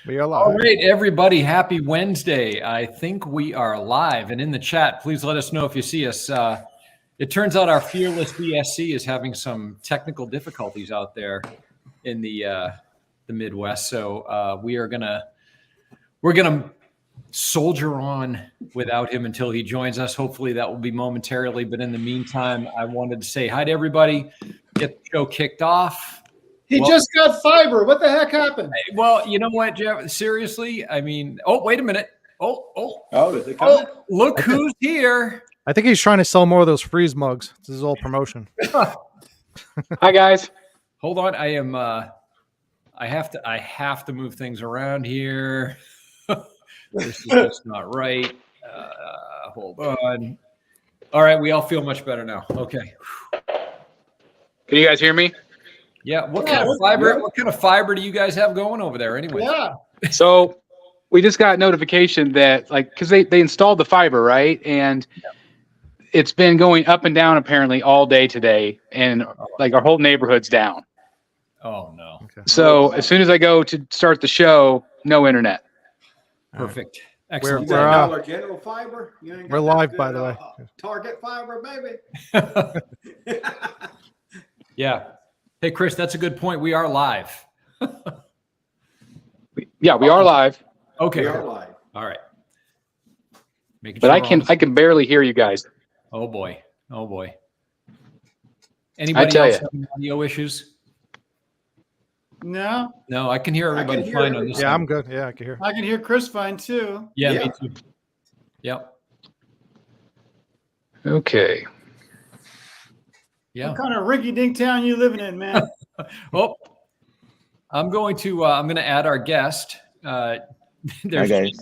We are live. All right, everybody, happy Wednesday. I think we are live. And in the chat, please let us know if you see us. It turns out our fearless BSC is having some technical difficulties out there in the Midwest. So we're gonna soldier on without him until he joins us. Hopefully that will be momentarily. But in the meantime, I wanted to say hi to everybody, get the show kicked off. He just got fiber. What the heck happened? Well, you know what, Jeff? Seriously, I mean, oh, wait a minute. Is it coming? Look who's here. I think he's trying to sell more of those freeze mugs. This is all promotion. Hi guys. Hold on. I am I have to move things around here. This is just not right. Hold on. All right, we all feel much better now. Okay. Can you guys hear me? Yeah. What kind of fiber? What kind of fiber do you guys have going over there, anyway? Yeah. So we just got notification that, like, because they installed the fiber, right? And it's been going up and down apparently all day today, and like our whole neighborhood's down. Oh no. Okay. So as soon as I go to start the show, no internet. Perfect. Excellent. We're, Dollar General fiber. You ain't got we're that live, good, by the way. Target fiber, baby. Yeah. Hey, Chris, that's a good point. We are live. We are live, Okay. We are live. All right. Making but sure I can barely hear you guys. Oh boy. Oh boy. Anybody tell else ya. having audio issues? No, No, I can hear everybody hear fine on this. Yeah, side. I'm good. Yeah, I can hear. I can hear Chris fine too. Yeah, Yeah. me too. Yep. Okay. Yeah. What kind of rinky-dink town you living in, man? Well, I'm going to add our guest. Hi There's guys.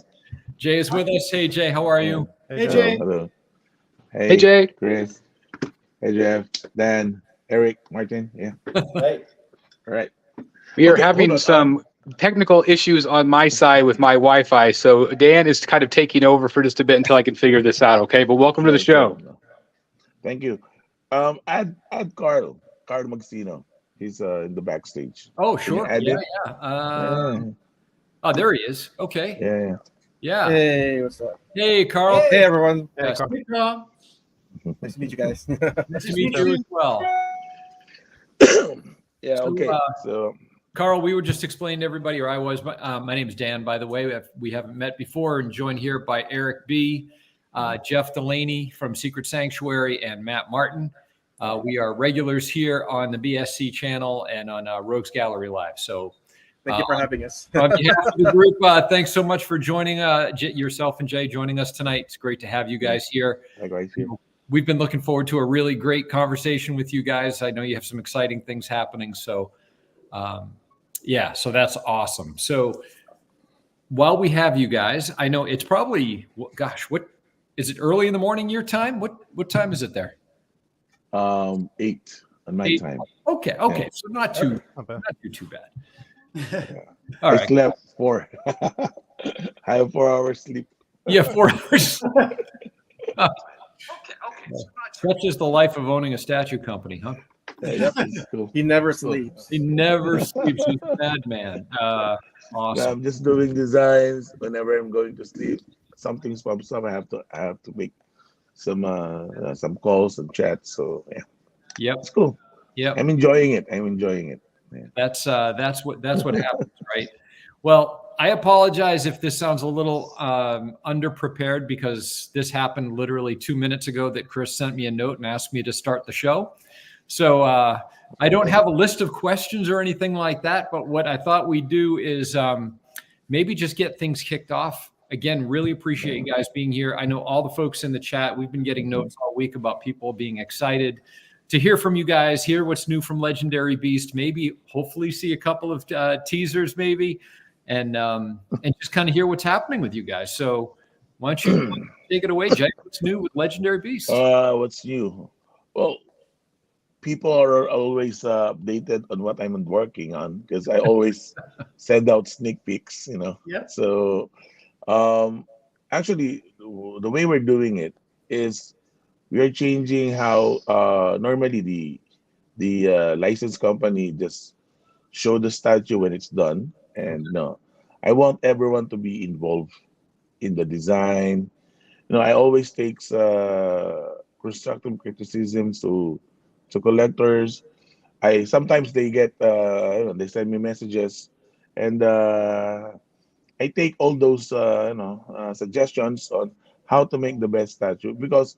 Jay is with us. Hey Jay, how are you? Hey, Jay. Hello. Hey Jay. Chris. Hey Jeff. Dan. Eric. Martin. Yeah. Hey. All right. We are Okay, having hold on. some technical issues on my side with my Wi-Fi, so Dan is kind of taking over for just a bit until I can figure this out. Okay, but welcome to the show. Thank you. Add Carl Magsino. He's in the backstage. Oh, Can you sure. add Yeah, it? yeah. Oh, there he is. Okay. Yeah. Yeah. Hey, what's up? Hey, Carl. Hey, everyone. Yes. Hey, Carl. Nice to meet you guys. Nice to meet you as well. Yeah. So, Okay. So Carl, we were just explaining to everybody, or I was. My name is Dan, by the way. We haven't met before, and joined here by Eric B., Jeff Delaney from Secret Sanctuary, and Matt Martin. We are regulars here on the BSC channel and on Rogues Gallery Live. So Thank you for having us. on behalf of the group, thanks so much for joining yourself and Jay joining us tonight. It's great to have you guys here. likewise here. We've been looking forward to a really great conversation with you guys. I know you have some exciting things happening. So, so that's awesome. So while we have you guys, I know it's probably, what is it, early in the morning your time? What time is it there? 8 on my 8? time. Okay. Yeah. So not too Not bad. bad. All I right. slept 4. I have 4 hours sleep. Yeah, 4 hours. Okay. Such is the life of owning a statue company, huh? It's cool. He never sleeps. He never sleeps. He's a bad man. Yeah, Awesome. I'm just doing designs. Whenever I'm going to sleep, something pops up. I have to make some calls and chats. So yeah, Yep. it's cool. Yep. I'm enjoying it. Yeah. That's what happens, right? Well, I apologize if this sounds a little underprepared, because this happened literally 2 minutes ago that Chris sent me a note and asked me to start the show. So I don't have a list of questions or anything like that, but what I thought we'd do is maybe just get things kicked off. Again, really appreciate you guys being here. I know all the folks in the chat, we've been getting notes all week about people being excited to hear from you guys, hear what's new from Legendary Beast, maybe hopefully see a couple of teasers maybe, and just kind of hear what's happening with you guys. So why don't you take it away, Jay? What's new with Legendary Beast? What's new? Well, people are always updated on what I'm working on, because I always send out sneak peeks, Yeah. So actually, the way we're doing it is we are changing how normally the license company just show the statue when it's done, and no, I want everyone to be involved in the design. I always take constructive criticisms to collectors. I sometimes they get they send me messages, and I take all those suggestions on how to make the best statue, because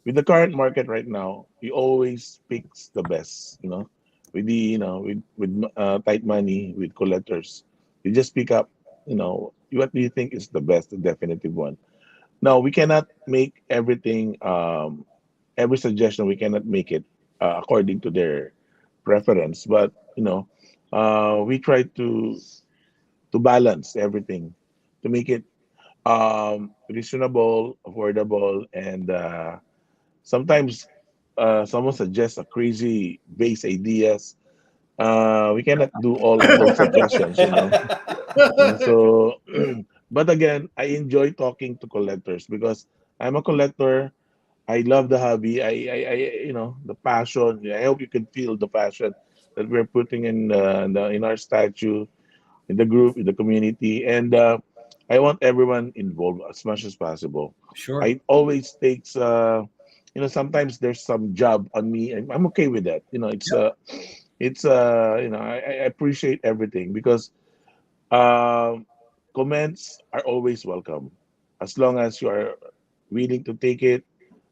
with the current market right now, he always picks the best. With the with tight money with collectors, you just pick up what do you think is the best, the definitive one. Now we cannot make everything. Every suggestion we cannot make it according to their preference, but we try to balance everything to make it reasonable, affordable, and sometimes someone suggests a crazy base ideas. We cannot do all of those suggestions. So, but again, I enjoy talking to collectors because I'm a collector. I love the hobby. The passion. I hope you can feel the passion that we're putting in our statue, in the group, in the community, and I want everyone involved as much as possible. Sure. I always takes sometimes there's some job on me, and I'm okay with that. I appreciate everything because comments are always welcome as long as you are willing to take it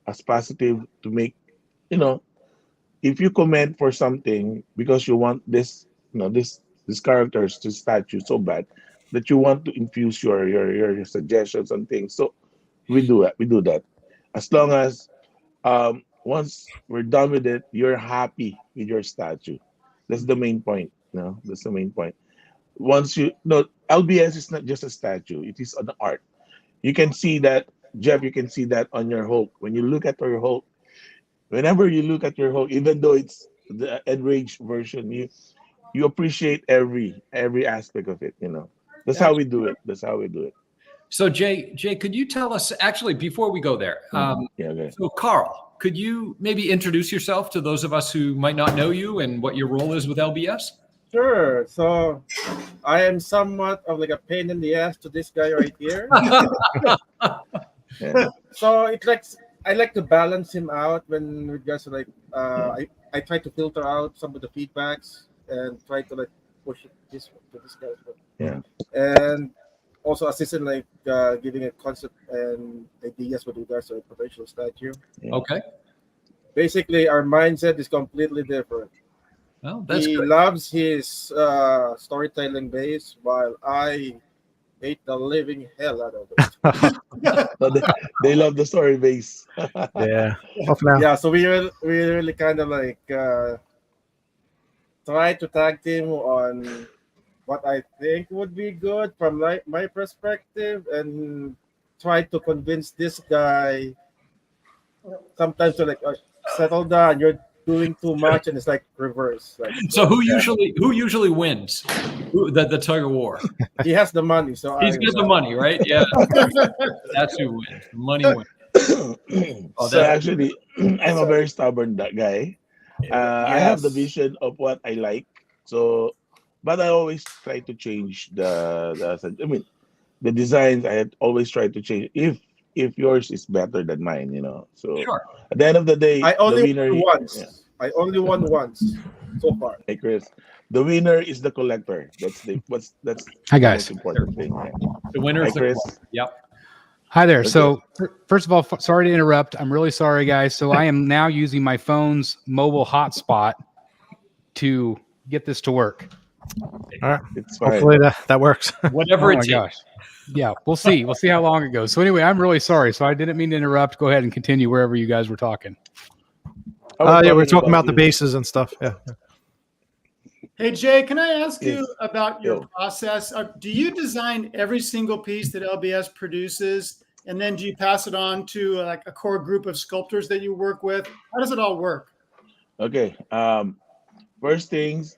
as positive to make you know if you comment for something because you want this characters to statue so bad that you want to infuse your suggestions and things, so we do that as long as once we're done with it, you're happy with your statue. That's the main point. No, that's the main point. Once you no LBS is not just a statue; it is an art. You can see that, Jeff. You can see that on your Hulk. When you look at your Hulk, whenever you look at your Hulk, even though it's the enraged version, you appreciate every aspect of it. That's how we do it. That's how we do it. So Jay, could you tell us, actually, before we go there, Yeah. Okay. so Carl, could you maybe introduce yourself to those of us who might not know you and what your role is with LBS? Sure. So I am somewhat of like a pain in the ass to this guy right here. Yeah. So it's like I like to balance him out when regards to like I try to filter out some of the feedbacks and try to like push it this to this guy. Yeah. And also assist in like giving a concept and ideas with regards to a potential statue. Okay. Basically, our mindset is completely different. Well, that's He good. loves his storytelling base, while I hate the living hell out of it. No, they love the story base. Yeah. Off now. Yeah, so we really kind of like try to tag team on what I think would be good from my perspective, and try to convince this guy sometimes to like settle down. You're doing too much, and it's like reverse. Like, So who usually wins the tug of war? he has the money, so He's got the money, right? Yeah, that's who wins. Money wins. Oh, So actually, I'm a very stubborn guy. I have the Yes. vision of what I like. So, but I always try to change the designs. I always try to change if yours is better than mine. So Sure. at the end of the day, I only the winner. won once. Yeah. I only won once so far. Hey Chris, the winner is the collector. That's Hi, the guys. most important thing. Yeah. The winner Hi is the Chris. Yep. Hi there. Okay. So, first of all, sorry to interrupt. I'm really sorry, guys. So, I am now using my phone's mobile hotspot to get this to work. All right. It's fine. Hopefully that works. Whatever Oh it my takes. gosh. Yeah, we'll see. We'll see how long it goes. So, anyway, I'm really sorry. So, I didn't mean to interrupt. Go ahead and continue wherever you guys were talking. Yeah, we're talking about the you. bases and stuff. Yeah. Hey Jay, can I ask Yes. you about your Yo. process? Do you design every single piece that LBS produces, and then do you pass it on to like a core group of sculptors that you work with? How does it all work? Okay. First things,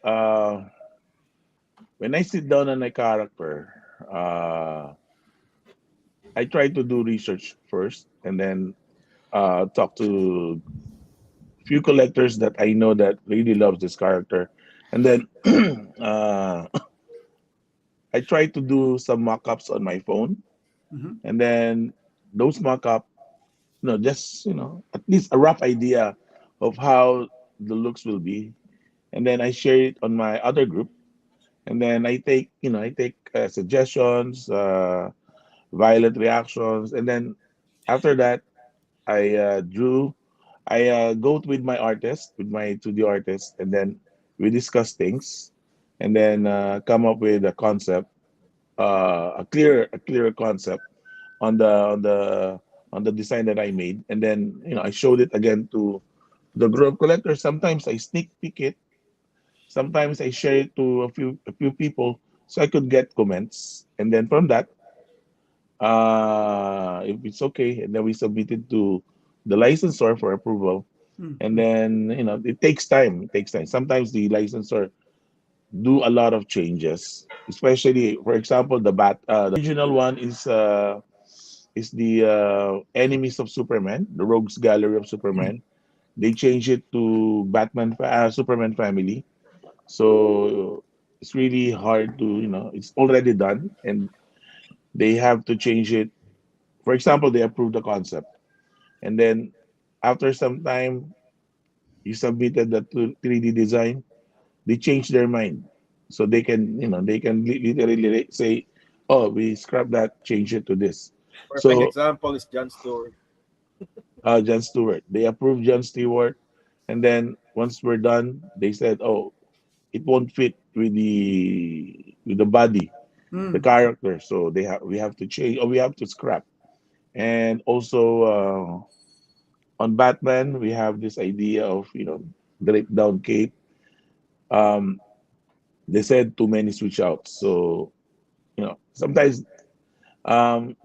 when I sit down on a character, I try to do research first, and then talk to few collectors that I know that really loves this character, and then I I try to do some mock-ups on my phone, Mhm. and then those mock-up, just at least a rough idea of how the looks will be, and then I share it on my other group, and then I take suggestions, violent reactions, and then after that I go with my artist, with my 2D artist, and then we discuss things, and then come up with a concept, a clearer concept on the design that I made, and then I showed it again to the group of collectors. Sometimes I sneak peek it, sometimes I share it to a few people so I could get comments, and then from that, if it's okay, and then we submit it to the licensor for approval. Mhm. And then it takes time. It takes time. Sometimes the licensor do a lot of changes, especially for example the original one is the enemies of Superman, the Rogues Gallery of Superman. They changed it to Superman family. So it's really hard to it's already done, and they have to change it. For example, they approve the concept, and then after some time you submitted the 3D design, they change their mind, so they can literally say, oh, we scrap that, change it to this. Perfect So example is John Stewart. John Stewart, they approved John Stewart, and then once we're done, they said, oh, it won't fit with the body, the Mm. character, so we have to change, or we have to scrap. And also on Batman, we have this idea of draped down cape. um they said too many switch outs, so sometimes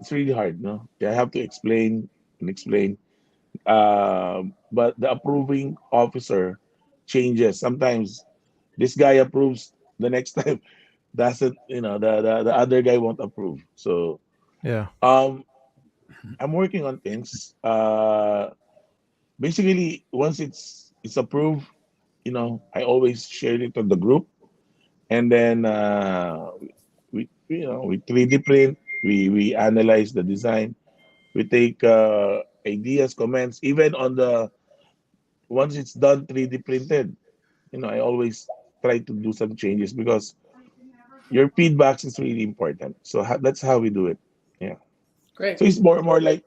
it's really hard. No, I have to explain and explain. But the approving officer changes. Sometimes this guy approves, the next time doesn't. The other guy won't approve. So Yeah. um, I'm working on things. Basically, once it's approved, I always share it on the group, and then we 3D print. We analyze the design. We take ideas, comments, even on the once it's done 3D printed. I always try to do some changes because your feedbacks is really important. So that's how we do it. Yeah. Great. So it's more like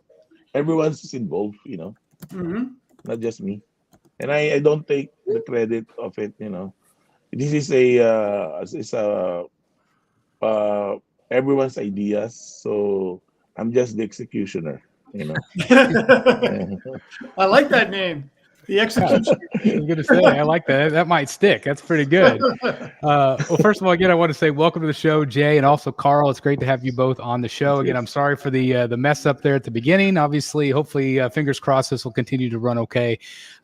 everyone's involved. Mhm. Not just me. And I don't take the credit of it. This is a everyone's ideas. So I'm just the executioner. I like that name, the execution. I was going to say, I like that. That might stick. That's pretty good. Well, first of all, again, I want to say welcome to the show, Jay, and also Carl. It's great to have you both on the show. Again, I'm sorry for the mess up there at the beginning. Obviously, hopefully, fingers crossed, this will continue to run okay.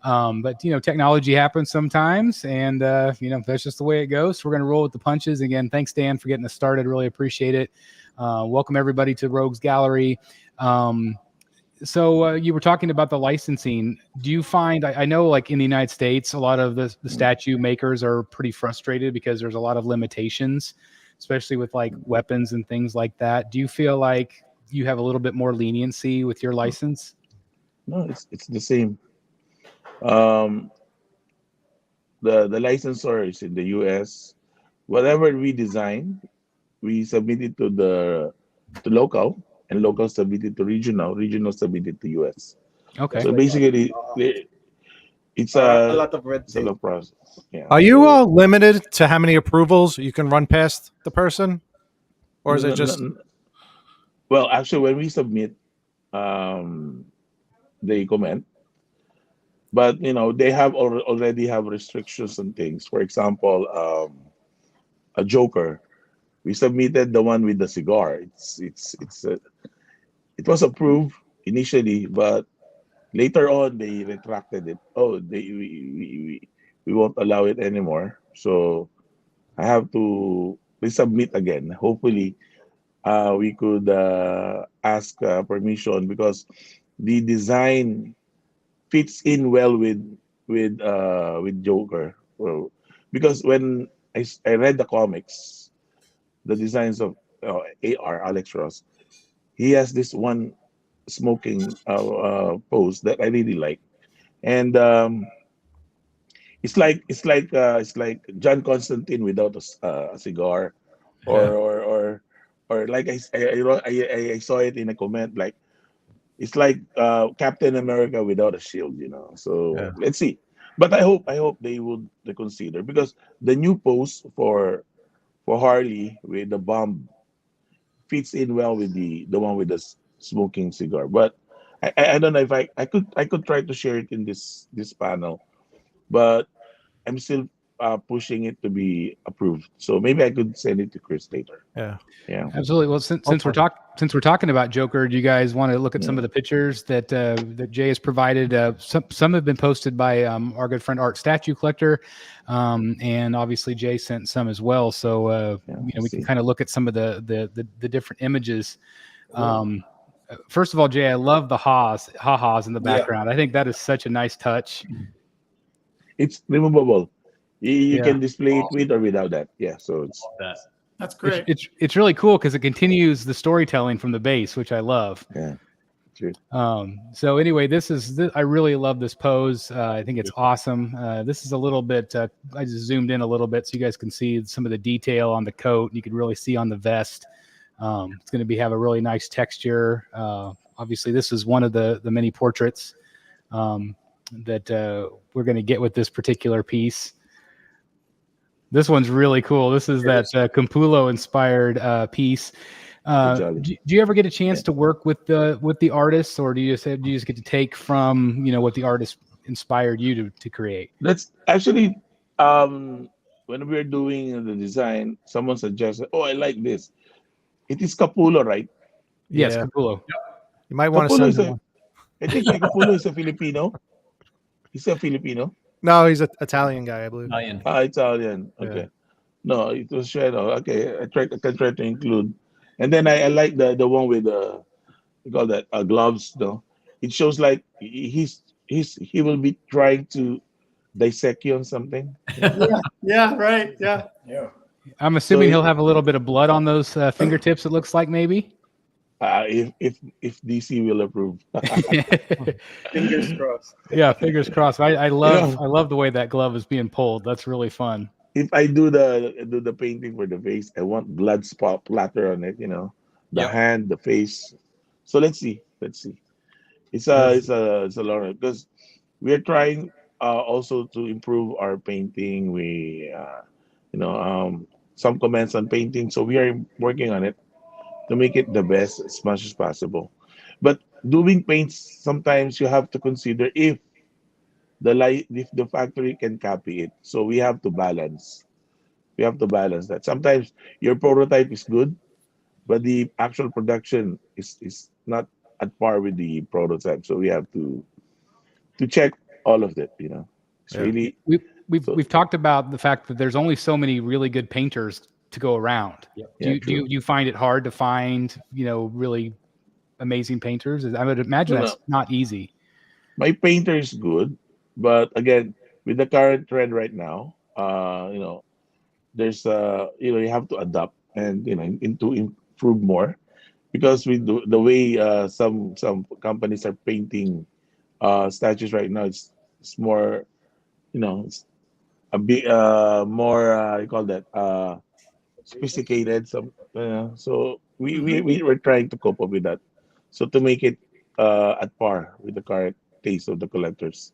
But technology happens sometimes, and that's just the way it goes. So we're going to roll with the punches. Again, thanks, Dan, for getting us started. Really appreciate it. Welcome everybody to Rogues Gallery. So you were talking about the licensing. Do you find, I know like in the United States, a lot of the statue makers are pretty frustrated because there's a lot of limitations, especially with like weapons and things like that. Do you feel like you have a little bit more leniency with your license? No, it's the same. Um, the licensor is in the US. Whatever we design, we submit it to local, and local submit it to regional, regional submit it to US. Okay. So basically, it's A a lot of red it's a tape. long process. Yeah. Are you So, limited to how many approvals you can run past the person, or is n- it n- just? n- well, actually, when we submit, um, they comment, but they already have restrictions and things. For example, a Joker. We submitted the one with the cigar. It was approved initially, but later on they retracted it. Oh, we won't allow it anymore. So I have to resubmit again. Hopefully, we could ask permission because the design fits in well with Joker. Well, because when I read the comics, the designs of AR Alex Ross, he has this one smoking pose that I really like, and it's like John Constantine without a cigar, or or or or like I saw it in a comment, like it's like Captain America without a shield, you know. So Yeah. let's see. But I hope they would consider, because the new pose for Harley with the bomb fits in well with the one with the smoking cigar. But I don't know if I could try to share it in this panel, but I'm still pushing it to be approved. So maybe I could send it to Chris later. Yeah. Yeah. Absolutely. Well, since we're talking about Joker, do you guys want to look at some Yeah. of the pictures that that Jay has provided? Some have been posted by our good friend Art Statue Collector, and obviously Jay sent some as well. So Yeah, we can see. kind of look at some of the different images. First of all, Jay, I love the ha-has in the Yeah. background. I think that is such a nice touch. It's removable. You Yeah. can display it with or without that. Yeah. So it's That. That's great. It's really cool because it continues the storytelling from the base, which I love. yeah. True. So anyway, I really love this pose. I think it's awesome. This is a little bit, I just zoomed in a little bit so you guys can see some of the detail on the coat. You can really see on the vest. It's going to have a really nice texture. Obviously this is one of the many portraits that we're going to get with this particular piece. This one's really cool. This is that Campulo inspired piece. Do you ever get a chance to work with the artists, or do you just get to take from what the artist inspired you to create? That's actually when we're doing the design, someone suggested, "Oh, I like this." It is Capulo, right? Yes, Yeah. Campulo. You might want to Capulo send is him one. I think Capulo is a Filipino. He's a Filipino. No, he's an Italian guy, I believe. Italian. Italian. Yeah. Okay. No, it was Shadow. Okay, I can try to include, and then I like the one with the, you call that gloves. No, it shows like he will be trying to dissect you on something. Yeah, right. Yeah. Yeah. I'm assuming So he'll have a little bit of blood on those fingertips. It looks like maybe. If DC will approve. Fingers crossed. Yeah, fingers crossed. I love Yeah. I love the way that glove is being pulled. That's really fun. If I do the painting for the face, I want blood spot splatter on it. The Yep. hand, the face. So let's see. It's a lot of, because we are trying also to improve our painting. We some comments on painting, so we are working on it to make it the best as much as possible. But doing paints, sometimes you have to consider if the factory can copy it. So we have to balance. We have to balance that. Sometimes your prototype is good, but the actual production is not at par with the prototype. So we have to check all of that. It's Yeah. really We've talked about the fact that there's only so many really good painters to go around. Yeah, Do you find it hard to find really amazing painters? I would imagine No, that's not easy. my painter is good, but again, with the current trend right now, there's you have to adapt and into improve more, because we do the way some companies are painting statues right now. It's more, it's a bit more you call that sophisticated. So we're trying to cope up with that, so to make it at par with the current taste of the collectors.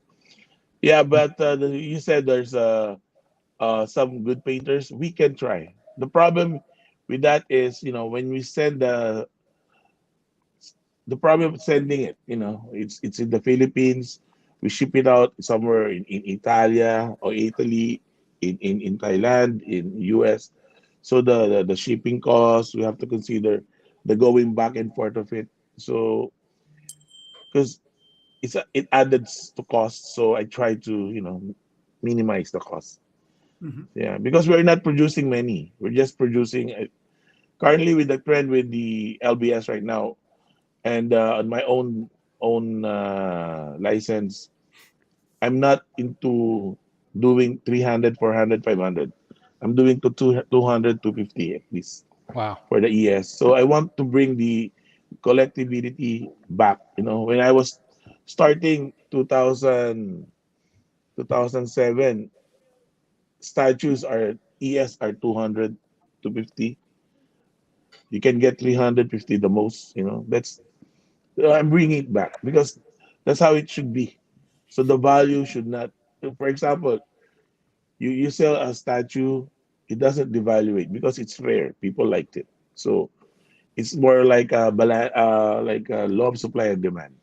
Yeah, but you said there's some good painters. We can try. The problem with that is, when we send the problem of sending it, it's in the Philippines. We ship it out somewhere in Italia or Italy, in Thailand, in US. So the shipping costs, we have to consider the going back and forth of it. So because it added to cost, so I try to minimize the cost. Mhm. Yeah, because we're not producing many. We're just producing currently with the trend with the LBS right now, and on my own license, I'm not into doing 300, 400, 500. I'm doing to 200, 250 at least. Wow. for the ES. So I want to bring the collectivity back. When I was starting 2007, statues are ES are 200 to 50. You can get 350 the most. That's I'm bringing it back because that's how it should be. So the value should not. For example, you sell a statue, it doesn't devaluate because it's rare. People liked it. So it's more like a law of supply and demand.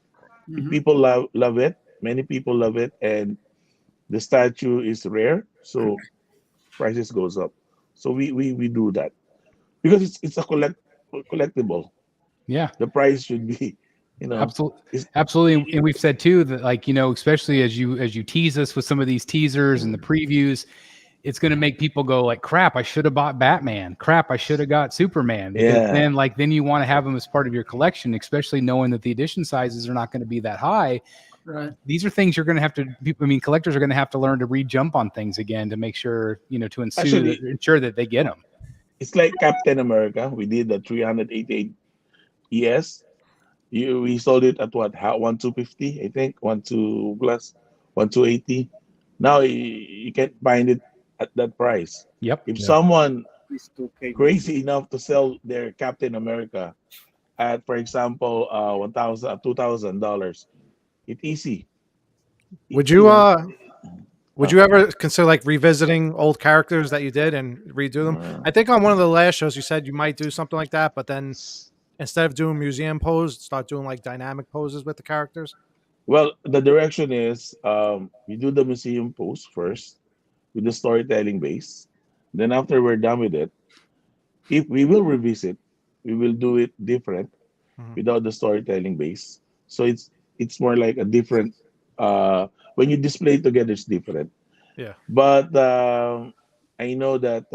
If Mhm. people love it, many people love it, and the statue is rare, so prices goes up. So we do that because it's a collectible. Yeah. The price should be, Absolutely. it's Absolutely. And we've said too that, like, especially as you tease us with some of these teasers and the previews, it's going to make people go like, crap, I should have bought Batman. Crap, I should have got Superman. Because yeah. then you want to have them as part of your collection, especially knowing that the edition sizes are not going to be that high. Right. These are things you're going to have to, collectors are going to have to learn to re-jump on things again to make sure, to Actually, ensure that they get them. it's like Captain America. We did the 388 ES. We sold it at what? How 1,250, I think. 1,2 plus 1,280. Now you can't find it at that price. Yep. If someone It's 2K. crazy enough to sell their Captain America at, for example, $1,000, $2,000, it's easy. Would You you know, would you ever consider like revisiting old characters that you did and redo them? I think on one of the last shows you said you might do something like that, but then instead of doing museum pose, start doing like dynamic poses with the characters. well, the direction is we do the museum post first with the storytelling base. Then after we're done with it, if we will revisit, we will do it different Mhm. without the storytelling base. So it's more like a different. When you display it together, it's different. Yeah. But I know that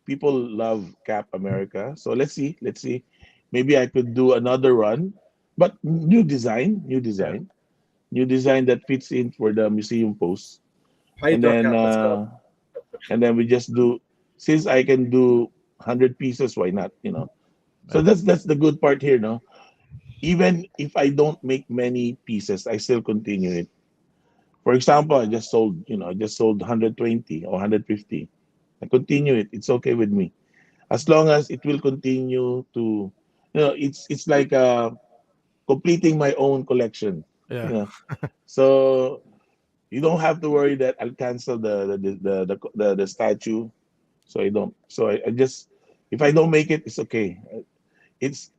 people love Cap America. So let's see. Let's see. Maybe I could do another run, but Yeah. new design that fits in for the museum post. And Hydro then Cap, let's go. we just do, since I can do 100 pieces, why not? So Yeah. that's the good part here, no? Even if I don't make many pieces, I still continue it. For example, I just sold 120 or 150. I continue it. It's okay with me. As long as it will continue to, it's like completing my own collection. You Yeah. know, so you don't have to worry that I'll cancel the statue. So I don't. So I just, if I don't make it, it's okay. It's,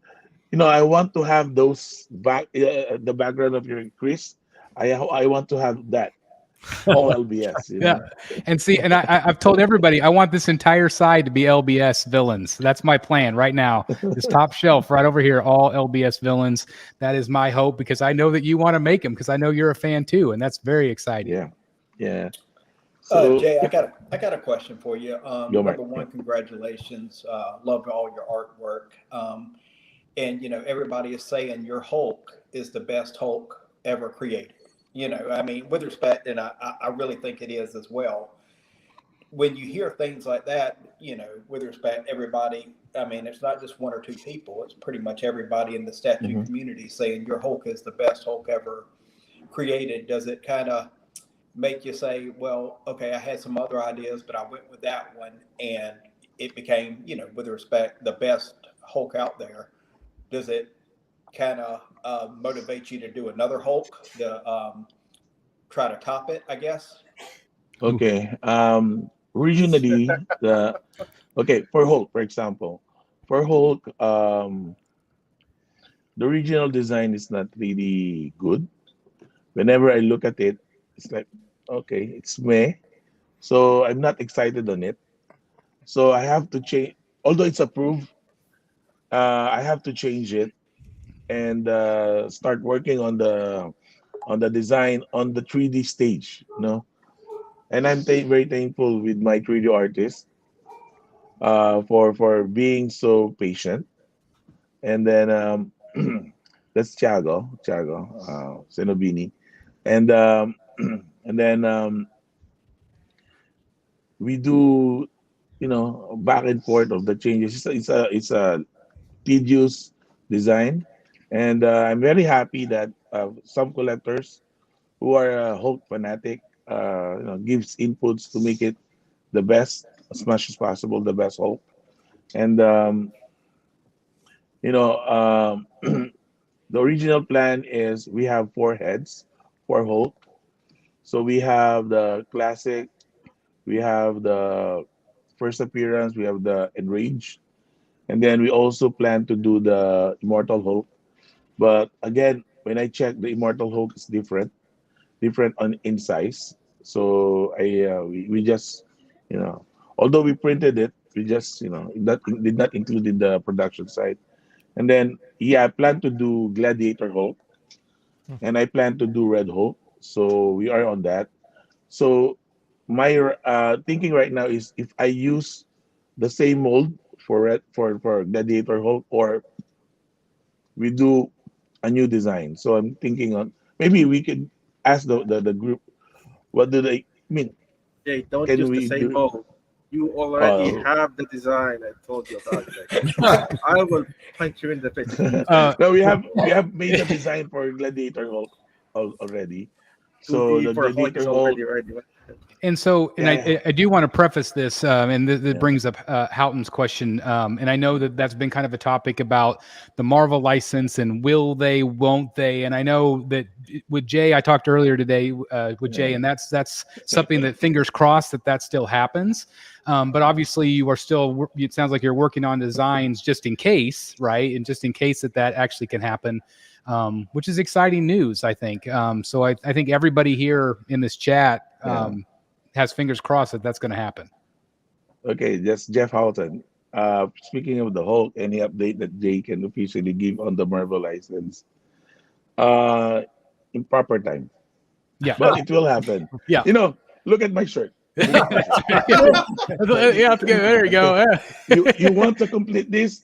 I want to have those the background of your Chris. I want to have that all LBS. Yeah. And see, and I've told everybody I want this entire side to be LBS villains. That's my plan right now. This top shelf right over here, all LBS villains. That is my hope, because I know that you want to make them, because I know you're a fan too, and that's very exciting. Yeah, yeah. So Jay, I got a question for you. Go, Mark. Number one, congratulations. Love all your artwork. And everybody is saying your Hulk is the best Hulk ever created. I mean, with respect, and I really think it is as well. When you hear things like that, with respect, everybody, I mean, it's not just one or two people. It's pretty much everybody in the statue Mhm. community saying your Hulk is the best Hulk ever created. Does it kind of make you say, well, okay, I had some other ideas, but I went with that one, and it became, with respect, the best Hulk out there? Does it kind of motivate you to do another Hulk to try to top it, I guess? Okay. Originally, for Hulk, for example, for Hulk, the original design is not really good. Whenever I look at it, it's like, okay, it's meh. So I'm not excited on it. So I have to change. Although it's approved, I have to change it and start working on the design on the 3D stage. And I'm very thankful with my 3D artist for being so patient. And then that's Tiago Senobini, and and then we do, back and forth of the changes. It's a tedious design, and I'm very happy that some collectors who are Hulk fanatic, gives inputs to make it the best as much as possible, the best Hulk. And you know, the original plan is we have four heads for Hulk. So we have the classic, we have the first appearance, we have the enraged, and then we also plan to do the immortal Hulk. But again, when I check, the immortal Hulk is different on in size. So we just, although we printed it, we just, that did not include in the production side. And then I plan to do Gladiator Hulk, and I plan to do Red Hulk. So we are on that. So my thinking right now is if I use the same mold for Gladiator Hulk, or we do a new design. So I'm thinking on maybe we could ask the group what do they mean. Jay, don't Can use the we same do? mold. You already Uh, have the design. I told you about that. I will punch you in the face. no, we have made a design for Gladiator Hulk already. So 2D the for Hulk is Gladiator Hulk, already ready. And so, and yeah, I do want to preface this, and this yeah, brings up Houghton's question. And I know that that's been kind of a topic about the Marvel license and will they, won't they? And I know that with Jay, I talked earlier today with Jay, yeah, and that's something that fingers crossed that still happens. But obviously, you are still. It sounds like you're working on designs just in case, right? And just in case that actually can happen. Which is exciting news, I think. So I think everybody here in this chat yeah. has fingers crossed that that's going to happen. Okay, just Jeff Houghton. Speaking of the Hulk, any update that Jay can officially give on the Marvel license? Uh, in proper time, Yeah, but it will happen. yeah, Look at my shirt. Look at my shirt. yeah. There you go. Yeah. You want to complete this?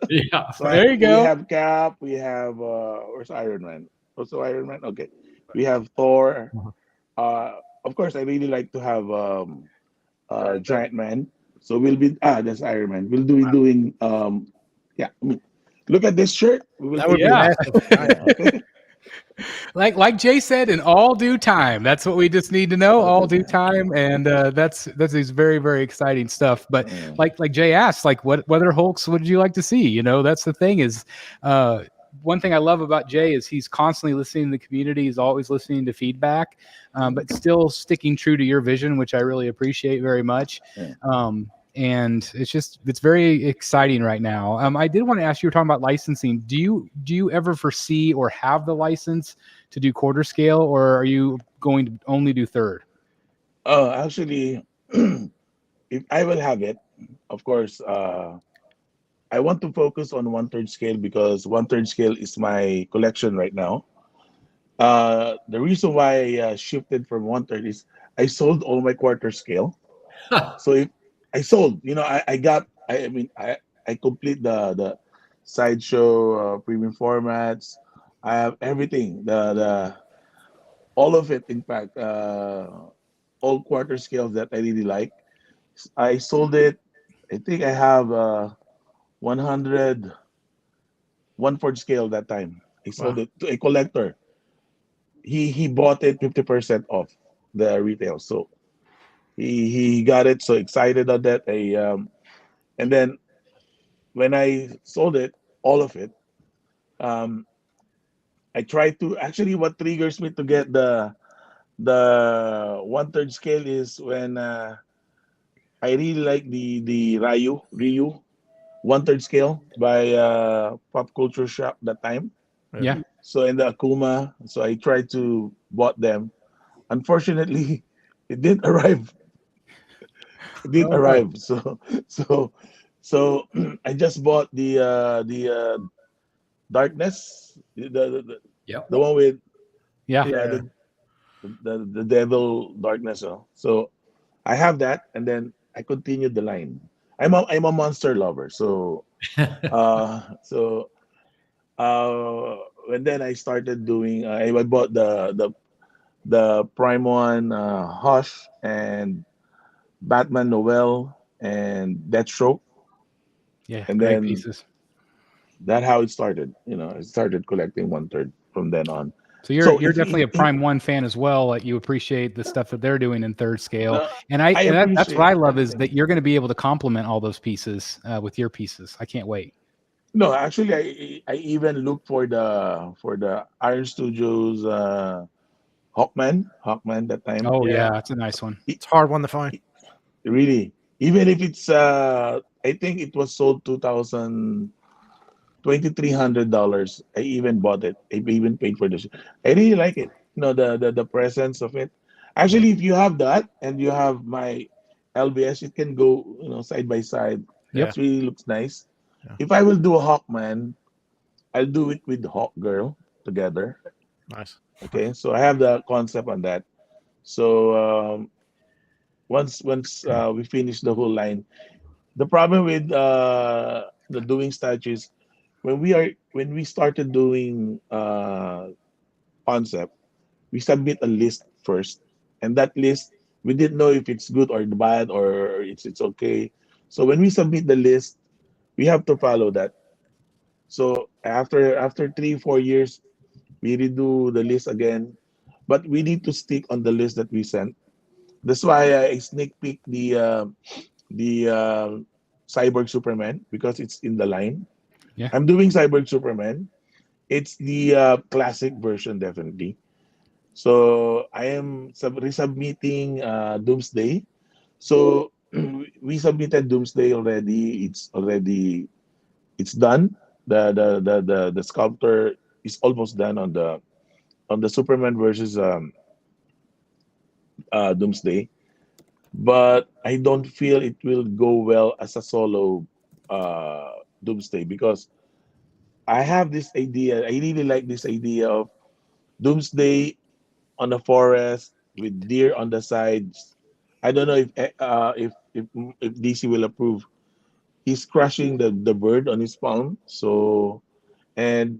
Yeah. So There you we go. have Cap, we have where's Iron Man? Also Iron Man. Okay, we have Thor. Of course, I really like to have Giant Man. So we'll be that's Iron Man. We'll be doing yeah. I mean, look at this shirt. We will That be would be Yeah. massive. okay. Like Jay said, in all due time. That's what we just need to know. All due time, and that's is very, very exciting stuff. But like Jay asked, like what other Hulks would you like to see? That's the thing is. One thing I love about Jay is he's constantly listening to the community. He's always listening to feedback, but still sticking true to your vision, which I really appreciate very much. And it's very exciting right now. I did want to ask you, were talking about licensing. Do you ever foresee or have the license to do quarter scale, or are you going to only do third? Actually, if I will have it, of course, I want to focus on 1/3 scale because 1/3 scale is my collection right now. The reason why I shifted from 1/3 is I sold all my quarter scale. So if I sold, I got, I mean, I complete the sideshow premium formats. I have everything, the all of it. In fact, all quarter scales that I really like. I sold it. I think I have 100 1/4 scale that time. I sold it to a collector. He bought it 50% off the retail. So he got it so excited on that. And then when I sold it, all of it, um, I tried to actually what triggers me to get the 1/3 scale is when I really like the Ryu 1/3 scale by Pop Culture Shop that time. Yeah. So in the Akuma, so I tried to bought them. Unfortunately, it didn't arrive. It didn't arrive. So I just bought the Darkness, Yep. the one with Yeah. the Devil Darkness. So I have that, and then I continued the line. I'm a monster lover, so so and then I started doing. I bought the Prime one, Hush, and Batman Noel, and Deathstroke. Yeah, And great then pieces. that's how it started. I started collecting 1/3 from then on. So you're So definitely a Prime 1 fan as well. Like you appreciate the stuff that they're doing in third scale, and that's what I love is that you're going to be able to complement all those pieces with your pieces. I can't wait. No, actually, I even looked for the Iron Studios Hawkman that time. Oh yeah, that's a nice one. It's a hard one to find. Really, even if it's I think it was sold $2,300. I even bought it. I even paid for this. I really like it. The presence of it. Actually, if you have that and you have my LBS, it can go side by side. Yep. It really looks nice. Yeah. If I will do a Hawkman, I'll do it with Hawk Girl together. Nice. Okay, so I have the concept on that. So once we finish the whole line, the problem with the doing statues, when we started doing concept, we submit a list first, and that list we didn't know if it's good or bad or it's okay. So when we submit the list, we have to follow that. So after 3-4 years, we redo the list again, but we need to stick on the list that we sent. That's why I sneak peek the Cyborg Superman because it's in the line. Yeah. I'm doing Cyborg Superman. It's the classic version, definitely. So I am resubmitting Doomsday. So we submitted Doomsday already. It's done. The sculptor is almost done on the Superman versus Doomsday, but I don't feel it will go well as a solo Doomsday because I have this idea. I really like this idea of Doomsday on the forest with deer on the sides. I don't know if DC will approve. He's crushing the bird on his palm. So I'm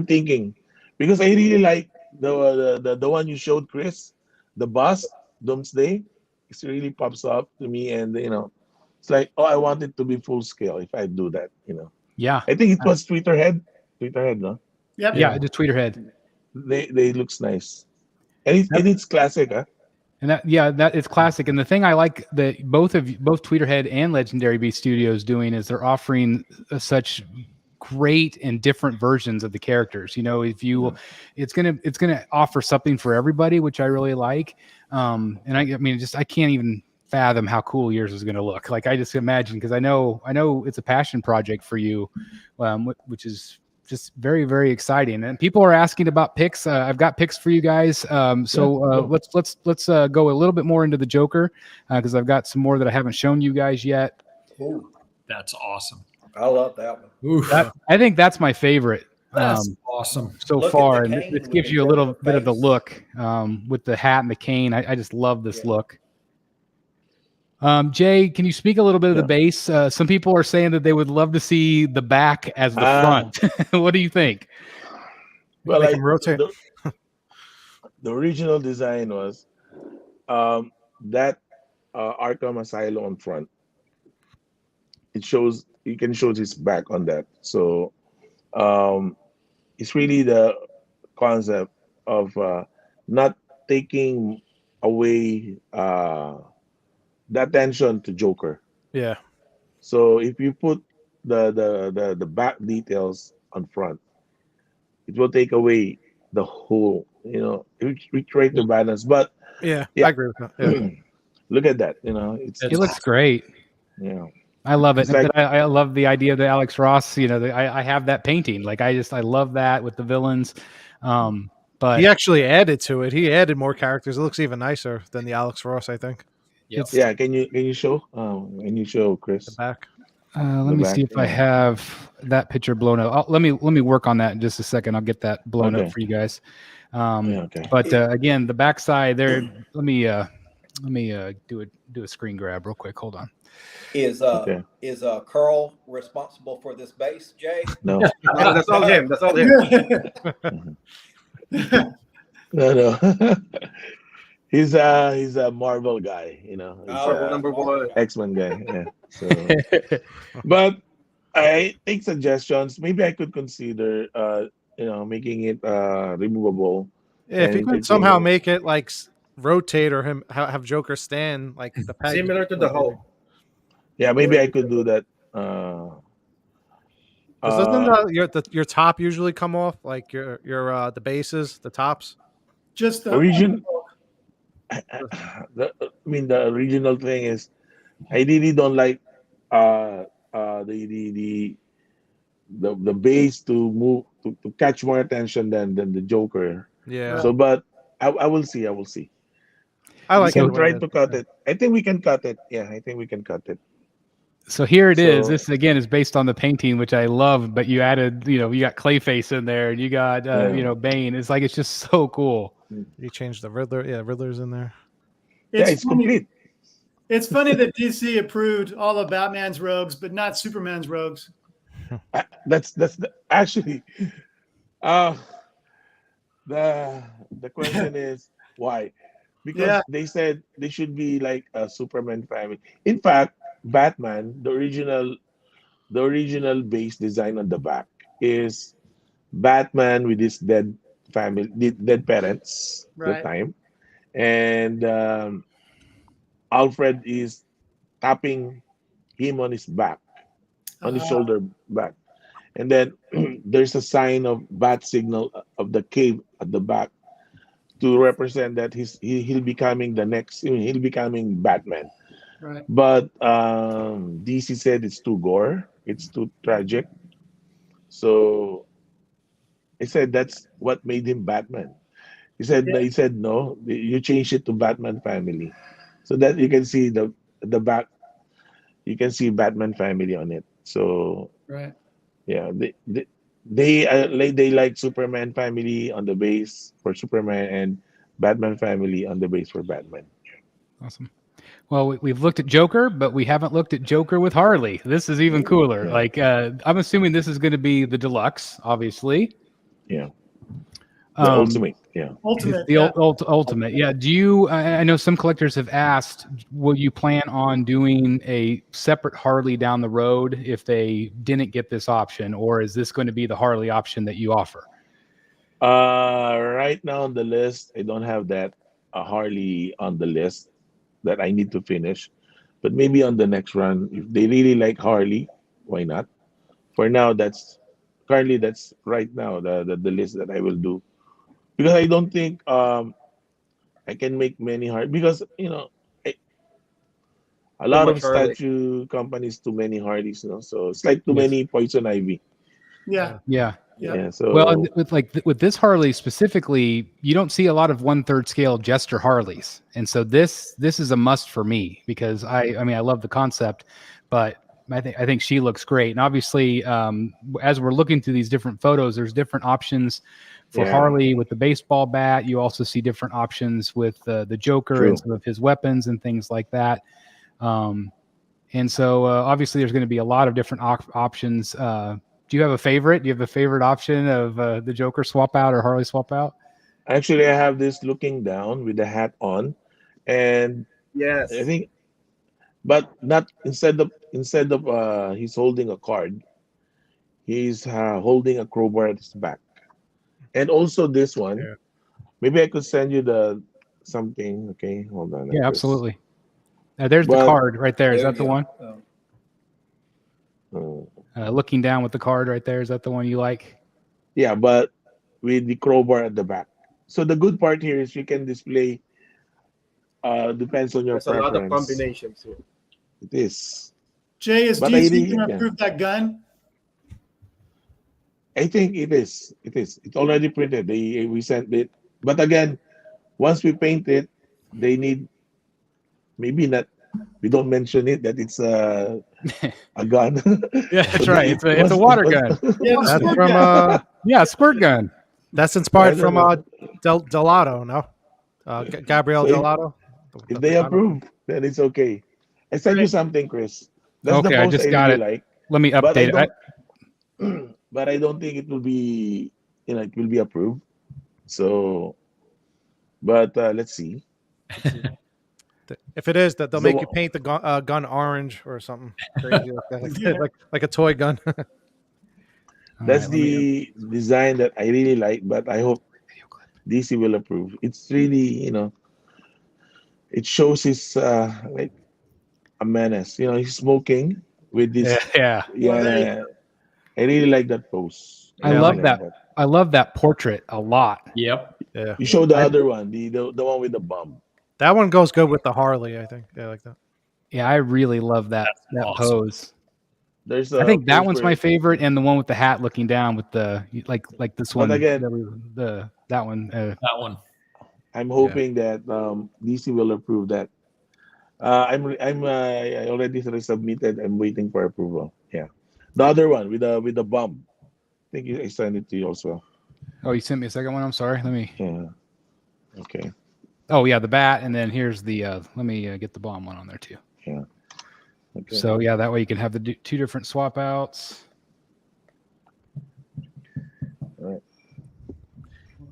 thinking because I really like the one you showed, Chris, the bus Doomsday. It really pops up to me, and it's like, oh, I want it to be full scale if I do that. Yeah. I think it was Tweeterhead, no? Yep. Yeah, just Tweeterhead. They looks nice, and it's classic, huh? And that it's classic. And the thing I like that both Tweeterhead and Legendary Beast Studios doing is they're offering such great and different versions of the characters. It's gonna offer something for everybody, which I really like. And I mean, I can't even fathom how cool yours is going to look. Like I just imagine, because I know it's a passion project for you, which is just very, very exciting. And people are asking about picks. I've got picks for you guys. Let's go a little bit more into the Joker because I've got some more that I haven't shown you guys yet. Ooh, That's awesome. I love that one. Oof. I think that's my favorite. That's awesome. So Look at far, the and cane it with gives the you a little Joker bit of the face. look with the hat and the cane. I just love this Yeah. look. Jay, can you speak a little bit of the base? Some people are saying that they would love to see the back as the front. What do you think? Well, Make 'em rotate. The original design was that Arkham Asylum on front. You can show his back on that. So it's really the concept of not taking away the attention to Joker. Yeah. So if you put the back details on front, it will take away the whole. We try to balance, but Yeah, Yeah. I agree with that. Yeah. look at that. He looks great. Yeah. I love it. It's like- I love the idea that Alex Ross, I have that painting. Like I love that with the villains. But He actually added to it. He added more characters. It looks even nicer than the Alex Ross, I think. Yep. Yeah. Can you show? Can you show, Chris? The back. let The me back, see if I have that picture blown up. Let me work on that in just a second. I'll get that blown Okay. up for you guys. Yeah, okay. But again, the backside there. Let me do a screen grab real quick. Hold on. Is Curl responsible for this base, Jay? No. No, that's all him. That's all him. No. He's a Marvel guy, he's Marvel a #1. X-Men guy. Yeah. So, but I think suggestions. Maybe I could consider, making it removable Yeah, if and you could somehow interchanging. make it like rotate or have Joker stand like the peg. Similar to the Hulk. Yeah, The maybe way I you could can do look. that. Because doesn't Uh, your top usually come off like the bases, the tops? Just the origin. The original thing is I really don't like uh the base to move to catch more attention than the Joker. Yeah, So, but I will see. I will see. I We like it can the So way try it to is. cut it. I think we can cut it. Yeah, I think we can cut it. so here it is. So This again is based on the painting, which I love. But you added, you got Clayface in there, and you got, yeah, Bane. It's like it's just so cool. You changed the Riddler. Yeah, Riddler's in there. yeah, it's it's funny. complete. It's funny that DC approved all of Batman's rogues, but not Superman's rogues. Actually, uh the question is why? Yeah, Because they said they should be like a Superman family. In fact, Batman, the original base design on the back is Batman with his dead family, dead parents at the right. time, and Alfred is tapping him on his back, on his Uh, shoulder back, and then there's a sign of bat signal of the cave at the back to represent that he'll becoming the next. He'll becoming Batman. right. But DC said it's too gore, it's too tragic. So he said that's what made him Batman. Yeah, He said no, you change it to Batman family, so that you can see the back. You can see Batman family on it. So right. yeah, they like Superman family on the base for Superman and Batman family on the base for Batman. Awesome. Well, we've looked at Joker, but we haven't looked at Joker with Harley. This is even cooler. Yeah, Like, I'm assuming this is going to be the deluxe, obviously. yeah, the Um, ultimate. Yeah. Ultimate. the Yeah. ultimate. Yeah. Do you? I know some collectors have asked, will you plan on doing a separate Harley down the road if they didn't get this option, or is this going to be the Harley option that you offer? Right now on the list, I don't have that Harley on the list that I need to finish. But maybe on the next run, if they really like Harley, why not? For now, that's right now the list that I will do, because I don't think I can make many Harley, because I, a Too lot much of Harley. statue companies, too many Harleys, so it's like too Yes. many Poison Ivy. Yeah. Yeah. Yeah. Yeah, Well, so and with this Harley specifically, you don't see a lot of 1/3 scale Jester Harleys, and so this is a must for me because I mean I love the concept, but I think she looks great, and obviously as we're looking through these different photos, there's different options for yeah, Harley with the baseball bat. You also see different options with the Joker and true. some of his weapons and things like that. And so obviously there's going to be a lot of different options. Do you have a favorite? Do you have a favorite option of the Joker swap out or Harley swap out? Actually, I have this looking down with the hat on, and I Yes. think, but not instead of he's holding a card, he's holding a crowbar at his back, and also this one. Yeah. Maybe I could send you the something. Okay, hold on, like Yeah, this. absolutely. There's the But card right there. Is There that you the one? go. Looking down with the card right there. Is that the one you like? yeah, but with the crowbar at the back. So the good part here is you can display. Depends on your There's a lot of preference. combinations here. It is, Jay, is but I DC really, going to yeah, approve that gun? I think it is. It is. It's already printed. We sent it, but again, once we paint it, they need maybe not. We don't mention it that it's a gun. Yeah, that's But right. It's a water gun. Yeah, the That's squirt from gun. Yeah, a squirt gun. that's I inspired don't from know. Delato, no? Gabriel So Delato. if they approve, then it's okay. I sent you Right. something, Chris. That's the Okay, I post I just got really it. like, Let me but I update it. don't. But I don't think it will be. It will be approved. So, but let's see. If it is, that they'll So- make you paint the gun orange or something crazy like that, like a toy gun. All That's right, let me- the design that I really like, but I hope DC will approve. It's really, it shows his like a menace. He's smoking with this. Yeah. Yeah, I really like that pose. I Yeah, love really that. like I love that portrait a lot. Yep. Yeah. You show the other one, the one with the bomb. That one goes good with the Harley, I think. Yeah, like that. Yeah, I really love that awesome. pose. There's I think that pose one's where- my favorite, and the one with the hat looking down with the like this one. again- that one. That one. I'm hoping that DC will approve that. I already submitted. I'm waiting for approval. Yeah, the other one with the bomb. I think I sent it to you also. Oh, you sent me a second one. I'm sorry. Let me. Yeah. Okay. Oh yeah, the bat, and then here's the. Let me get the bomb one on there too. Yeah. Okay. So yeah, that way you can have the two different swap outs. All right.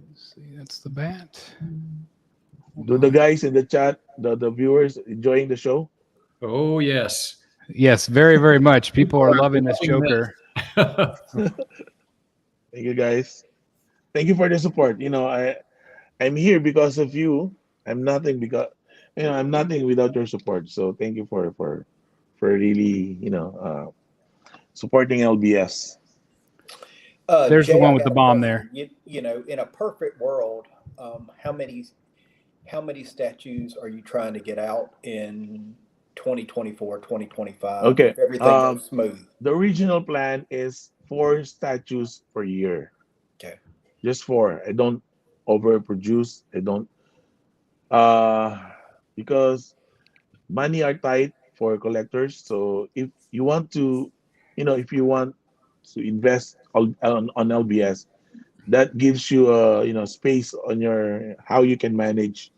Let's see, that's the bat. Do the guys in the chat, the viewers enjoying the show? Oh yes. Yes, very very much. People are loving this Joker. Thank you guys. Thank you for the support. I'm here because of you. I'm nothing I'm nothing without your support. So thank you for really supporting LBS. There's the Jay, one I with got the a bomb question. there. In a perfect world, how many statues are you trying to get out in 2024, 2025? Okay, If everything goes smooth. The original plan is 4 statues per year. Okay. Just 4. I don't overproduce. I don't because money are tight for collectors. So if you want to, invest on LBS, that gives you space on your how you can manage.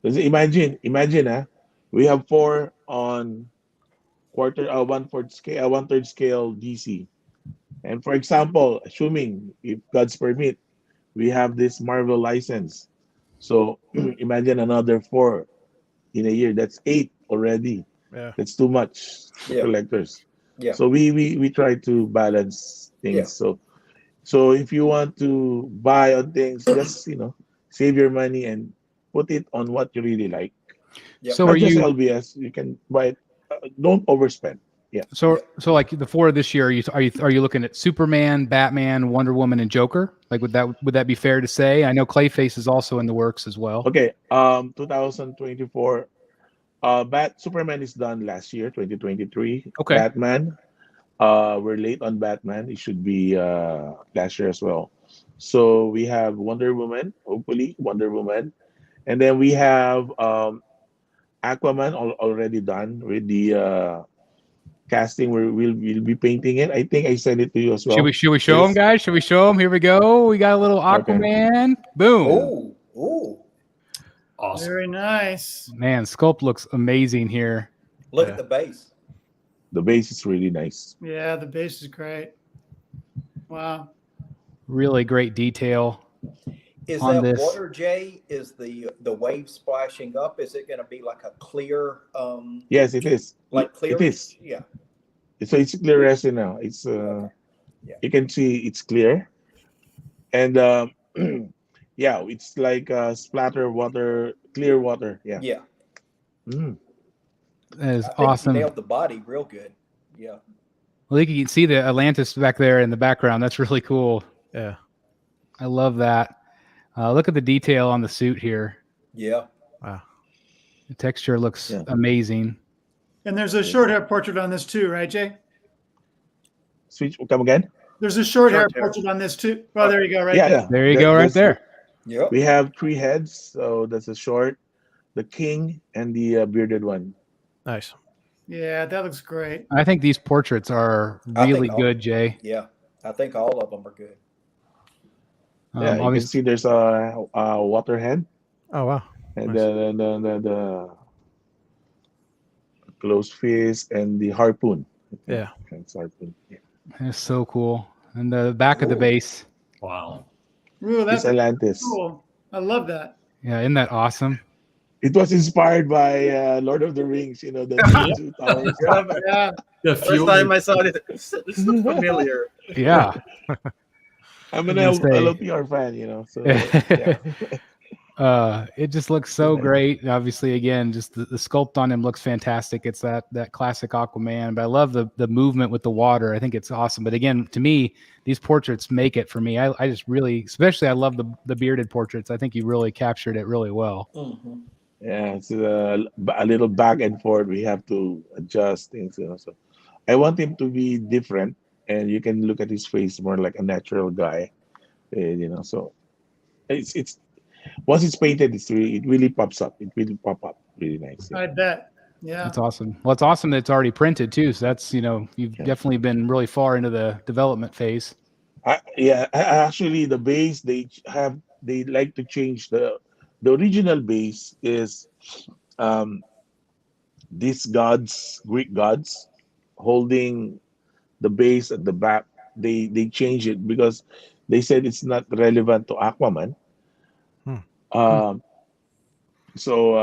Because imagine, we have 4 on one third scale DC, and for example, assuming if God's permit, we have this Marvel license. So imagine another 4 in a year. That's 8 already. Yeah. That's too much for Yeah. collectors. Yeah. So we try to balance things. Yeah. So if you want to buy on things, just save your money and put it on what you really like. Yep. So Not are just you? LBS. You can buy it. Don't overspend. Yeah. So like the 4 this year, are you looking at Superman, Batman, Wonder Woman, and Joker? Like would that be fair to say? I know Clayface is also in the works as well. Okay. 2024. Superman is done last year, 2023. Okay. Batman. We're late on Batman. It should be last year as well. So we have Wonder Woman, hopefully Wonder Woman, and then we have Aquaman already done with the casting. We'll be painting it. I think I sent it to you as well. Should we show them, guys? Should we show them? Here we go. We got a little Okay. Aquaman. Boom. Ooh. Awesome. Very nice. Man, sculpt looks amazing here. Look Yeah. at the base. The base is really nice. Yeah, the base is great. Wow. Really great detail. Is On that this. water, Jay? Is the wave splashing up? Is it going to be like a clear, Yes, it is. like clear? It is. Yeah. So it's clear resin now. It's Yeah. You can see it's clear, and yeah, it's like splatter water, clear water. Yeah. Yeah. Mm. That is I think awesome. you nailed the body real good. Yeah. Well, you can see the Atlantis back there in the background. That's really cool. Yeah. I love that. Look at the detail on the suit here. Yeah. Wow. The texture looks Yeah. amazing. And there's a short hair portrait on this too, right, Jay? Switch. Come again. There's a short hair Short hair. portrait on this too. Oh, there you go, right Yeah, there. yeah. There you go, right That's- there. Yep. We have 3 heads, so that's a short, the king, and the bearded one. Nice. Yeah, that looks great. I think these portraits are I think really all- good, Jay. Yeah. I think all of them are good. Yeah, you can Obviously, see there's a water head, Oh wow. and Nice. the closed fist and the harpoon. Yeah. It's harpoon. Yeah. it's so cool. And the back of the Ooh. base. Wow. Ooh, It's that's Atlantis. cool. I love that. Yeah, isn't that awesome? It was inspired by Lord of the Rings, you know, the two towers. Yeah, but Yeah. The first time I saw it, this looks familiar. Yeah. I'm I an was gonna say. LOPR fan, you know, so yeah. It just looks so great. And obviously, again, just the sculpt on him looks fantastic. It's that classic Aquaman, but I love the movement with the water. I think it's awesome. But again, to me, these portraits make it for me. I just really, especially, I love the bearded portraits. I think you really captured it really well. Mhm. Yeah, it's a little back and forth. We have to adjust things, you know. So I want him to be different, and you can look at his face more like a natural guy, you know. So it's once it's painted, it really pops up. It really pop up really nice. Yeah. I bet. Yeah. That's awesome. Well, it's awesome that it's already printed too. So that's you've Yeah. definitely been really far into the development phase. Actually, the base they like to change the original base is um these Greek gods holding the base at the back. They change it because they said it's not relevant to Aquaman. Hmm. So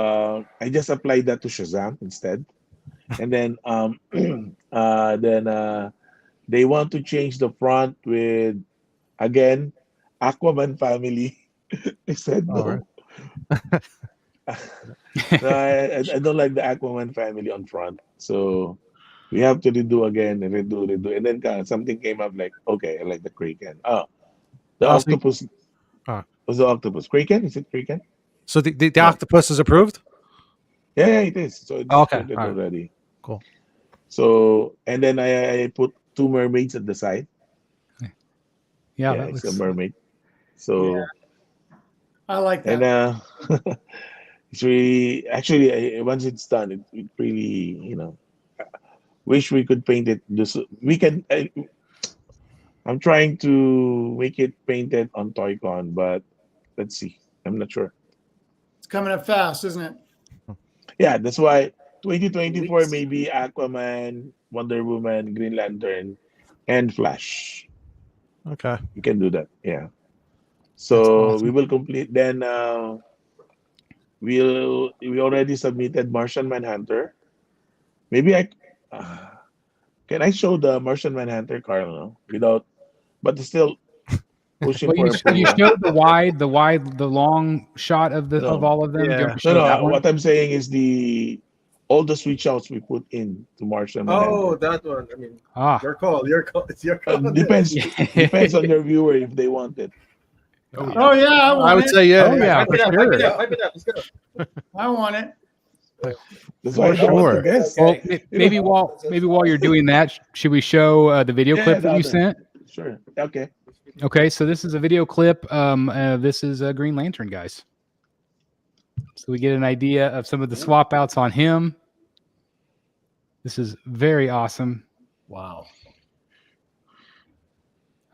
I just applied that to Shazam instead, and then they want to change the front with again Aquaman family. I said All right. no. No, I don't like the Aquaman family on front. So we have to redo again and redo. And then something came up like, okay, I like the Kraken. Oh, the Oh, so, octopus was the octopus. Kraken? Is it Kraken? so the No. octopus is approved? Yeah, it is. So it's Oh, okay. printed All right. already. Cool. So and then I put two mermaids at the side. Yeah, Yeah, that it's looks. a mermaid. So I like that. and it's really actually once it's done, it really wish we could paint it. This we can. I'm trying to make it painted on Toy-Con, but let's see. I'm not sure. It's coming up fast, isn't it? Yeah, that's why 2024 maybe Aquaman, Wonder Woman, Green Lantern, and Flash. Okay. We can do that. Yeah. That's So awesome. we will complete. Then we already submitted Martian Manhunter. Maybe can I show the Martian Manhunter, Carl? No? Without, but still pushing Well, for you approval. showed the long shot of No. all of them. Do you Yeah. want to show No, that one? what I'm saying is all the switch outs we put in to Martian Oh, Manhunter. that one. I mean, Ah, your call. Your call. It's your call. Depends on your viewer if they want it. Oh, yeah. Oh yeah, I I want would it. say yeah. Oh, yeah. Hype it up. for Hype it sure. up. Hype it up. Let's go. I want it. That's why For I want sure. to guess. Well, maybe while you're doing that, should we show the video clip that you the sent? other. Sure. Okay. Okay, so this is a video clip. This is a Green Lantern, guys. So we get an idea of some of the swap outs on him. This is very awesome. Wow.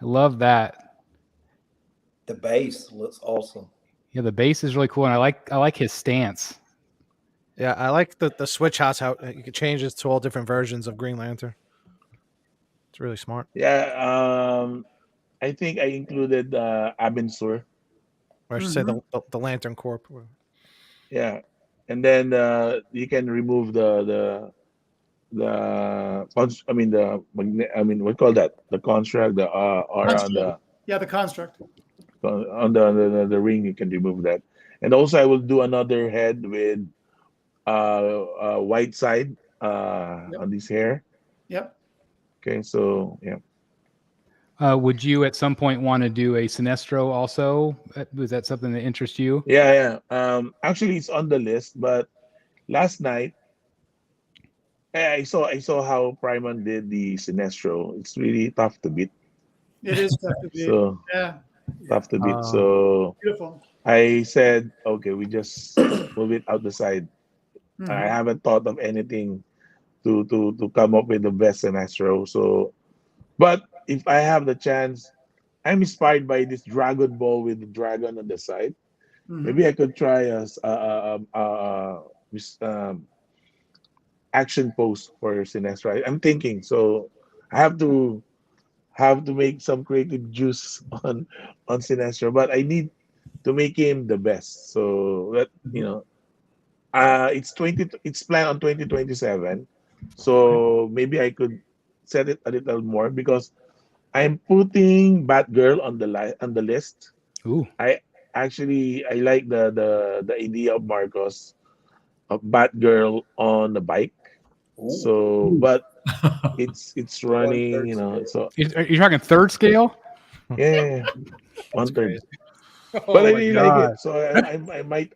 I love that. The base looks awesome. Yeah, the base is really cool, and I like his stance. Yeah, I like the switch hots, how you can change it to all different versions of Green Lantern. It's really smart. Yeah. I think I included Abensur. Or I should say the Lantern Corp. Yeah. And then you can remove what call that? The construct, the or on the Yeah, the construct. on the ring, you can remove that. And also I will do another head with white side on this hair. Yep. Okay, so yeah. Would you at some point want to do a Sinestro also? Was that something that interests you? Yeah. Actually it's on the list, but last night I saw how Priman did the Sinestro. It's really tough to beat. It is tough to beat. So Yeah. tough to beat. So Beautiful. I said, okay, we just move it out the side. I haven't thought of anything to come up with the best Sinestro. So, but if I have the chance, I'm inspired by this Dragon Ball with the dragon on the side. Maybe I could try action pose for Sinestro. I'm thinking. So I have to make some creative juice on Sinestro, but I need to make him the best. So that It's planned on 2027. So maybe I could set it a little more because I'm putting Batgirl on on the list. Ooh. I like the idea of Marcos of Batgirl on the bike. So, but it's running, One-third scale. so You're talking third scale? yeah, That's 1/3. crazy. But Oh I my really like god, it, so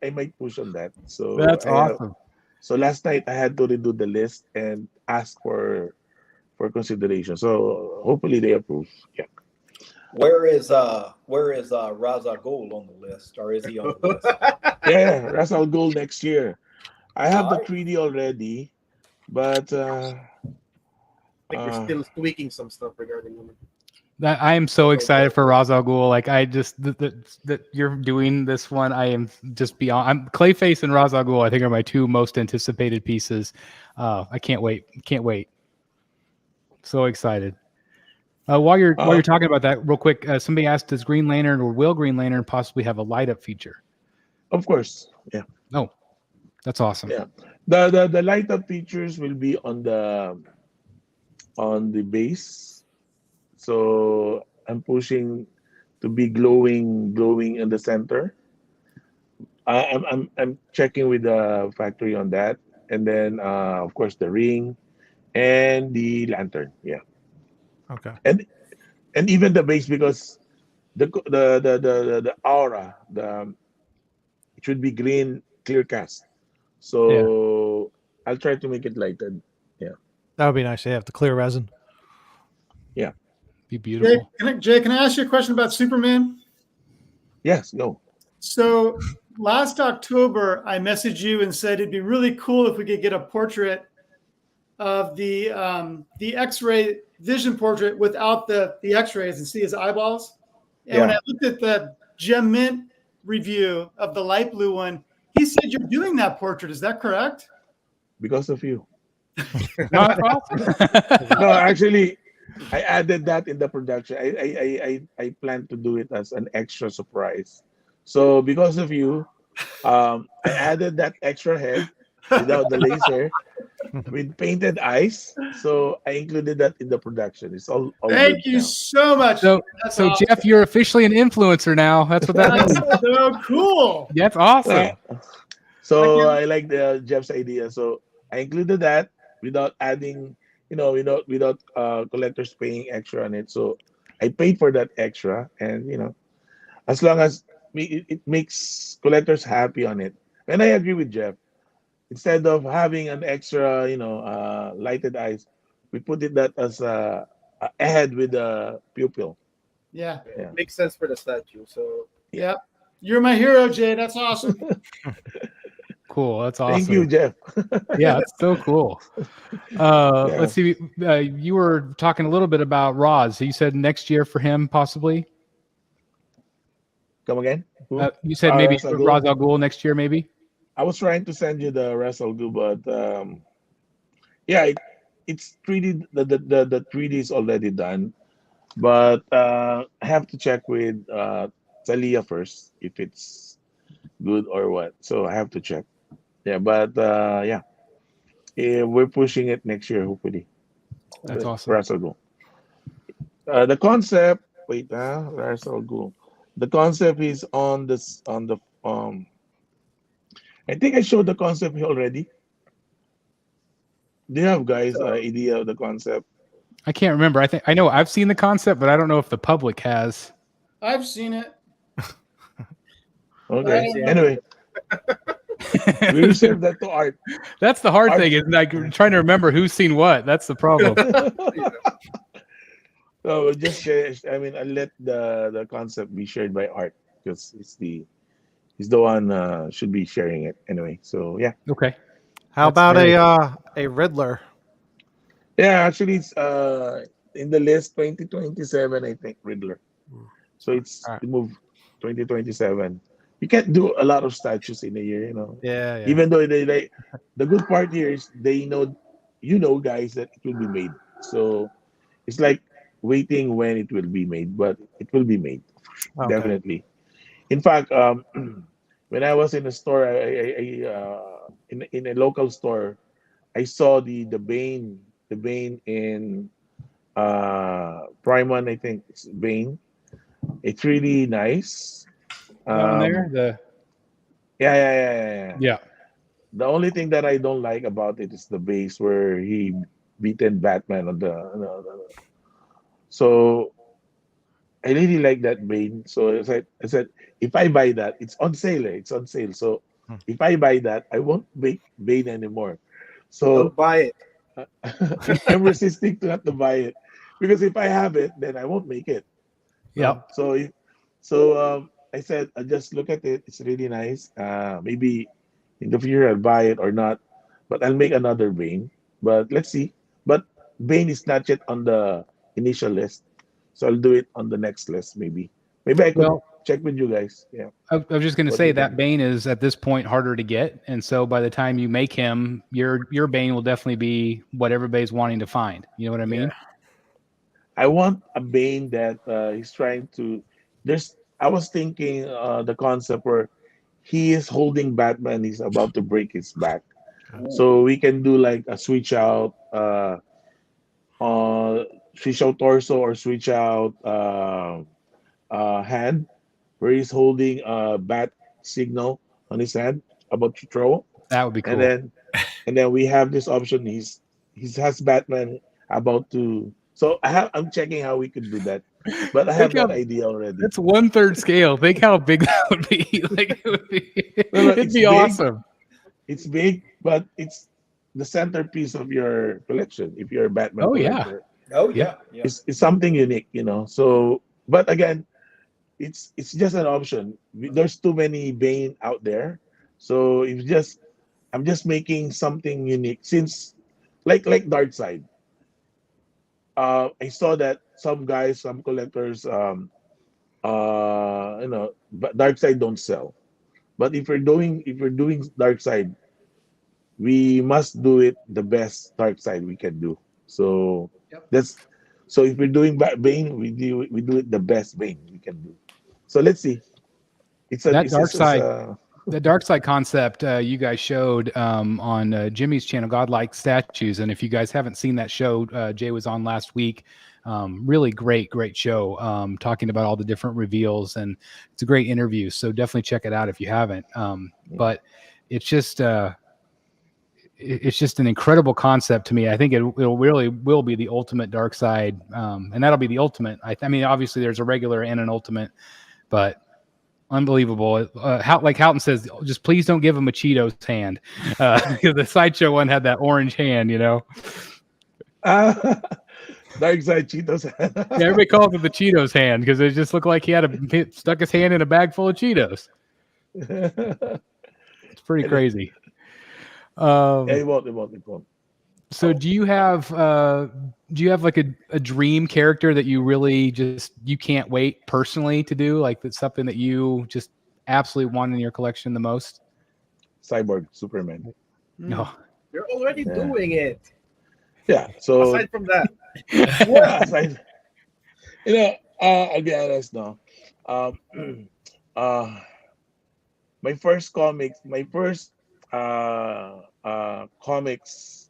I might push on that. So that's I have awesome. so last night I had to redo the list and ask for consideration. So hopefully they approve. Yeah. Where is Raza Ghul on the list, or is he on the list? Yeah, that's our goal next year. I have All the right. 3D already, but I think we're uh still tweaking some stuff regarding him. That I am so excited for Ra's al Ghul. Like I just that you're doing this one. I am just beyond. I'm Clayface and Ra's al Ghul. I think are my two most anticipated pieces. I can't wait. Can't wait. So excited. While you're um, talking about that, real quick, somebody asked, does Green Lantern or will Green Lantern possibly have a light up feature? of course. Yeah. Oh, that's awesome. Yeah. The light up features will be on the base. So I'm pushing to be glowing in the center. I'm checking with the factory on that, and then of course the ring and the lantern. Yeah, Okay. and even the base because the aura it should be green clear cast. Yeah, So I'll try to make it lighted. Yeah, That would be nice. Yeah, the clear resin. yeah, be Jay, beautiful. Jay, can I ask you a question about Superman? yes, go. So last October, I messaged you and said it'd be really cool if we could get a portrait of the X-ray vision portrait without the X-rays and see his eyeballs. And when I looked at the Gem Mint review of the light blue one, he said you're doing that portrait. Is that correct? Because of you. No, that's awesome. No, actually, I added that in the production. I plan to do it as an extra surprise. So because of you, I added that extra head without the laser with painted eyes. So I included that in the production. It's all Thank good you now. so much. So, That's so awesome. Jeff, you're officially an influencer now. That's what that means. That's so cool. That's awesome. Yeah. So I like the Jeff's idea. So I included that without adding, without collectors paying extra on it. So I paid for that extra, and as long as it makes collectors happy on it. And I agree with Jeff. Instead of having an extra, lighted eyes, we put it that as a head with a pupil. Yeah. Yeah. Makes sense for the statue. So Yeah. You're my hero, Jay. That's awesome. Cool. That's awesome. Thank you, Jeff. Yeah, that's so cool. Yeah. Let's see. You were talking a little bit about Roz. You said next year for him, possibly. Come again? Who? You said maybe Ra's al Ghul? Ra's al Ghul next year, maybe. I was trying to send you the Wrestle Go, but yeah, it's 3D. The 3D is already done, but I have to check with Talia first if it's good or what. So I have to check. Yeah, but yeah, we're pushing it next year, hopefully. That's awesome. Wrestle Go. The concept. Wait, Wrestle Go. The concept is on this on the I think I showed the concept already. Do you have guys idea of the concept? I can't remember. I know I've seen the concept, but I don't know if the public has. I've seen it. Okay. Anyway, we reserve that to Art. That's the hard thing, is like trying to remember who's seen what. That's the problem. So we'll just share. I mean, I'll let the concept be shared by Art because he's the one should be sharing it anyway. So yeah. Okay. How That's about a Riddler? Yeah, actually, it's in the list 2027. I think Riddler. So it's move 2027. You can't do a lot of statues in a year, Yeah. Even though they the good part here is they know, guys, that it will be made. So it's like waiting when it will be made, but it will be made definitely. In fact, when I was in the store, in a local store, I saw the Bane in Prime One. I think it's Bane. It's really nice. That one there. Um, yeah. Yeah. The only thing that I don't like about it is the base where he beaten Batman on the. So I really like that Bane. So I said, if I buy that, it's on sale. It's on sale. So Hmm. if I buy that, I won't make Bane anymore. So Don't buy it. I'm resisting to not to buy it because if I have it, then I won't make it. Yep. So I said, I just look at it. It's really nice. Maybe in the future I'll buy it or not, but I'll make another Bane. But let's see. But Bane is not yet on the initial list, so I'll do it on the next list. Maybe I could Well, check with you guys. Yeah. I was just going to What do say you that think? Bane is at this point harder to get, and so by the time you make him, your Bane will definitely be what everybody's wanting to find. You know what I mean? I want a Bane that he's trying to. I was thinking the concept where he is holding Batman. He's about to break his back, so we can do like a switch out torso or switch out hand, where he's holding a bat signal on his hand about to throw, That would be and cool. then we have this option. He has Batman about to. So I'm checking how we could do that, but I have Think that how idea already. that's 1/3 scale. Think how big that would be. Like it would be, No, it'd it's be big. awesome. It's big, but it's the centerpiece of your collection. If you're a Batman Oh yeah, collector, Oh yeah. yeah. it's something unique, So, but again, it's just an option. There's too many Bane out there, so I'm just making something unique. Since like Dark Side, I saw that some collectors, but Dark Side don't sell. But if we're doing Dark Side, we must do it the best Dark Side we can do. So Yep. that's so if we're doing Bane, we do it the best Bane we can do. So let's see. That dark It's side, the dark side concept you guys showed on Jimmy's channel, Godlike Statues, and if you guys haven't seen that show, Jay was on last week. Really great show, talking about all the different reveals, and it's a great interview. So definitely check it out if you haven't. But it's just an incredible concept to me. I think it really will be the ultimate dark side, and that'll be the ultimate. I mean, obviously there's a regular and an ultimate, but unbelievable. Like Houghton says, just please don't give him a Cheetos hand, because the sideshow one had that orange hand. Dark Side Cheetos. Yeah, everybody calls it the Cheetos hand because it just looked like he had stuck his hand in a bag full of Cheetos. It's pretty crazy. It won't. So do you have like a dream character that you really just you can't wait personally to do? Like that's something that you just absolutely want in your collection the most? Cyborg Superman. No. You're already doing it. Yeah. So Aside from that, aside, I'll be honest now. My first comics, comics.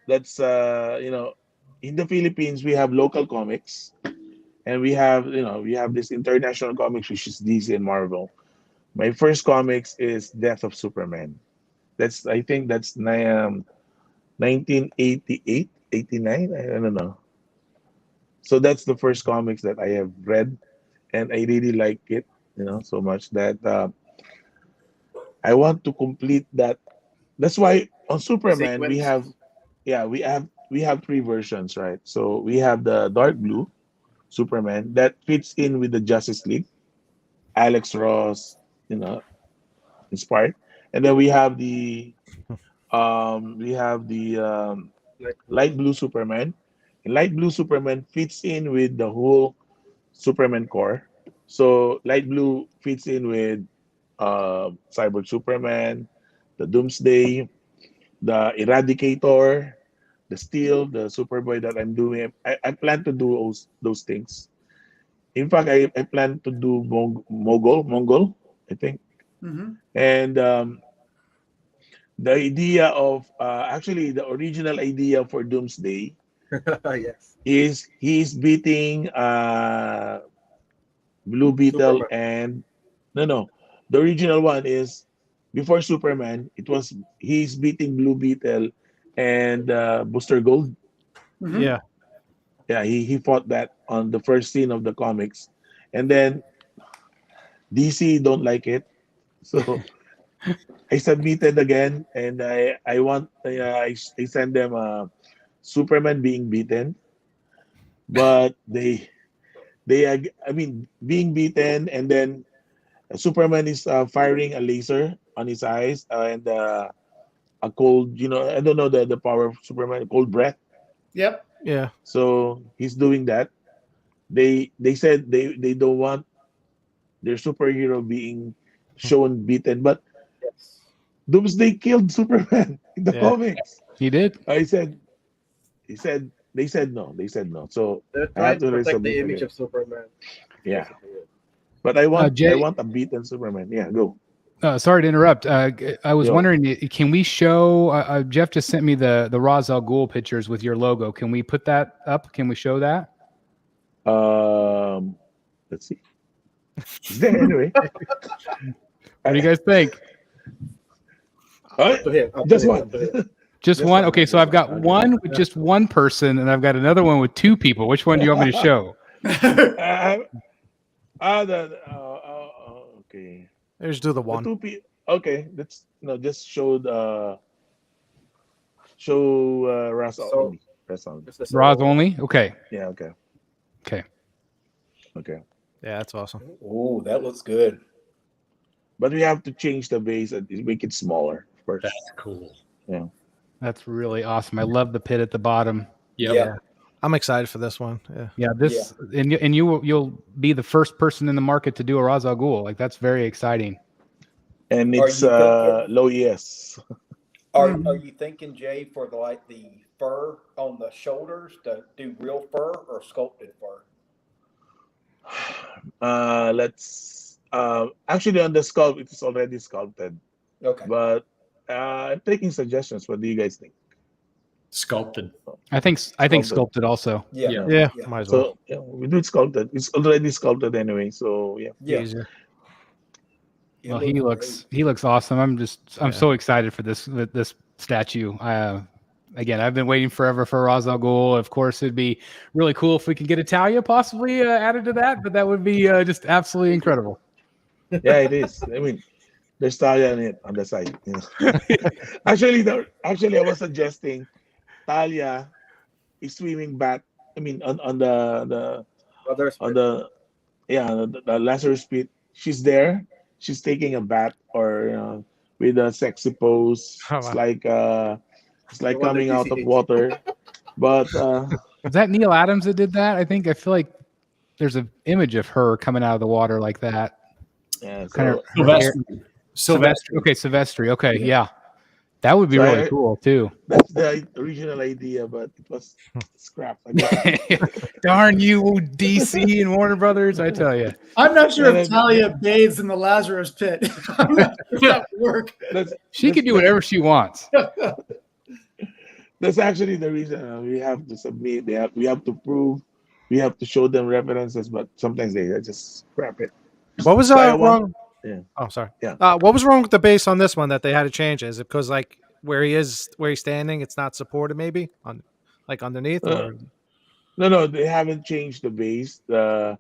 That's in the Philippines we have local comics, and we have this international comics which is DC and Marvel. My first comics is Death of Superman. I think that's 1988, 89. I don't know. So that's the first comics that I have read, and I really like it, so much that I want to complete that. That's why on Superman sequence. we have three versions, right? So we have the dark blue Superman that fits in with the Justice League, Alex Ross, inspired, and then we have the light blue Superman. And light blue Superman fits in with the whole Superman core. So light blue fits in with Cyborg Superman, the Doomsday, the Eradicator, the Steel, the Superboy that I'm doing. I plan to do those things. In fact, I plan to do Mongol, I think. Mm-hmm. And the idea of actually the original idea for Doomsday Yes. is he's beating Blue Beetle Superman. and no, the original one is before Superman. It was he's beating Blue Beetle and Booster Gold. Mhm. Yeah. Yeah, he fought that on the first scene of the comics, and then DC don't like it, so I submitted again, and I want I send them Superman being beaten, but I mean being beaten, and then Superman is firing a laser on his eyes and a cold, I don't know the power of Superman, cold breath. Yep. Yeah. So he's doing that. They said they don't want their superhero being shown beaten, but Yes. Doomsday killed Superman in the Yeah. comics. He did. I said, he said, they said no. They said no. So They're I have trying to to protect the resubmit image again. of Superman. Yeah, Basically. but I Jay- want a beaten Superman. Yeah, go. Sorry to interrupt. I was Yo. wondering, can we show? Jeff just sent me the Ra's al Ghul pictures with your logo. Can we put that up? Can we show that? Let's see. Is there anyway? What do you guys think? Up to him. Up to Just him, one. up to him. Just Just one. one. Okay, so I've got one with just one person, and I've got another one with two people. Which one do you want me to show? Okay. Let's do the The one. Okay, let's just show Russell So- only. That's all. Just the Ra's solo. only. Okay. Yeah. Okay. Okay. Okay. Yeah, that's awesome. Oh, that looks good. But we have to change the base and make it smaller first. That's cool. That's really awesome. I love the pit at the bottom. Yep. Yeah. I'm excited for this one. Yeah. Yeah, this and you'll be the first person in the market to do a Ra's al Ghul. Like that's very exciting. And Are it's you thinking- low ES. Are you thinking, Jay, for the fur on the shoulders to do real fur or sculpted fur? Let's actually on the sculpt it is already sculpted, Okay. but I'm taking suggestions. What do you guys think? Sculpted. I think sculpted also. Yeah. Yeah. Yeah. Yeah. Might as well. So we do it sculpted. It's already sculpted anyway. So yeah. Yeah. Easier. It Well, looks he looks awesome. I'm Yeah. so excited for this statue. Again, I've been waiting forever for Ra's al Ghul. Of course, it'd be really cool if we could get Italia possibly added to that, but that would be just absolutely incredible. Yeah, it is. I mean, there's Talia on it on the side. Actually, I was suggesting Talia is swimming back. I mean, on the Others. on the Lazarus pit. She's there. She's taking a bath or with a sexy pose. Oh, It's wow. like The one coming that out of DCH. water. But Was that Neil Adams that did that? I feel like there's an image of her coming out of the water like that. yeah, Kind of Silvestri. Silvestri. Okay, Silvestri. Okay, yeah. That would be So really cool too. that's the original idea, but it was scrapped. I guess. Darn you, DC and Warner Brothers! I tell you. I'm not sure Yeah, if Talia bathes in the Lazarus pit. I'm not sure if that would work. She can do whatever she wants. That's actually the reason we have to submit. We have to prove. We have to show them references, but sometimes they just scrap it. What was So I wrong? want- yeah. Oh, sorry. Yeah. What was wrong with the base on this one that they had to change? Is it because where he's standing, it's not supported maybe on underneath? Or? No, they haven't changed the base. I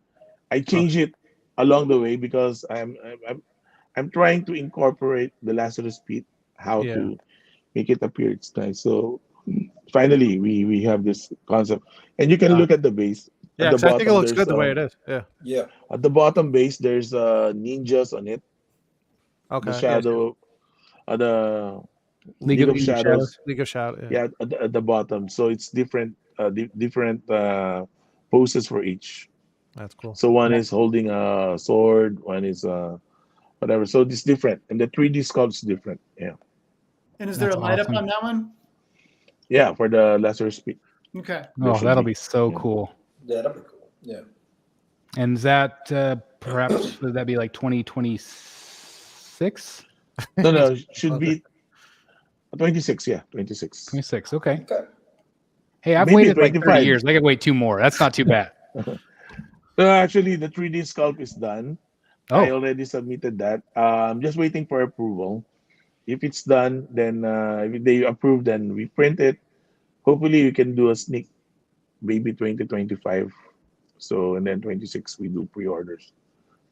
changed it along the way because I'm trying to incorporate the Lazarus pit, how Yeah. to make it appear it's nice. So finally, we have this concept, and you can look at the base. Yeah, At the 'cause I think it bottom, looks there's, good the way it is. Yeah. Yeah. At the bottom base, there's ninjas on it. Okay. The shadow, the League of Shadows. League of Shadow. Yeah, at the bottom. So it's different, different poses for each. That's cool. So one is holding a sword, one is whatever. So it's different, and the 3D sculpt's different. Yeah, And is there That's a light awesome. up on that one? yeah, for the Lazarus pit. Okay. Oh, should that'll be. be so Yeah. cool. Yeah, that'd be cool. Yeah. And is that perhaps would that be like 2026? No, should be. 26, yeah, 26. 26. Okay. Okay. Hey, I've Maybe waited like 30 25. years. I could wait 2 more. That's not too bad. Actually, the 3D sculpt is done. I Oh, already submitted that. I'm just waiting for approval. If it's done, then if they approve, then we print it. Hopefully, we can do a sneak, maybe 2025. So, and then 26, we do pre-orders.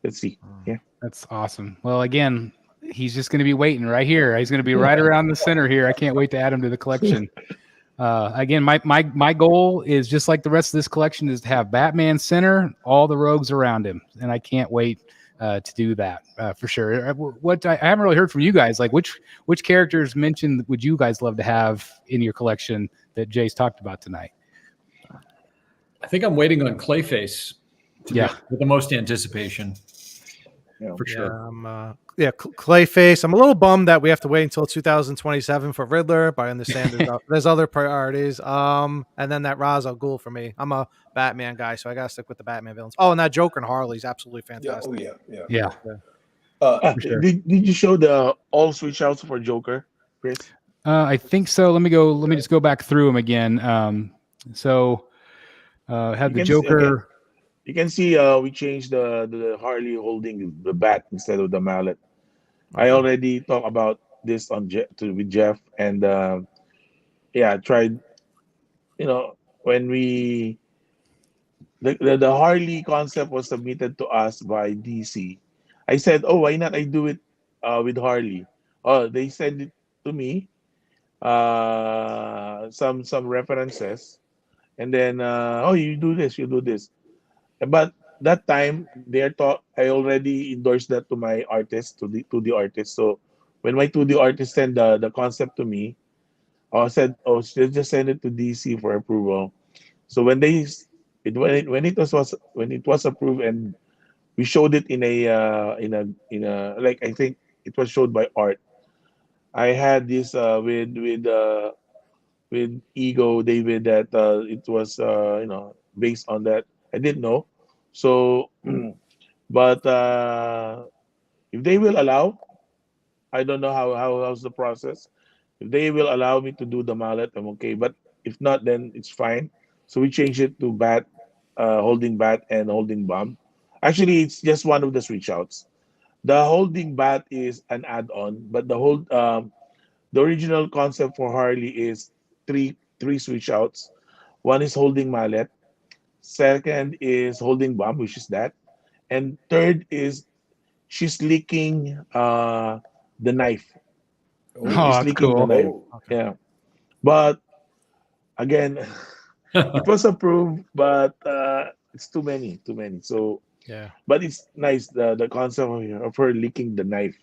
Let's see. Yeah. that's awesome. Well, again, he's just going to be waiting right here. He's going to be right around the center here. I can't wait to add him to the collection. Again, my goal is just like the rest of this collection is to have Batman center, all the rogues around him, and I can't wait to do that for sure. What I haven't really heard from you guys, like which characters mentioned would you guys love to have in your collection that Jay's talked about tonight? I think I'm waiting on Clayface. With the most anticipation. Yeah. For sure. Clayface. I'm a little bummed that we have to wait until 2027 for Riddler, but I understand there's other priorities. And then that Ra's al Ghul for me. I'm a Batman guy, so I gotta stick with the Batman villains. Oh, and that Joker and Harley's absolutely Yeah. fantastic. Oh yeah. Sure. Did you show the all switch outs for Joker, Chris? I think so. Let me just go back through them again. Had the Joker. You can see we changed the Harley holding the bat instead of the mallet. I already talked about this with Jeff, and tried. When we the Harley concept was submitted to us by DC, I said, "Oh, why not? I do it with Harley." Oh, they send it to me, some references, and then you do this, you do this. But that time, I already endorsed that to my artist, to the 2D artist. So when my 2D artist sent the concept to me, I said, "Oh, just send it to DC for approval." So when it was approved and we showed it in a like, I think it was showed by Art. I had this with Ego David that it was based on that. I didn't know. So, but if they will allow, I don't know how's the process. If they will allow me to do the mallet, I'm okay. But if not, then it's fine. So we change it to bat, holding bat and holding bomb. Actually, it's just one of the switch outs. The holding bat is an add-on, but the original concept for Harley is three switch outs. One is holding mallet. Second is holding bomb, which is that. And third is she's licking the knife. Oh, She's that's licking the cool. knife. Yeah. But again, it was approved, but it's too many. So Yeah. but it's nice, the concept of her licking the knife.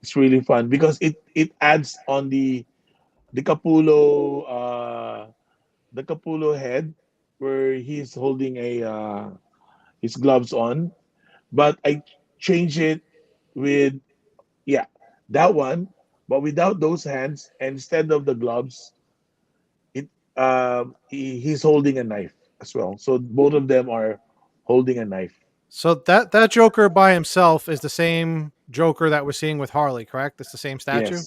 It's really fun because it adds on the Capullo head where he's holding his gloves on, but I change it with that one, but without those hands, and instead of the gloves, he's holding a knife as well. So both of them are holding a knife. So that Joker by himself is the same Joker that we're seeing with Harley, correct? It's the same statue.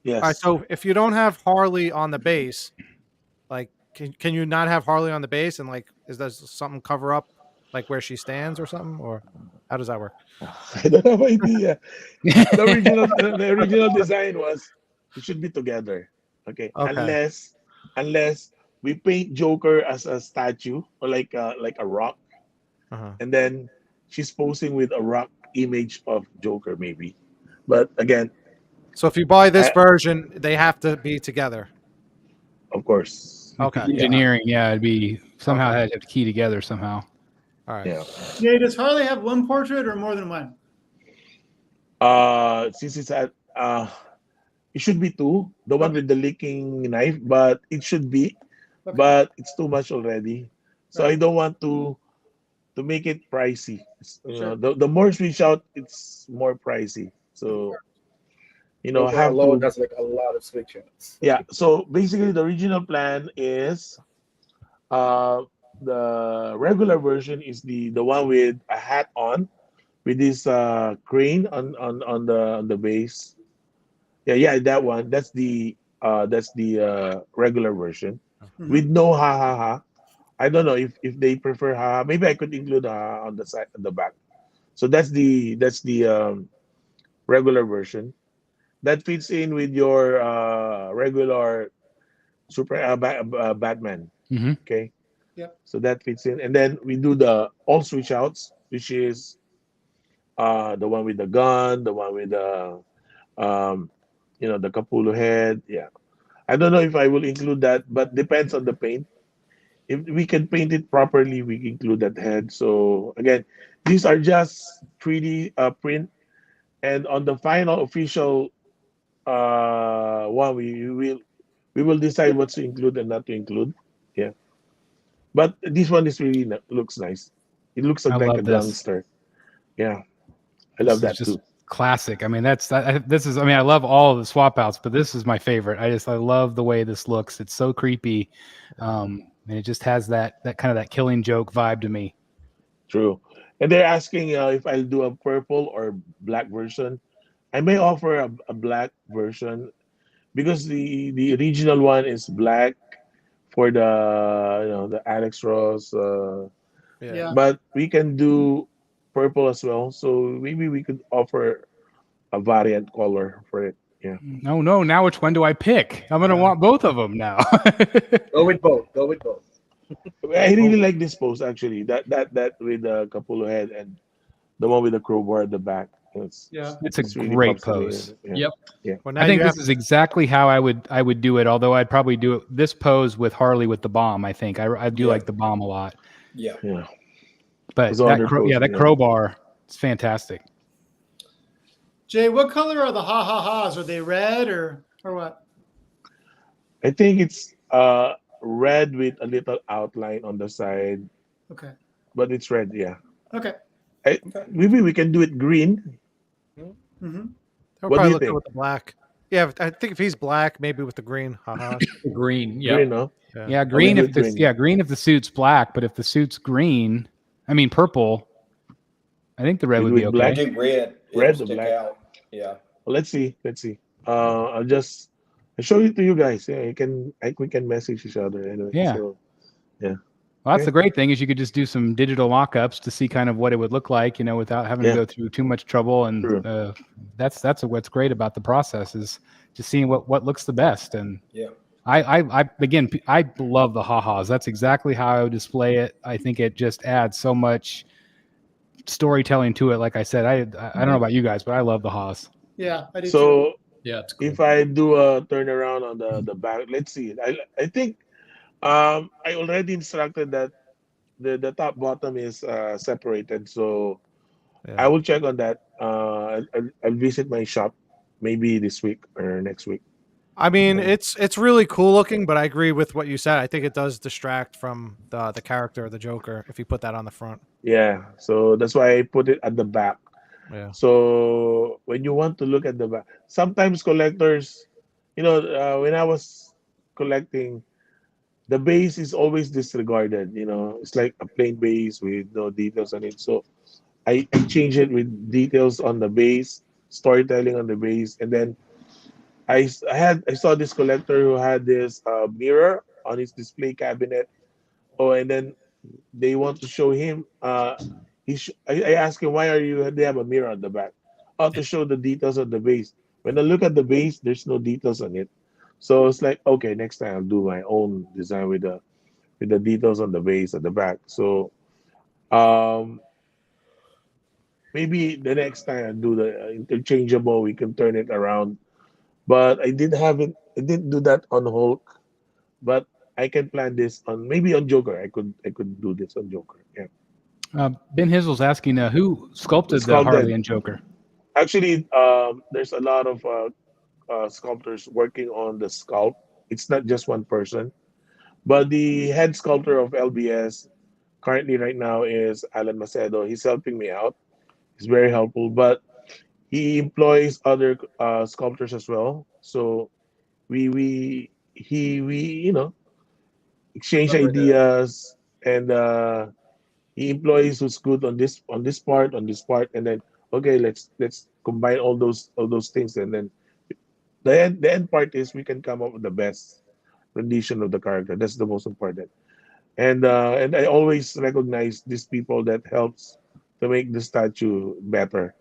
Yes. All right. So if you don't have Harley on the base, like, can you not have Harley on the base, and like, does something cover up like where she stands or something, or how does that work? I don't have idea. The original design was it should be together. Okay. Unless we paint Joker as a statue or like a rock, and then she's posing with a rock image of Joker, maybe. But again, so if you buy this version, they have to be together. Of course. Okay. Engineering, it'd be somehow had to key together somehow. All right. Yeah. Yeah, does Harley have one portrait or more than one? Since it's at it should be two, the one with the licking knife, but it should be, but it's too much already. So I don't want to make it pricey. The more switch out, it's more pricey. So have alone, to. that's like a lot of switch outs. Yeah. So basically, the original plan is, the regular version is the one with a hat on, with this crane on the base. Yeah, that one. That's the That's the regular version Mhm. with no ha ha ha. I don't know if they prefer ha. Maybe I could include ha on the side, on the back. So that's the regular version that fits in with your regular Batman. Hmm. Okay, Yep. so that fits in, and then we do the all switch outs, which is the one with the gun, the one with the um, the Capullo head. Yeah, I don't know if I will include that, but depends on the paint. If we can paint it properly, we include that head. So again, these are just 3D print, and on the final official one, we will decide what to include and not to include. Yeah, but this one is really looks nice. It looks I like a love this. gangster. Yeah, I This love is that just too. classic. I mean, this is. I mean, I love all of the swap outs, but this is my favorite. I love the way this looks. It's so creepy, and it just has that kind of that Killing Joke vibe to me. True. And they're asking if I'll do a purple or black version. I may offer a black version because the original one is black for the Alex Ross, Yeah. Yeah. but we can do purple as well. So maybe we could offer a variant color for it. Yeah, No, no. Now, which one do I pick? I'm gonna want both of them now. Go with both. Go with both. I really like this pose actually. That with the Capullo head and the one with the crowbar at the back. Yeah. It's a It's really great pops to me. pose. Yeah, Yep. yeah. Well, now I think you this have is exactly how I would do it. Although I'd probably do it this pose with Harley with the bomb. I think I do Yeah. like the bomb a lot. Yeah. Yeah. But Those other poses, that yeah. crowbar, it's fantastic. Jay, what color are the ha ha ha's? Are they red or what? I think it's red with a little outline on the side, Okay. but it's red. Yeah. Okay. Okay. Maybe we can do it green. Mm-hmm. They'll What do probably you look good think? with the black. Yeah, I think if he's black, maybe with the green. Haha. Green. Green, Yep. no? Yeah, we green do if it the green. green if the suit's black, but if the suit's green, I mean purple, I think the red We would do be it black. okay. Do red. It'll Red or stick black? out. Yeah. Well, let's see. Let's see. I'll show it to you guys. Yeah, we can message each other anyway. Yeah. So yeah. Well, that's Okay. the great thing is you could just do some digital mock-ups to see kind of what it would look like, without having to Yeah. go through too much trouble. And True. that's what's great about the process is just seeing what looks the best. And Yeah. I love the ha-has. That's exactly how I would display it. I think it just adds so much storytelling to it. Like I said, I don't know about you guys, but I love the ha's. Yeah, I do too. So Yeah. It's cool. if I do a turnaround on the back, let's see. I think I already instructed that the top bottom is separated. So I Yeah. will check on that. I'll visit my shop maybe this week or next week. I mean, it's really cool looking, but I agree with what you said. I think it does distract from the character of the Joker if you put that on the front. Yeah, so that's why I put it at the back. Yeah. So when you want to look at the back, sometimes collectors, when I was collecting, the base is always disregarded. It's like a plain base with no details on it. So I change it with details on the base, storytelling on the base, and then I saw this collector who had this mirror on his display cabinet. Oh, and then they want to show him. I asked him, why they have a mirror on the back? Oh, to show the details of the base. When I look at the base, there's no details on it. So it's like, okay, next time I'll do my own design with the details on the base at the back. So um maybe the next time I do the interchangeable, we can turn it around. But I didn't do that on Hulk, but I can plan this on maybe on Joker. I could do this on Joker. Yeah. Ben Hizzle's asking who sculpted the Harley Sculpted. and Joker. Actually, there's a lot of sculptors working on the sculpt. It's not just one person, but the head sculptor of LBS currently right now is Alan Macedo. He's helping me out. He's very helpful, but he employs other sculptors as well. So we exchange ideas, and he employs who's good on this part, and then okay, let's combine all those things, and then the end part is we can come up with the best rendition of the character. That's the most important. And I always recognize these people that helps to make the statue better.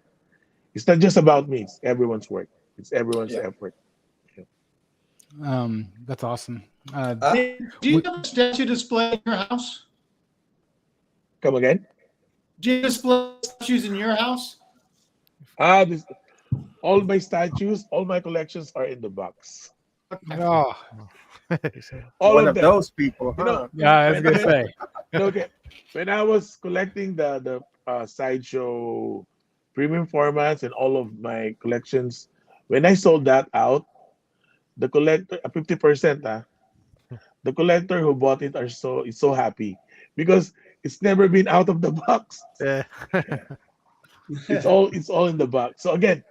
It's not just about me. It's everyone's work. It's everyone's Yeah. effort. Yeah. That's awesome. Hey, do you have a statue display in your house? Come again? Do you display statues in your house? This all my statues, all my collections are in the box. Oh. All One of of them. those people, You know, huh? Yeah, I was gonna say. okay. When I was collecting the sideshow premium formats and all of my collections, when I sold that out, the collector 50%, the collector who bought it is so happy because it's never been out of the box. Yeah. It's all in the box. So again,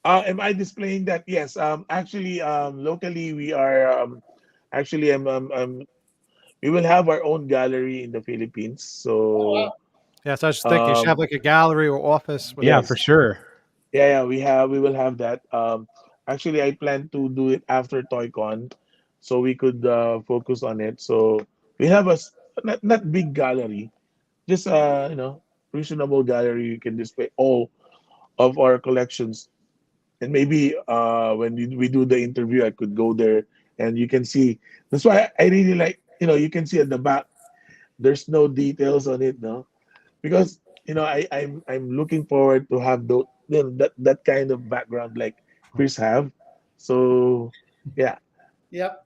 am I displaying that? Yes. Actually, locally we are actually we will have our own gallery in the Philippines. So Yeah, so I was just thinking you should have um like a gallery or office with Yeah, like yes, for sure. yeah, we will have that. Actually, I plan to do it after ToyCon, so we could focus on it. So we have not big gallery, just reasonable gallery. You can display all of our collections, and maybe when we do the interview, I could go there and you can see. That's why I really like, you can see at the back. There's no details on it, no, because I'm looking forward to have that kind of background like Chris have. So yeah. Yep.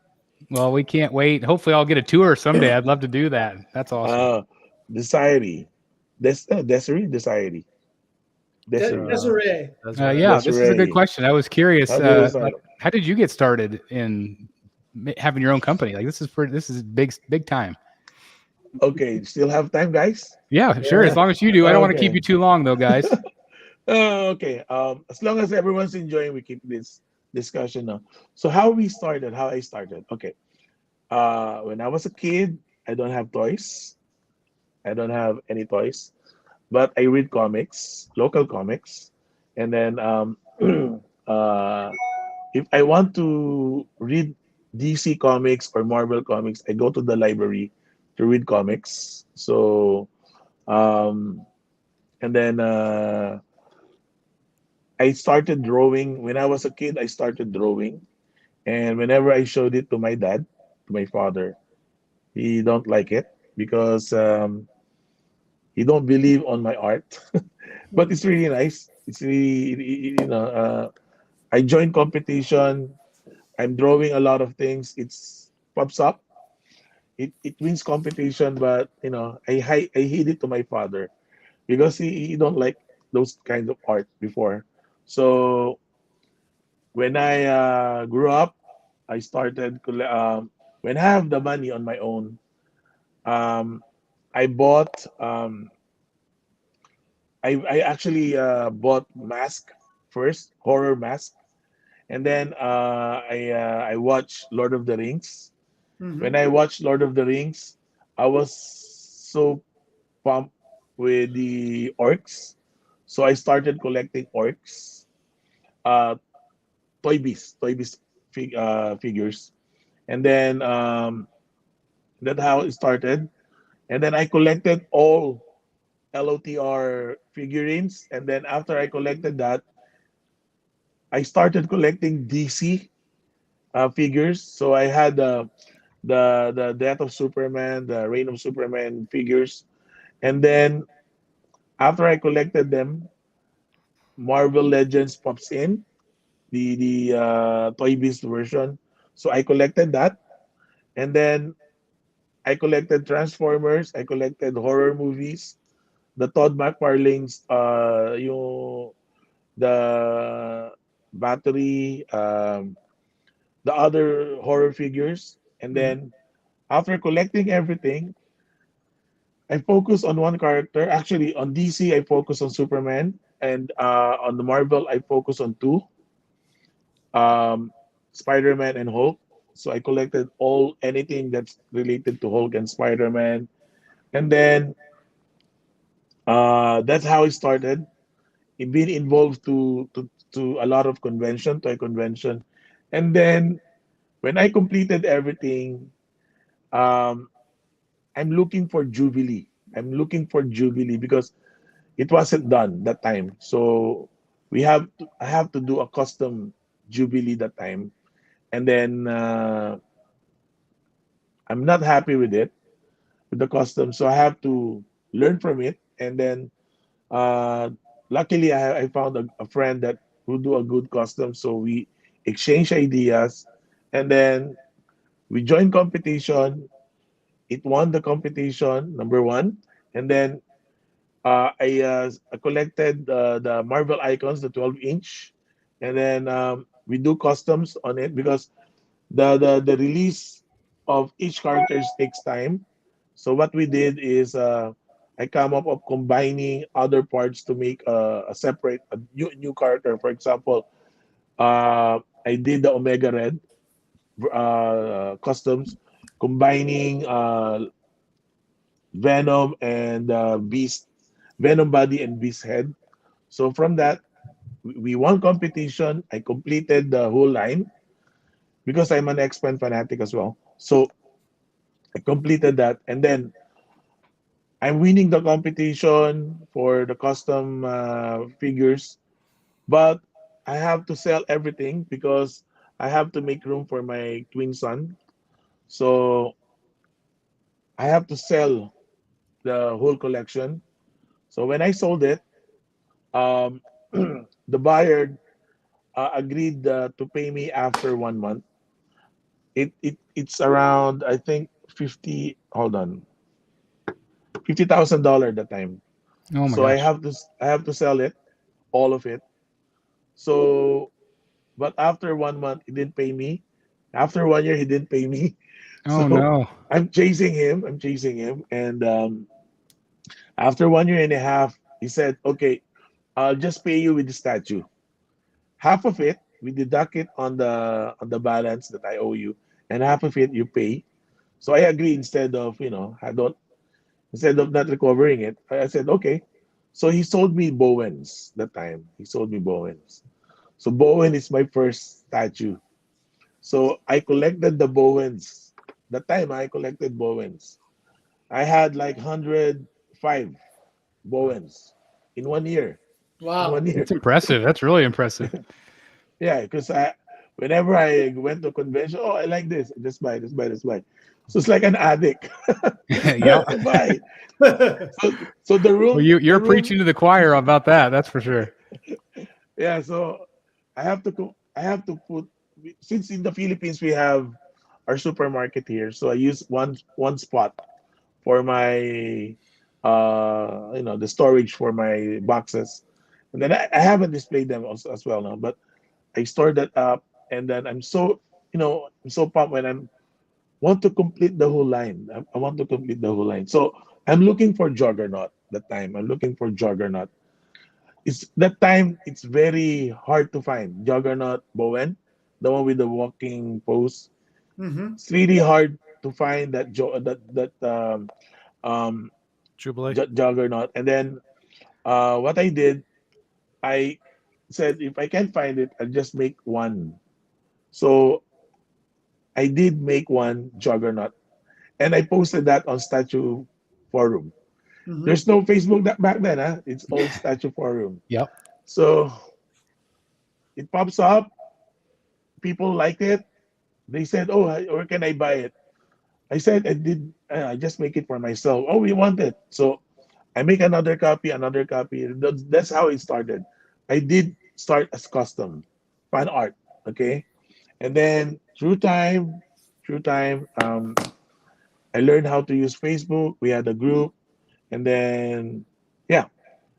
Well, we can't wait. Hopefully, I'll get a tour someday. I'd love to do that. That's awesome. The Society. Desiree, the Society. Desiree. Desiree. that's Yeah, this is a good Desiree. question. I was curious. How do you Like, how did you get started in having your own company? Like, this is big time. Okay, still have time, guys? Yeah, sure. As long as you do. I don't want to keep Okay. you too long, though, guys. Okay. As long as everyone's enjoying, we keep this discussion now. So how I started. Okay. When I was a kid, I don't have toys. I don't have any toys, but I read comics, local comics, and then uh, if I want to read DC comics or Marvel comics, I go to the library to read comics. So um, and then I started drawing when I was a kid. I started drawing, and whenever I showed it to my dad, to my father, he don't like it because he don't believe on my art. But it's really nice. It's really I join competition. I'm drawing a lot of things. It's pops up. It wins competition, but I hid it to my father because he don't like those kinds of art before. So when I grew up, I started when I have the money on my own. Um, I bought. I actually bought mask first, horror mask, and then I watched Lord of the Rings. When Mhm. I watched Lord of the Rings, I was so pumped with the orcs, so I started collecting orcs, uh, Toy Biz figures, and then that's how it started. And then I collected all LOTR figurines, and then after I collected that, I started collecting DC figures. So I had the Death of Superman, the Reign of Superman figures, and then after I collected them, Marvel Legends pops in the Toy Biz version. So I collected that, and then I collected Transformers. I collected horror movies. The Todd McFarlane's the battery, the other horror figures, and Mhm. then after collecting everything, I focus on one character. Actually, on DC, I focus on Superman, and on the Marvel, I focus on two, um, Spider-Man and Hulk. So I collected anything that's related to Hulk and Spider-Man, and then that's how it started. It been involved to a lot of convention, toy convention, And then when I completed everything, um, I'm looking for Jubilee. I'm looking for Jubilee because it wasn't done that time. So I have to do a custom Jubilee that time. And then I'm not happy with it, with the custom. So I have to learn from it. And then uh, luckily I found a friend that who do a good custom. So we exchange ideas, and then we joined competition. It won the competition, number one. And then I collected the Marvel icons, the 12-inch, and then we do customs on it because the release of each characters takes time. So what we did is I come up of combining other parts to make a separate a new character. For example, I did the Omega Red customs, combining Venom and Beast, Venom body and Beast head. So from that, we won competition. I completed the whole line because I'm an X-Men fanatic as well. So I completed that, and then I'm winning the competition for the custom figures, but I have to sell everything because I have to make room for my twin son. So I have to sell the whole collection. So when I sold it, um, the buyer agreed to pay me after 1 month. It's around, I think, 50. Hold on, $50,000 at the time. Oh my So gosh. I have to sell it, all of it. So, but after 1 month, he didn't pay me. After 1 year, he didn't pay me. Oh So no. I'm chasing him. I'm chasing him, and after 1 year and a half, he said, "Okay, I'll just pay you with the statue. Half of it we deduct it on the balance that I owe you, and half of it you pay." So I agree instead of I don't instead of not recovering it. I said okay. So he sold me Bowens that time. He sold me Bowens. So Bowen is my first statue. So I collected the Bowens. That time I collected Bowens. I had like 105 Bowens in 1 year. In Wow. 1 year. That's impressive. That's really impressive. Yeah, because whenever I went to convention, oh, I like this. Just buy, just buy, just buy. So it's like an addict. I Yeah. have to buy. So Well, the you're room, preaching to the choir about that. That's for sure. yeah. So I have to put, since in the Philippines we have our supermarket here, so I use one spot for my the storage for my boxes, and then I haven't displayed them also, as well now, but I stored that up, and then I'm so pumped when I'm want to complete the whole line. I want to complete the whole line. So I'm looking for Juggernaut that time. I'm looking for Juggernaut. It's that time. It's very hard to find Juggernaut Bowen, the one with the walking pose. Hmm. It's really hard to find that um Jubilee. Juggernaut. And then what I did, I said if I can't find it, I'll just make one. So I did make one Juggernaut, and I posted that on Statue Forum. Hmm. There's no Facebook back then, huh? It's old Statue Forum. Yep. So it pops up. People like it. They said, "Oh, where can I buy it?" I said, "I did. I just make it for myself." Oh, we want it. So I make another copy, another copy. That's how it started. I did start as custom fan art. Okay, and then through time, I learned how to use Facebook. We had a group, and then yeah.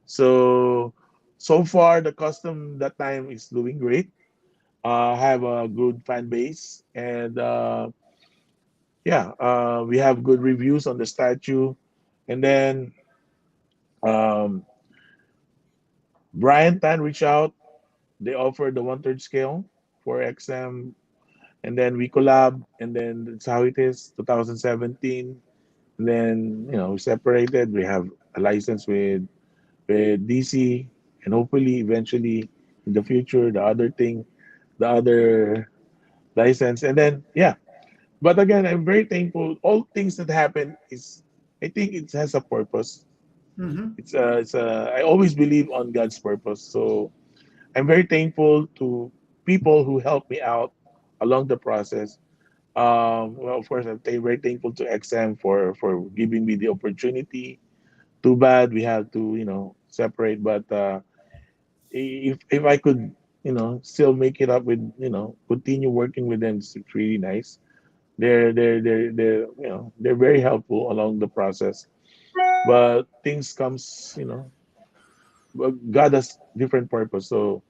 So far the custom that time is doing great. I have a good fan base, and yeah, we have good reviews on the statue. And then um, Bryan Tan reached out. They offered the 1/3 scale for XM, and then we collab, and then that's how it is. 2017. And then we separated. We have a license with DC, and hopefully eventually in the future the other license, and then yeah. But again, I'm very thankful. All things that happen is, I think it has a purpose. Mm-hmm. I always believe on God's purpose. So I'm very thankful to people who helped me out along the process. Well, of course, very thankful to XM for giving me the opportunity. Too bad we had to, separate. But if I could, still make it up with, continue working with them, it's really nice. They're very helpful along the process. But things comes, but God has different purpose. So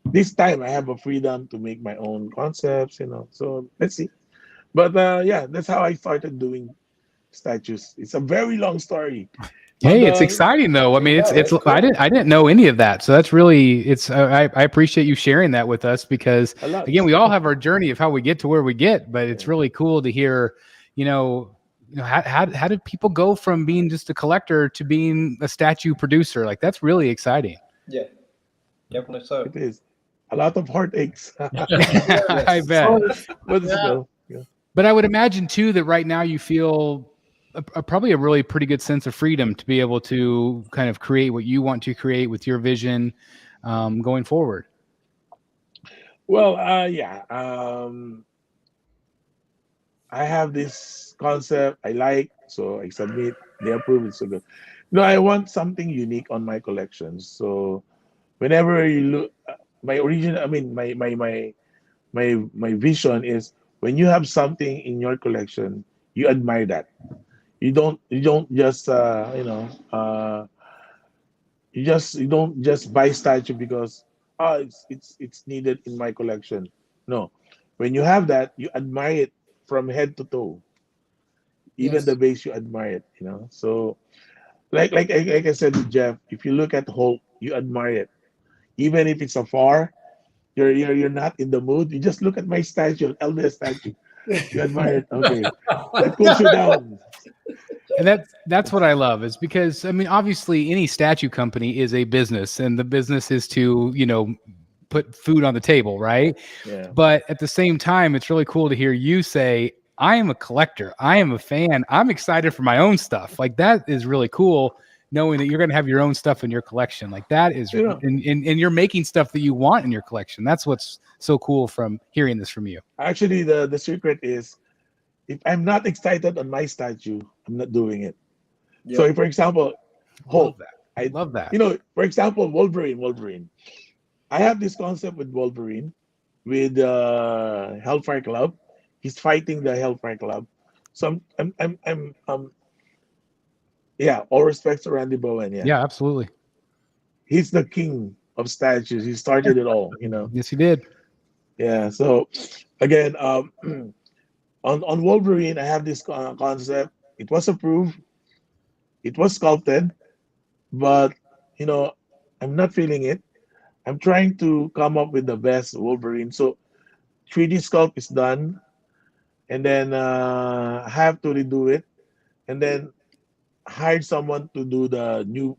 this time I have a freedom to make my own concepts, So let's see. But yeah, that's how I started doing statues. It's a very long story. But Hey, it's exciting though. I mean, Yeah, it's that's cool. I didn't know any of that, so that's really it's. I appreciate you sharing that with us because a lot. again, we all have our journey of how we get to where we get, but it's really cool to hear. How did people go from being just a collector to being a statue producer? Like that's really exciting. Yeah, definitely so. It is a lot of heartaches. I bet. But Yeah. still, yeah. But I would imagine too that right now you feel probably a really pretty good sense of freedom to be able to kind of create what you want to create with your vision going forward. Well, yeah. I have this concept I like, so I submit. They approve it, so good. No, I want something unique on my collections. So whenever you look, my original, I mean, my vision is when you have something in your collection, you admire that. You don't just you don't just buy statue because it's needed in my collection. No, when you have that, you admire it from head to toe. Even the Yes. base, you admire it. So like I said to Jeff, if you look at Hulk, you admire it. Even if it's afar, you're not in the mood. You just look at my statue, elder statue. You admire it. Okay, that cools you down. And that's what I love is because I mean obviously any statue company is a business and the business is to put food on the table, right? Yeah. But at the same time it's really cool to hear you say I am a collector, I am a fan, I'm excited for my own stuff. Like that is really cool knowing that you're going to have your own stuff in your collection. Like that is Yeah. and you're making stuff that you want in your collection. That's what's so cool from hearing this from you. Actually, the secret is if I'm not excited on my statue, I'm not doing it. Yeah. So, if, for example, Love Hulk, that. Love that. For example, Wolverine. I have this concept with Wolverine, with Hellfire Club. He's fighting the Hellfire Club. So yeah. All respects to Randy Bowen. Yeah, Yeah, absolutely. he's the king of statues. He started it all. Yes, you did. Yeah. So, again, on Wolverine, I have this concept. It was approved. It was sculpted, but you know, I'm not feeling it. I'm trying to come up with the best Wolverine. So 3D sculpt is done, and then I have to redo it, and then hired someone to do the new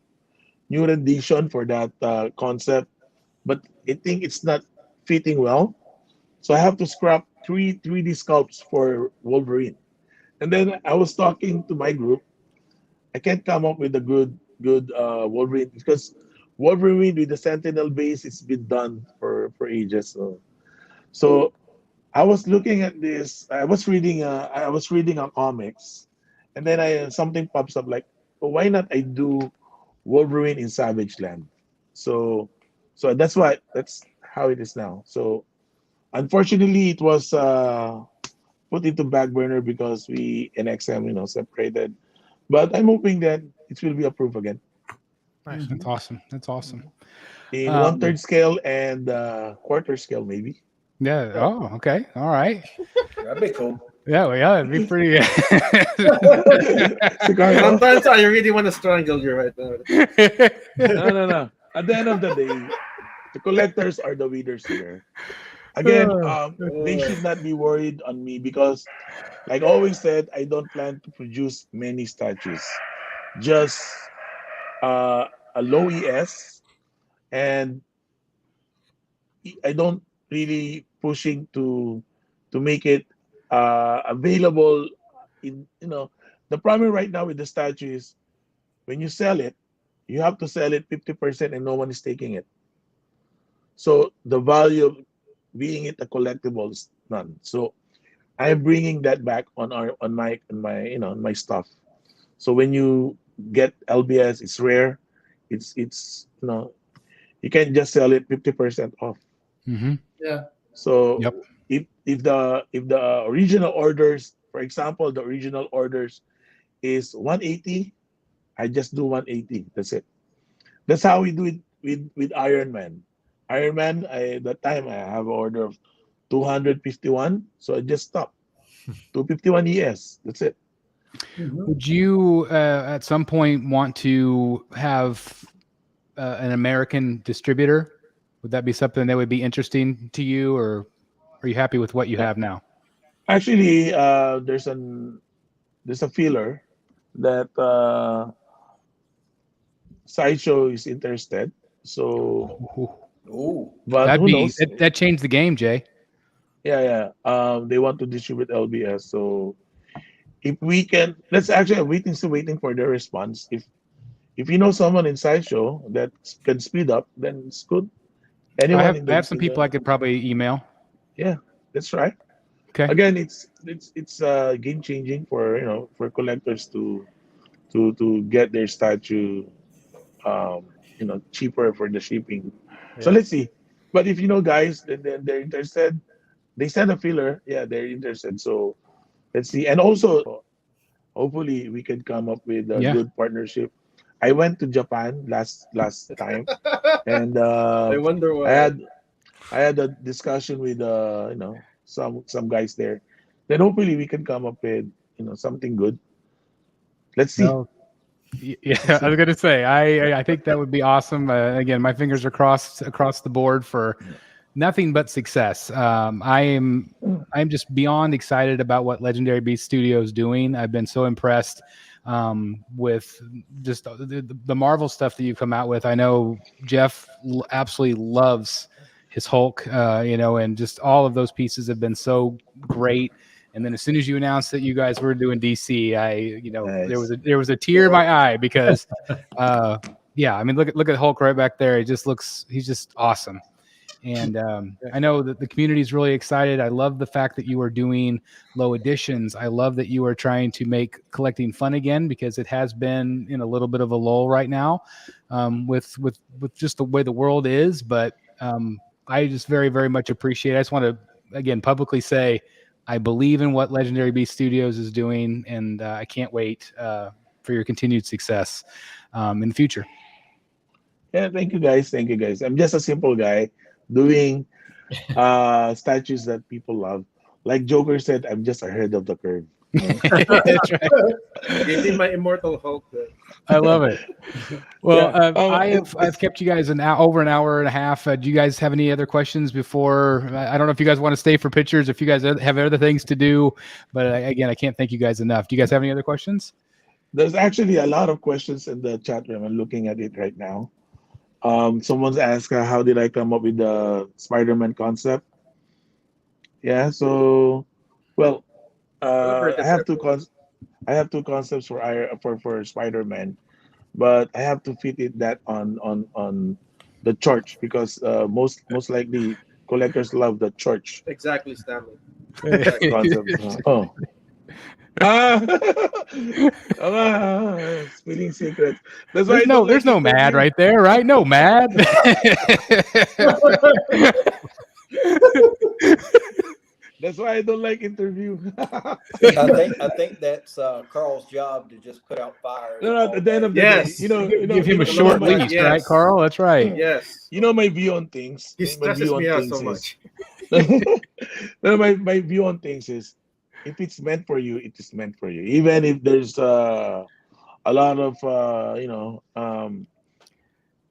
rendition for that concept. But I think it's not fitting well, so I have to scrap 3D sculpts for Wolverine. And then I was talking to my group. I can't come up with a good Wolverine because Wolverine with the Sentinel base it's been done for ages. So I was looking at this. I was reading a comics, and then I something pops up like, oh, why not I do Wolverine in Savage Land? So that's how it is now. So unfortunately, it was put into back burner because we NXM separated. But I'm hoping that it will be approved again Nice. That's awesome. That's awesome. in Um, 1/3 scale and quarter scale maybe. Yeah. Oh, okay. All right. That'd be cool. Yeah. Well, yeah. It'd be pretty. Cigar, Sometimes I really want to strangle you right now. no. At the end of the day, the collectors are the winners here. Again, they should not be worried on me because, like I always said, I don't plan to produce many statues. Just a low ES, and I don't really pushing to to make it available. In the problem right now with the statue is when you sell it, you have to sell it 50% and no one is taking it. So the value of being it a collectible is none. So I'm bringing that back on my on my stuff. So when you get LBS, it's rare. It's you can't just sell it 50% off. Mm-hmm. Yeah. So Yep. if the original orders, for example, the original orders is 180, I just do 180. That's it. That's how we do it with Iron Man. Iron Man, that time I have an order of 251, so I just stop 251 ES. That's it. Mhm. Would you at some point want to have an American distributor? Would that be something that would be interesting to you, or are you happy with what you have now? Actually, there's a filler that Sideshow is interested. So, Ooh. but That'd who be knows? that changed the game, Jay. Yeah. They want to distribute LBS. So if we can, let's actually still waiting for their response. If you know someone in Sideshow that can speed up, then it's good. Anyone in I the have some people I could probably email. yeah, that's right. Okay. Again, it's game changing for for collectors to get their statue cheaper for the shipping. So Yeah. let's see. But if you know guys, then they're interested. They send a filler. Yeah, they're interested. So let's see. And also, hopefully, we can come up with a Yeah. good partnership. I went to Japan last time, and I wonder I why. had I had a discussion with some guys there. Then hopefully we can come up with something good. Let's see. No. Yeah, I was gonna say I think that would be awesome. Again, my fingers are crossed across the board for nothing but success. I'm just beyond excited about what Legendary Beast Studio is doing. I've been so impressed with just the Marvel stuff that you've come out with. I know Jeff absolutely loves his Hulk, and just all of those pieces have been so great. And then as soon as you announced that you guys were doing DC, Nice. there was a tear in my eye because, yeah, I mean, look at Hulk right back there. He's just awesome. And I know that the community is really excited. I love the fact that you are doing low editions. I love that you are trying to make collecting fun again, because it has been in a little bit of a lull right now with just the way the world is. But I just very, very much appreciate it. I just want to, again, publicly say I believe in what Legendary Beast Studios is doing, and I can't wait for your continued success in the future. Yeah, thank you guys. Thank you guys. I'm just a simple guy doing statues that people love. Like Joker said, I'm just ahead of the curve. That's right. Give me my immortal Hulk. I love it. Well, Yeah. I've kept you guys over an hour and a half. Do you guys have any other questions before? I don't know if you guys want to stay for pictures, if you guys have other things to do, but again, I can't thank you guys enough. Do you guys have any other questions? There's actually a lot of questions in the chat room. I'm looking at it right now. Someone's asked, how did I come up with the Spider-Man concept? Yeah, so well, I have two concepts for Spider-Man, but I have to fit it that on the church, because most likely collectors love the church Exactly, Stanley. concept. Spilling secrets. That's why There's no mad right there, right? No mad. That's why I don't like interview. I think that's Carl's job to just put out fires. No, at the end of the Yes. day, Give him a short leash, yes. right, Carl? That's right. Yes. You know my view on things. He My stresses view on me out things so is- much. No, my view on things is, if it's meant for you, it is meant for you. Even if there's a lot of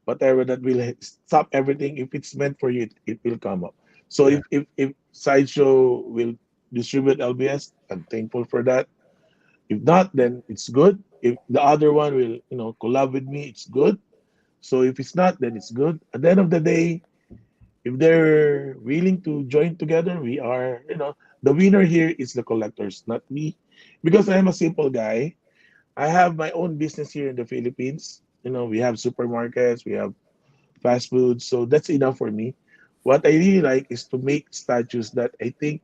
whatever that will stop everything. If it's meant for you, it will come up. So Yeah. if Sideshow will distribute LBS, I'm thankful for that. If not, then it's good. If the other one will collab with me, it's good. So if it's not, then it's good. At the end of the day, if they're willing to join together, we are the winner here is the collectors, not me, because I am a simple guy. I have my own business here in the Philippines. We have supermarkets, we have fast food, so that's enough for me. What I really like is to make statues that I think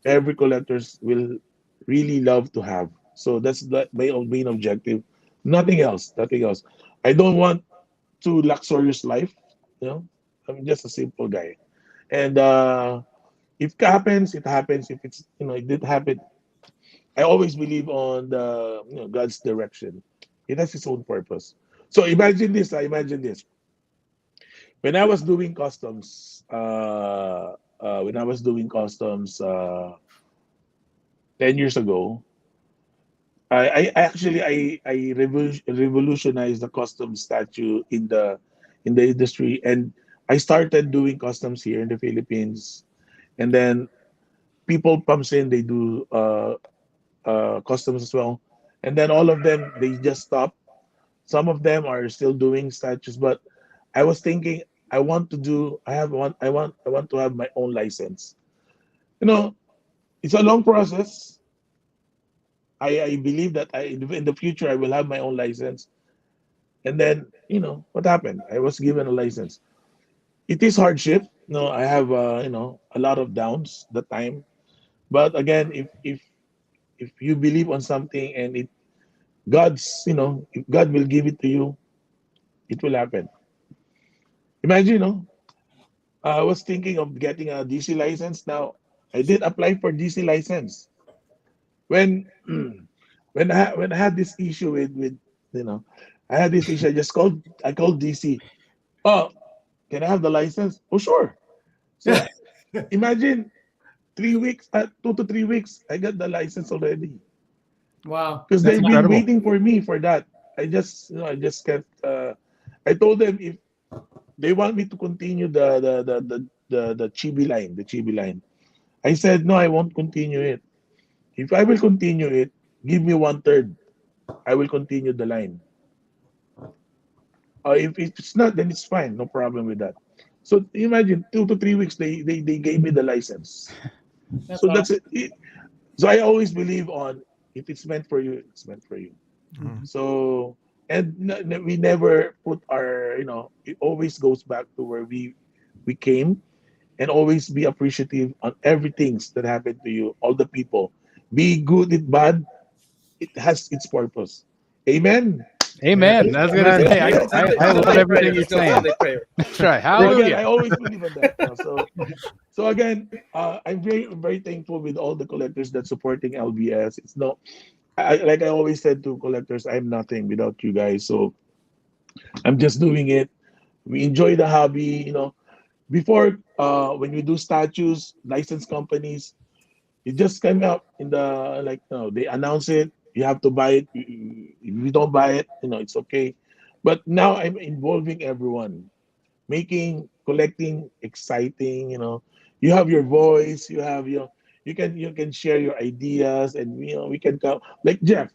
every collectors will really love to have. So that's my own main objective. Nothing else. Nothing else. I don't want too luxurious life. I'm just a simple guy. And if it happens, it happens. If it did happen, I always believe on the God's direction. It has its own purpose. So imagine this. Imagine this. When I was doing customs, 10 years ago, I actually revolutionized the custom statue in the industry, and I started doing customs here in the Philippines, and then people comes in, they do customs as well, and then all of them they just stop. Some of them are still doing statues, but I was thinking I want to have my own license. It's a long process. I believe that in the future I will have my own license. And then what happened? I was given a license. It is hardship. I have a lot of downs that time. But again, if you believe on something and if God will give it to you, it will happen. Imagine, I was thinking of getting a DC license. Now I did apply for DC license. When I had this issue with I had this issue. I called DC. Oh, can I have the license? Oh, sure. So imagine 3 weeks, 2 to 3 weeks, I got the license already. Wow. Because That's they've incredible. been waiting for me for that. I just kept. I told them if they want me to continue the chibi line. I said no, I won't continue it. If I will continue it, give me 1/3. I will continue the line. If it's not, then it's fine. No problem with that. So imagine 2 to 3 weeks, they gave me the license. That's So awesome. that's it. So I always believe on if it's meant for you, it's meant for you. Mhm. So and we never put our it always goes back to where we came, and always be appreciative on everything that happened to you, all the people. Be good, it bad, it has its purpose. Amen. Amen. I was gonna Amen. say, I love everything you're saying. That's right. So again, I Hallelujah. always believe in that. So again, I'm very very thankful with all the collectors that supporting LBS. It's no, like I always said to collectors, I'm nothing without you guys. So I'm just doing it. We enjoy the hobby. Before when we do statues, license companies, it just came up in the they announce it. You have to buy it. If you don't buy it, it's okay. But now I'm involving everyone, collecting exciting. You have your voice. You have you can share your ideas, and we can come like Jeff.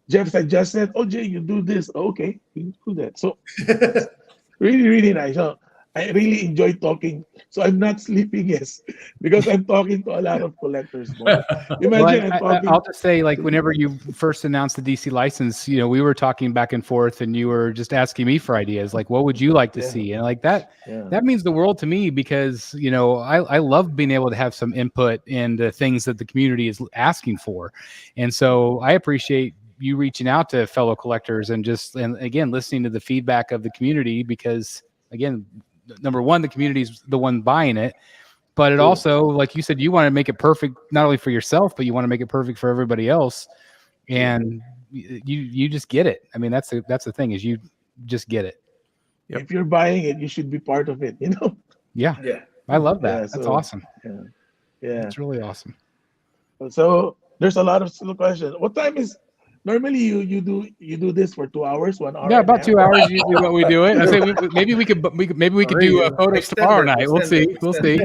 Jeff suggested, "Oh Jay, you do this." Okay, you do that. So really, really nice. I really enjoy talking. So I'm not sleeping, yes, because I'm talking to a lot of collectors. But imagine I'm talking. I'll just say, like, whenever you first announced the DC license, we were talking back and forth, and you were just asking me for ideas, like, what would you like to see? And like that means the world to me, because I love being able to have some input into things that the community is asking for, and so I appreciate you reaching out to fellow collectors and again listening to the feedback of the community, because again, number one, the community's the one buying it, but it also, like you said, you want to make it perfect not only for yourself, but you want to make it perfect for everybody else, and you just get it. I mean, that's the thing, is you just get it. Yep. If you're buying it, you should be part of it. Yeah, Yeah. I love that. Yeah, That's so- awesome. Yeah. It's really awesome. So there's a lot of still questions. What time is normally you do this for 2 hours, 1 hour? Yeah, and a about half? 2 hours usually what we do it. I say maybe we could do photos tomorrow night. We'll see. We'll see.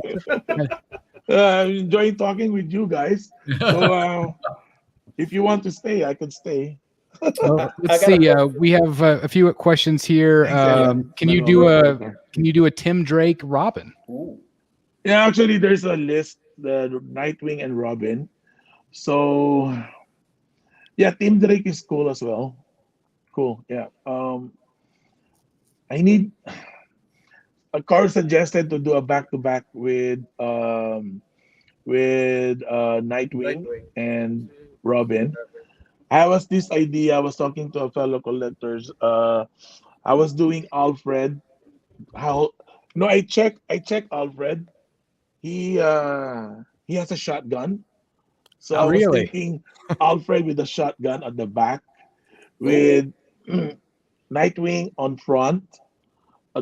I'm enjoying talking with you guys. So if you want to stay, I could stay. Well, let's see. We have a few questions here. Can you do a Tim Drake Robin? Ooh. Yeah, actually, there's a list the Nightwing and Robin. So yeah, Team Drake is cool as well. Cool. Yeah. I need Carl suggested to do a back to back with Nightwing Nightwing. and Robin. I was this idea. I was talking to a fellow collectors. I was doing Alfred. How no? I checked Alfred. He has a shotgun. So Oh, I was really? thinking Alfred with a shotgun at the back, with Nightwing on front,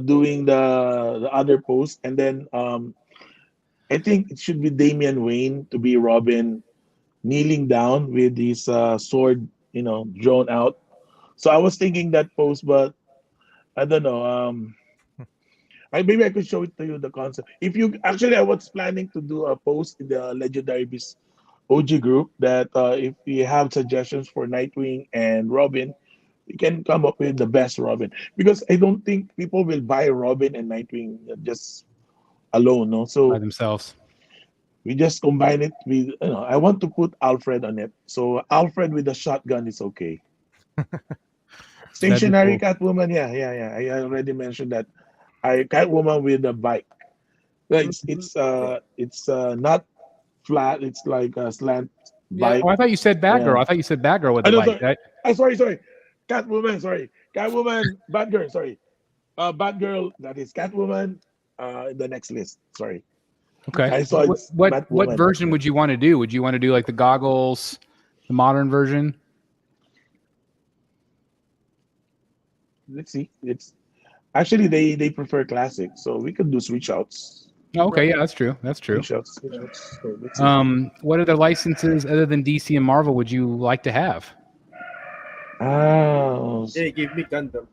doing the other post, and then I think it should be Damian Wayne to be Robin, kneeling down with his sword, drawn out. So I was thinking that pose, but I don't know. Maybe I could show it to you the concept. If you actually, I was planning to do a post in the Legendary Beast OG group that if you have suggestions for Nightwing and Robin, you can come up with the best Robin, because I don't think people will buy Robin and Nightwing just alone. No, By so themselves. we just combine it with. I want to put Alfred on it. So Alfred with a shotgun is okay. That'd be Stationary cool. Catwoman, yeah. I already mentioned that. I Catwoman with a bike. Well, it's not flat. It's like a slant Yeah. bike. Oh, I thought you said Batgirl. Yeah. I thought you said Batgirl with I the know. bike. Sorry. Sorry. Catwoman. Sorry. Catwoman. Batgirl. Sorry. Batgirl. That is Catwoman. In the next list. Sorry. Okay. I saw it's What Batwoman. version would you want to do? Would you want to do like the goggles, the modern version? Let's see. It's actually they prefer classic, so we could do switch outs. Oh, okay, yeah, that's true. That's true. Switch outs. So let's see. What other licenses other than DC and Marvel would you like to have? They give me Gundam.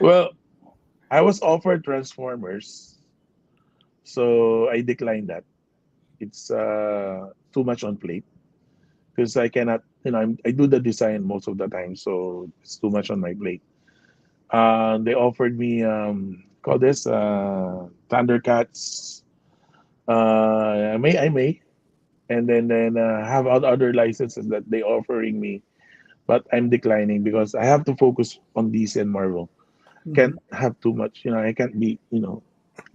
Well, I was offered Transformers, so I declined that. It's too much on plate, because I cannot. I do the design most of the time, so it's too much on my plate. They offered me call this Thundercats. I may, and then have other licenses that they offering me, but I'm declining because I have to focus on DC and Marvel. Can't have too much. I can't be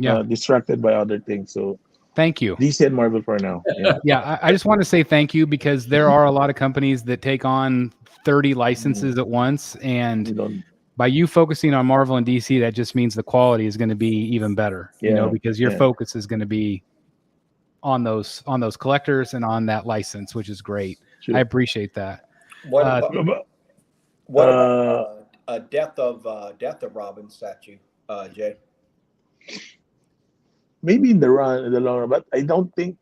distracted by other things. So Thank you. DC and Marvel for now. Yeah. Yeah, I just want to say thank you, because there are a lot of companies that take on 30 licenses at once, You and don't. by you focusing on Marvel and DC, that just means the quality is going to be even better. Yeah, because your yeah. focus is going to be on those collectors and on that license, which is great. Sure. I appreciate that. What Uh, about what about a death of Robin statue, Jay? Maybe in the long run, but I don't think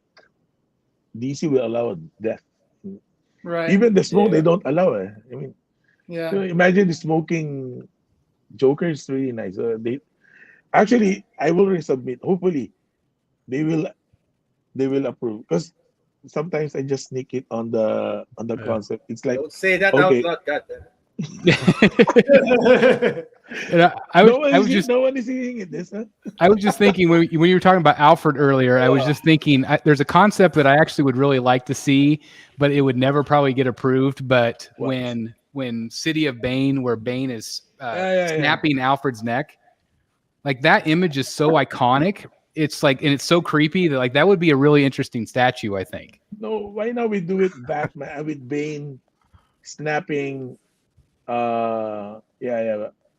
DC will allow death. Right. Even the smoke, Yeah. they don't allow it. I mean, Yeah. imagine the smoking Joker is really nice. Actually, I will resubmit. Hopefully, they will approve, because sometimes I just sneak it on the Yeah. concept. It's like, Don't say that okay. out loud, God damn it. And no one is seeing it. This, huh? I was just thinking when you were talking about Alfred earlier, I was just thinking there's a concept that I actually would really like to see, but it would never probably get approved. But What? when City of Bane, where Bane is Yeah. snapping Alfred's neck, like that image is so iconic. It's like, and it's so creepy that that would be a really interesting statue, I think. No, why not we do it Batman with Bane snapping? Yeah.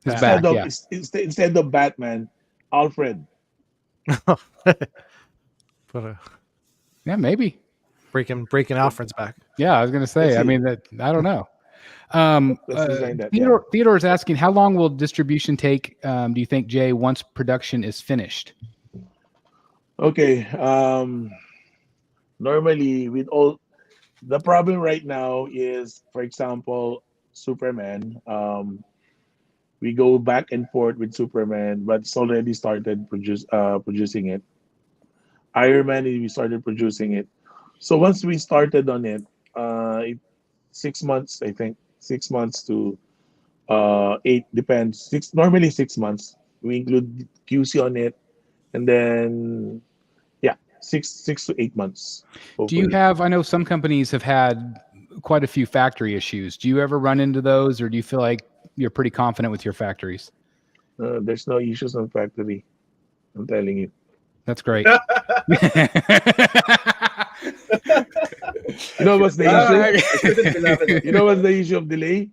His back, yeah. Instead of Batman, Alfred. But, Yeah, maybe. breaking Alfred's back. Yeah, I was gonna say. Let's I see. mean, I don't know. Let's design that. Theodore is asking, how long will distribution take? Do you think, Jay, once production is finished? Okay. Normally, with all the problem right now is, for example, Superman. We go back and forth with Superman, but it's already started producing it. Iron Man, we started producing it. So once we started on it, 6 months, I think, 6 months to 8, depends. Normally 6 months. We include QC on it, and then 6 to 8 months. Do you hopefully. have? I know some companies have had quite a few factory issues. Do you ever run into those, or do you feel like you're pretty confident with your factories? There's no issues on factory. I'm telling you. That's great. You know what's the issue? You know what's the issue of delay?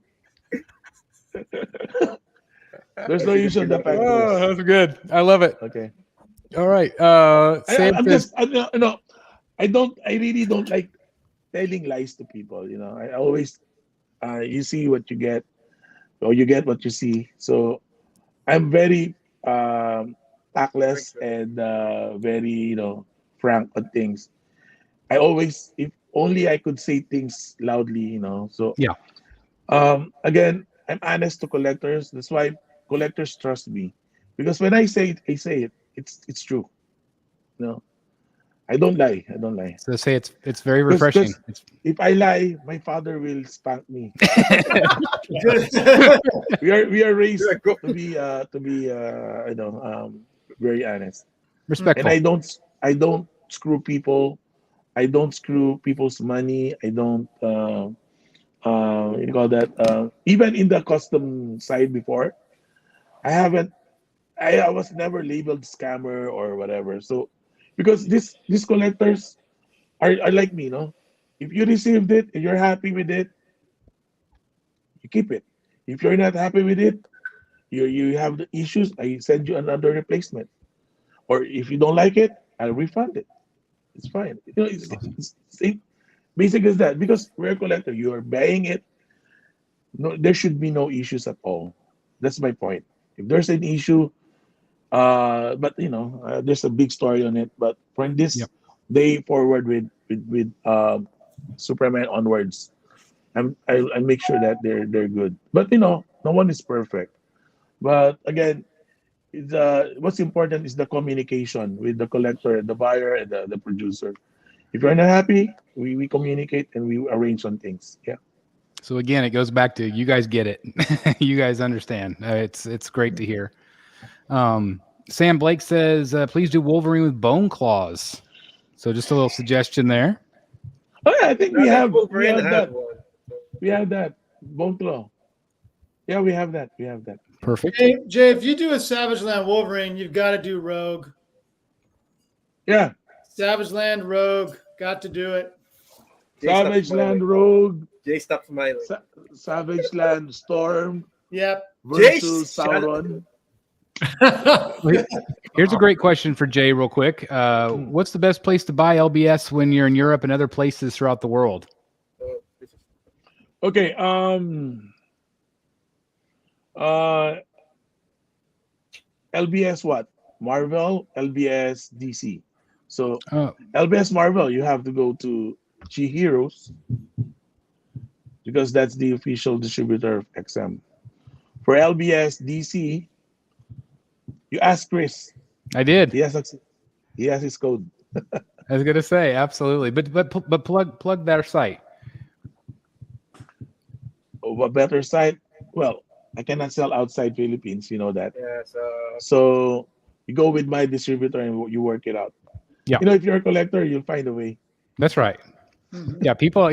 There's no issue on the factories. Oh, that's good. I love it. Okay. All right. Sam says, I really don't like telling lies to people. You know, I always, you see what you get, or you get what you see. So I'm very tactless and very, frank on things. I always, if only I could say things loudly, So yeah. Again, I'm honest to collectors. That's why collectors trust me, because when I say it, I say it. It's true. I don't lie. So say it's very refreshing. If I lie, my father will spank me. we are raised to be very honest. Respectful. And I don't screw people. I don't screw people's money. I don't you call that even in the custom side before, I was never labeled scammer or whatever. So because these collectors are like me, if you received it and you're happy with it, you keep it. If you're not happy with it, you have the issues, I send you another replacement. Or if you don't like it, I'll refund it. It's fine. It's basic as that. Because we're a collector, you are buying it. No, there should be no issues at all. That's my point. If there's an issue, but there's a big story on it. But from this day forward with Superman onwards, I make sure that they're good. But no one is perfect. But again, what's important is the communication with the collector, the buyer, and the producer. If you're not happy, we communicate and we arrange on things. Yeah. So again, it goes back to you guys get it. You guys understand. It's great to hear. Sam Blake says, please do Wolverine with bone claws. So just a little suggestion there. Oh yeah, I think we have that. We have that bone claw. Yeah, we have that. Perfect. Jay, if you do a Savage Land Wolverine, you've got to do Rogue. Yeah. Savage Land Rogue, got to do it. Savage Land Rogue. Jay, stop smiling. Savage Land Storm. Yep. Versus Sauron. Here's a great question for Jay, real quick. What's the best place to buy LBS when you're in Europe and other places throughout the world? Okay. LBS what? Marvel, LBS DC. So LBS Marvel, you have to go to G Heroes because that's the official distributor of XM. For LBS DC, you ask Chris. I did. He has his code. I was gonna say absolutely, but plug their site. Oh, a better site? Well, I cannot sell outside Philippines. You know that. Yeah. So you go with my distributor and you work it out. Yeah. If you're a collector, you'll find a way. That's right. Yeah, people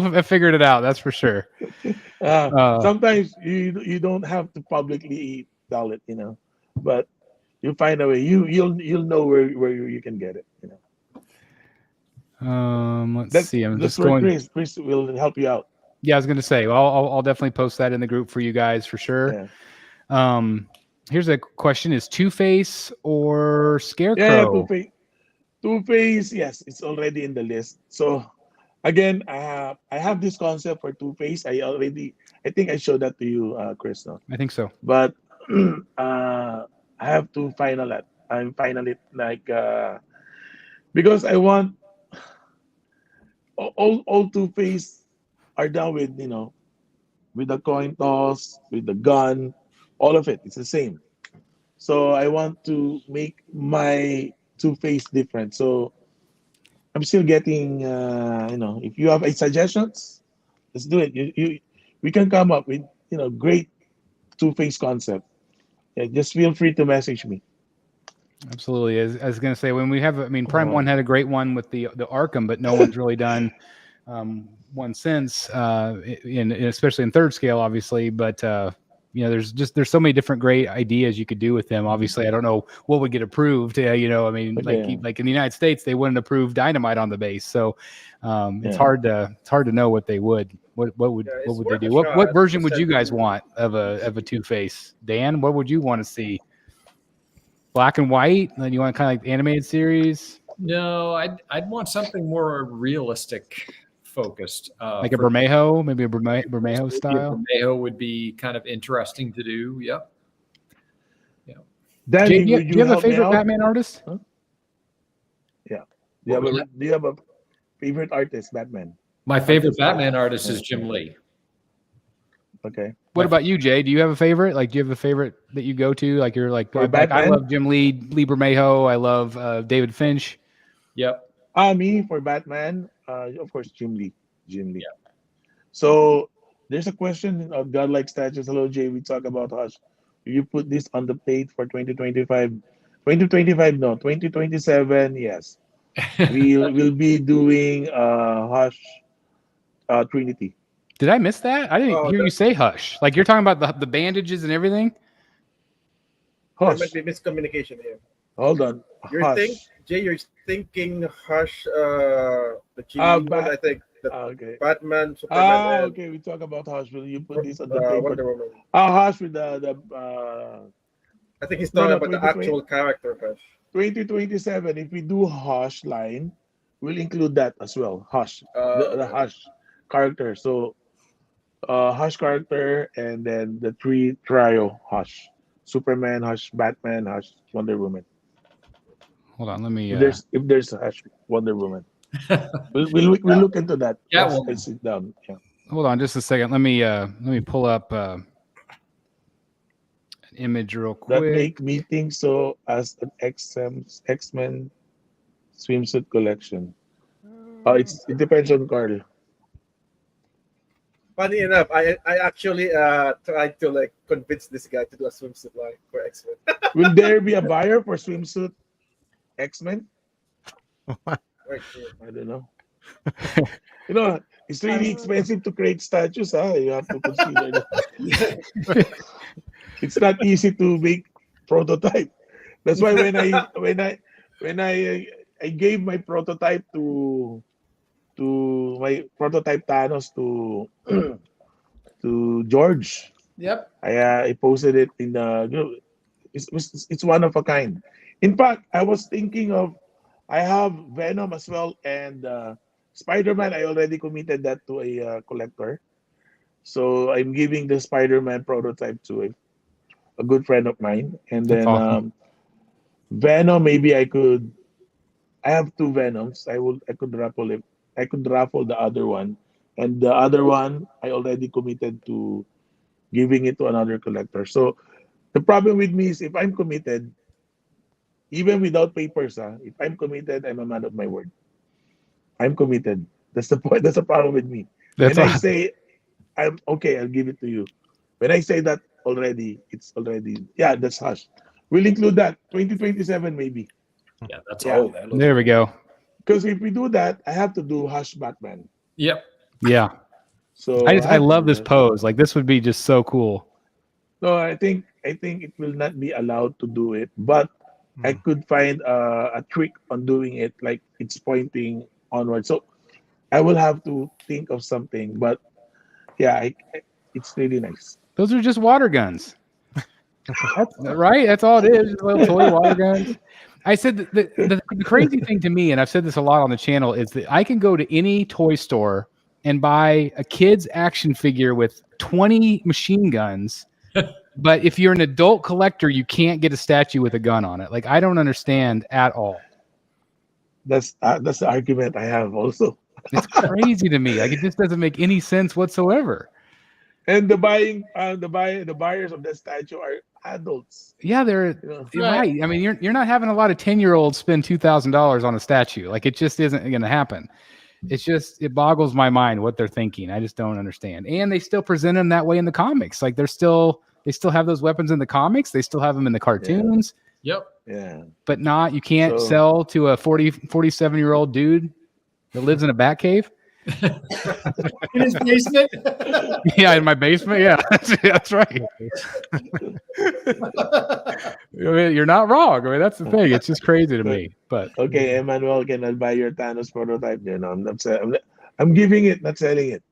have figured it out. That's for sure. Sometimes you don't have to publicly tell it, but you'll find a way. You'll know where you can get it. Let's see. I'm just going. Chris will help you out. Yeah, I was going to say. Well, I'll definitely post that in the group for you guys for sure. Yeah. Here's a question: is Two-Face or Scarecrow? Yeah, Two-Face. Yes, it's already in the list. So. Again, I have this concept for Two-Face. I think I showed that to you, Chris. No? I think so. But I have to final it. I'm final it because I want all Two-Face are down with with the coin toss, with the gun, all of it. It's the same. So I want to make my Two-Face different. So. I'm still getting, if you have any suggestions, let's do it. We can come up with, great Two-Face concept. Yeah, just feel free to message me. Absolutely. I was going to say, when we have, I mean, Prime 1 had a great one with the Arkham, but no one's really done one since, especially in third scale, obviously. But there's so many different great ideas you could do with them. Obviously, I don't know what would get approved. I mean, like in the United States, they wouldn't approve dynamite on the base, so it's hard to know what they would. What would they do? What version would you guys want of a Two-Face? Dan, what would you want to see? Black and white? Then you want kind of like animated series? No, I'd want something more realistic focused. Like a Bermejo, maybe a Bermejo style. Bermejo would be kind of interesting to do. Yep. Yeah. Danny, do you have a favorite Batman artist? Huh? Yeah. Do you have a favorite artist, Batman? My favorite Batman artist is Jim Lee. Okay. What about you, Jay? Do you have a favorite? Like, do you have a favorite that you go to? Like, you're like, I love Jim Lee, Lee Bermejo. I love David Finch. Yep. Me for Batman, of course, Jim Lee. Yeah. So there's a question of godlike statues. Hello, Jay. We talk about Hush. Will you put this on the plate for 2025? 2025, no. 2027, yes. We'll be doing Hush Trinity. Did I miss that? I didn't hear you say Hush. Like, you're talking about the bandages and everything? Hush. There might be miscommunication here. Hold on. Jay, you're thinking Hush, the cheating one, I think. Okay. Batman, Superman. Okay. We talk about Hush. Will you put this on the paper? Wonder Woman. Hush with the I think he's talking about the actual character, Hush. 2027, if we do Hush line, we'll include that as well. Hush. The Hush character. So Hush character, and then the trio Hush. Superman, Hush, Batman, Hush, Wonder Woman. Hold on, let me. If there's a Hush, Wonder Woman, we'll look into that. Yeah, let's sit down. Yeah. Hold on, just a second. Let me pull up an image real quick. That make me think so as an X-Men swimsuit collection. It depends on Carl. Funny enough, I actually tried to convince this guy to do a swimsuit line for X-Men. Will there be a buyer for swimsuit X-Men? I don't know. It's really expensive to create statues. You have to consider that. It's not easy to make prototype. That's why when I gave my prototype to my prototype Thanos to George. Yep. I posted it in the. It's one of a kind. In fact, I was thinking of. I have Venom as well, and Spider-Man. I already committed that to a collector, so I'm giving the Spider-Man prototype to a good friend of mine, and then awesome. Venom. Maybe I could. I have two Venoms. I could raffle it. I could raffle the other one, and the other one I already committed to giving it to another collector. So the problem with me is if I'm committed, even without papers, if I'm committed, I'm a man of my word. I'm committed. That's the point. That's the problem with me. When I say I'm okay, I'll give it to you. When I say that already, it's already that's Hush. We'll include that 2027 maybe. Yeah, that's all. There we go. Because if we do that, I have to do Hush Batman. Yep. Yeah. So I love this pose. Like, this would be just so cool. No, I think it will not be allowed to do it, but I could find a trick on doing it, like it's pointing onward. So I will have to think of something, but it's really nice. Those are just water guns. Right? That's all it is. Little toy water guns. I said the crazy thing to me, and I've said this a lot on the channel, is that I can go to any toy store and buy a kid's action figure with 20 machine guns. But if you're an adult collector, you can't get a statue with a gun on it. Like, I don't understand at all. That's the argument I have also. It's crazy to me. Like, it just doesn't make any sense whatsoever. And the buyers of that statue are adults. Yeah, they're right. I mean, you're not having a lot of 10-year-olds spend $2,000 on a statue. Like, it just isn't going to happen. It boggles my mind what they're thinking. I just don't understand. And they still present them that way in the comics. Like, they still have those weapons in the comics. They still have them in the cartoons. Yep. Yeah. but you can't So- sell to a 47-year-old dude that lives in a bat cave. In his basement. Yeah, in my basement. Yeah, that's right. I mean, you're not wrong. I mean, that's the thing. It's just crazy to me. But Okay, Emmanuel, can I buy your Thanos prototype? I'm not selling. I'm giving it, not selling it.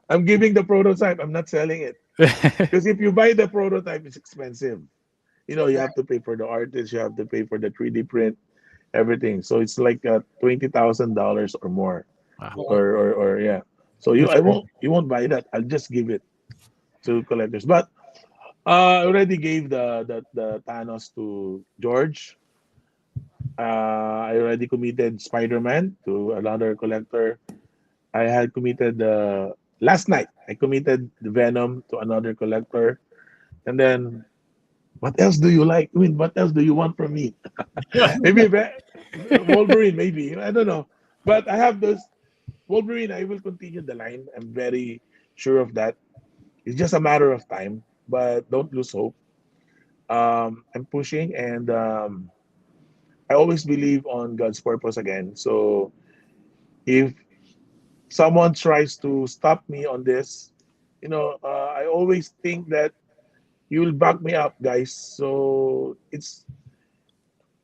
I'm giving the prototype. I'm not selling it. Because if you buy the prototype, it's expensive. You have to pay for the artist, you have to pay for the 3D print, everything. So it's like $20,000 or more. Wow. Or yeah. So you won't buy that. I'll just give it to collectors. But I already gave the Thanos to George. I already committed Spider-Man to another collector. I had committed last night. I committed the Venom to another collector, and then what else do you like? I mean, what else do you want from me? Maybe Wolverine. Maybe I don't know, but I have those Wolverine. I will continue the line. I'm very sure of that. It's just a matter of time, but don't lose hope. I'm pushing, and I always believe on God's purpose again. So if someone tries to stop me on this, I always think that you will back me up, guys. So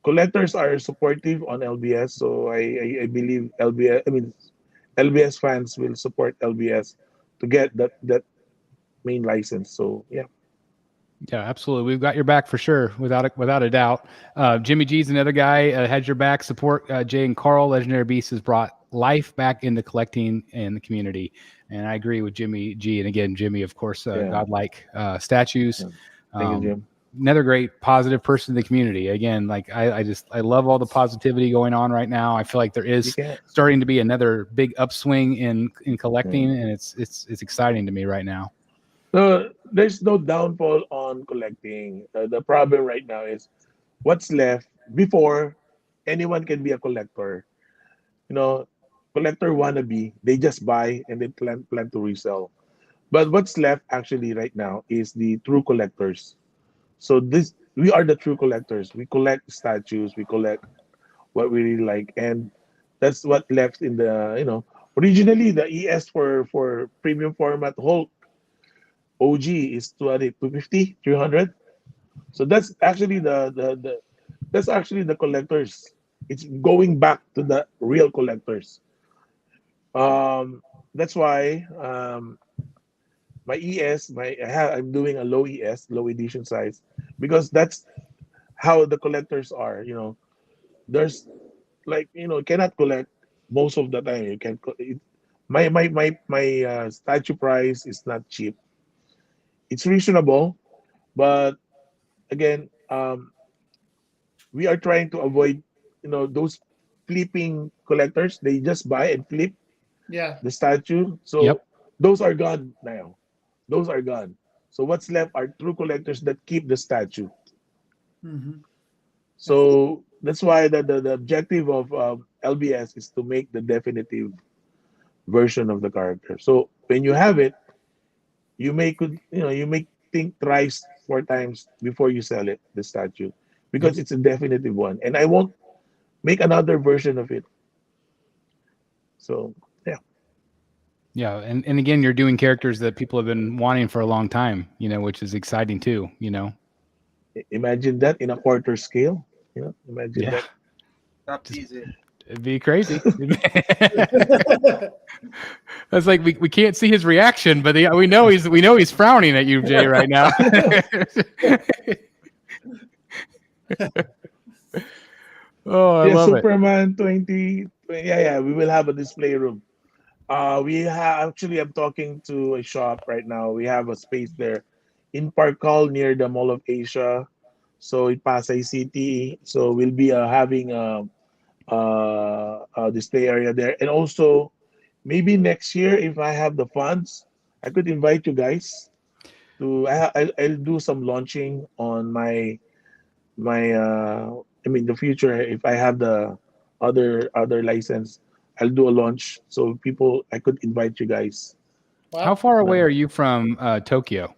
collectors are supportive on LBS. So I believe LBS. I mean, LBS fans will support LBS to get that main license. So yeah. yeah, absolutely. We've got your back for sure, without a doubt. Jimmy G's another guy had your back. Support Jay and Carl. Legendary Beast has brought life back into collecting in the community, and I agree with Jimmy G. And again, Jimmy, of course, godlike statues. Thank you, Jim. Another great positive person in the community. Again, like I love all the positivity going on right now. I feel like there is starting to be another big upswing in collecting, and it's exciting to me right now. So there's no downfall on collecting. The problem right now is what's left. Before, anyone can be a collector. Collector wannabe. They just buy and they plan to resell. But what's left actually right now is the true collectors. So we are the true collectors. We collect statues. We collect what we really like, and that's what left in the. Originally the ES for premium format Hulk OG is 250, 300. So that's actually that's actually the collectors. It's going back to the real collectors. That's why my ES, I'm doing a low ES, low edition size, because that's how the collectors are. There's cannot collect most of the time. You can. My statue price is not cheap. It's reasonable, but again, we are trying to avoid, those flipping collectors. They just buy and flip the statue. So those are gone now. Those are gone. So what's left are true collectors that keep the statue. Mm-hmm. So that's why the objective of LBS is to make the definitive version of the character. So when you have it, you may think thrice, 4 times before you sell it, the statue, because it's a definitive one, and I won't make another version of it. So yeah, and again, you're doing characters that people have been wanting for a long time, which is exciting too. Imagine that in a quarter scale. Imagine that. Not easy. It'd be crazy. That's like we can't see his reaction, but we know he's frowning at you, Jay, right now. Oh, I love Superman 20. Yeah, we will have a display room. I'm talking to a shop right now. We have a space there in Park Hall near the Mall of Asia. So in Pasay City. So we'll be having a display area there, and also maybe next year, if I have the funds, I could invite you guys to. I'll do some launching on my the future. If I have the other license, I'll do a launch, so I could invite you guys. Wow. How far away are you from Tokyo?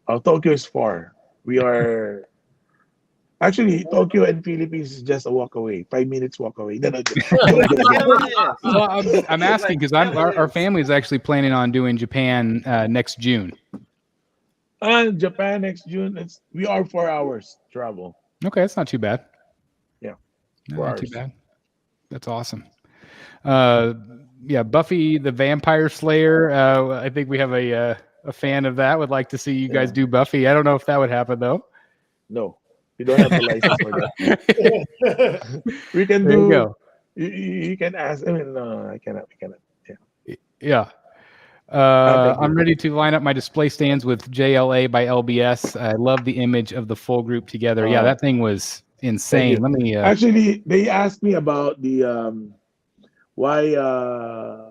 Tokyo is far. We are actually Tokyo and Philippines is just a walk away, 5 minutes walk away. No, no, Well, I'm asking because our family is actually planning on doing Japan next June. Japan next June. We are 4 hours travel. Okay, that's not too bad. Yeah, No, 4 not hours. too bad. That's awesome. Yeah, Buffy the Vampire Slayer. I think we have a fan of that. Would like to see you guys do Buffy. I don't know if that would happen though. No, we don't have the license for that. We can There do. you go. You can ask. I mean, no, I cannot. We cannot. Yeah. Yeah. Thank you. I'm ready to line up my display stands with JLA by LBS. I love the image of the full group together. Yeah, that thing was insane. Let me. Actually, they asked me about the why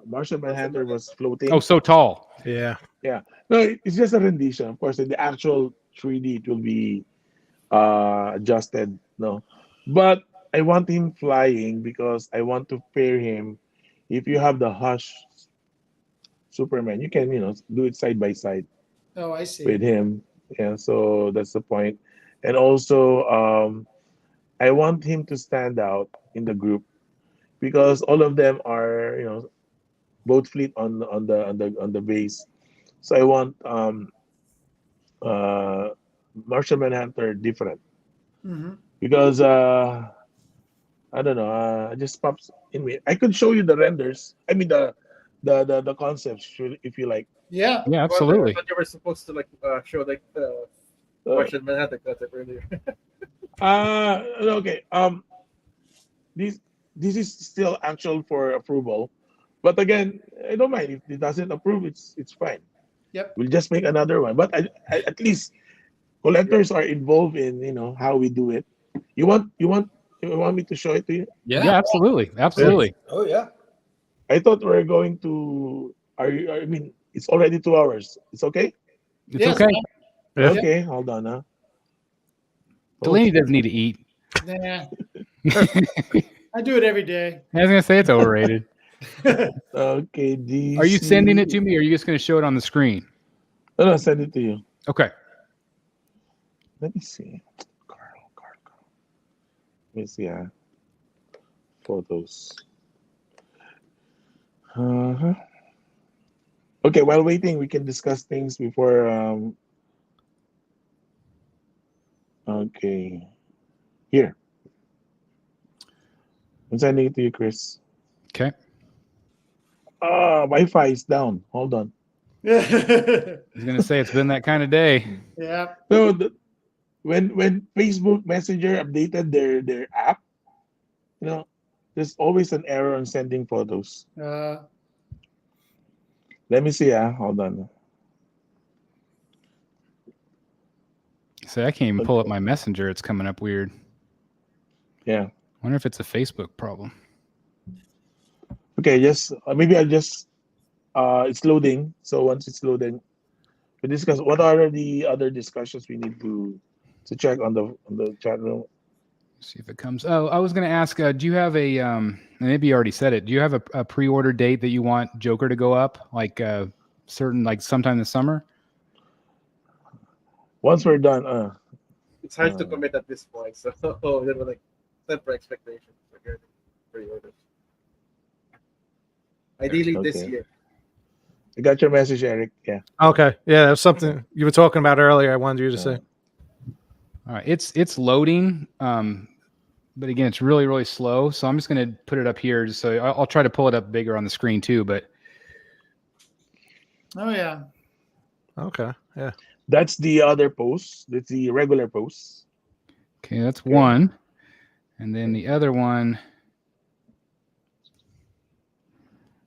Martian Manhunter was floating. Oh, so tall. Yeah. Yeah. No, it's just a rendition. Of course, in the actual 3D, it will be adjusted. No, but I want him flying because I want to pair him. If you have the Hush Superman, you can do it side by side. Oh, I see. With him. Yeah, so that's the point. And also, I want him to stand out in the group because all of them are both fleet on the base. So I want Martian Manhunter different because I don't know, just pops in me. I could show you the renders. I mean the concepts if you like. Yeah. Yeah, absolutely. But you were supposed to show the Martian Manhunter concept earlier. Okay. This is still actual for approval, but again, I don't mind if it doesn't approve. It's fine. Yep. We'll just make another one. But I at least collectors are involved in how we do it. You want me to show it to you? Yeah, absolutely. Absolutely. Oh yeah. I thought we were going to. I mean, it's already 2 hours. It's okay. It's okay. Yeah. Okay, hold on. Huh? Delaney doesn't need to eat. Nah. I do it every day. I was gonna say it's overrated. Okay, DC. Are you sending it to me, or are you just gonna show it on the screen? No, send it to you. Okay. Let me see. Carl. Let me see. Photos. Okay, while waiting, we can discuss things before. Okay. Here. I'm sending it to you, Chris. Okay. Wi-Fi is down. Hold on. I was gonna say it's been that kind of day. Yeah. So when Facebook Messenger updated their app, there's always an error on sending photos. Let me see. Hold on. So I can't even pull up my messenger. It's coming up weird. Yeah. Wonder if it's a Facebook problem. Okay, maybe I'll just it's loading. So once it's loading, we discuss what are the other discussions we need to check on the chat room. See if it comes. Oh, I was going to ask. Do you have a? Maybe you already said it. Do you have a pre-order date that you want Joker to go up? Like certain, like sometime this summer. Once we're done, it's hard to commit at this point. So there were temper expectations regarding pre-orders. Ideally this year. I got your message, Eric. Yeah. Okay. Yeah, that's something you were talking about earlier. I wanted you to say. All right, it's loading, but again, it's really, really slow. So I'm just going to put it up here, just so I'll try to pull it up bigger on the screen too. But oh yeah. Okay. Yeah. That's the other post. That's the regular post. Okay, that's one, and then the other one.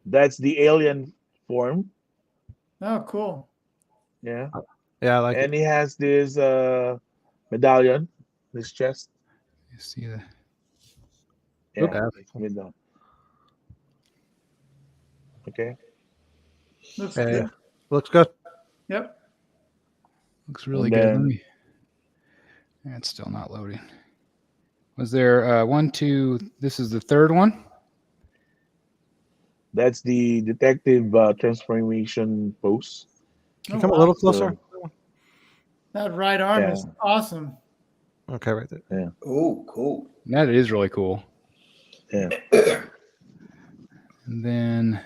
That's the alien form. Oh, cool. Yeah. Yeah, I like and it. he has this medallion, this chest. You see that? Yeah. Okay. Looks Yeah, good. yeah. Looks good. Yep. Looks really And good. then- Let me. It's still not loading. Was there one, two? This is the third one. That's the detective transformation pose. Can you come a little closer? That right arm is awesome. Okay, right there. Yeah. Oh, cool. That is really cool. Yeah. And then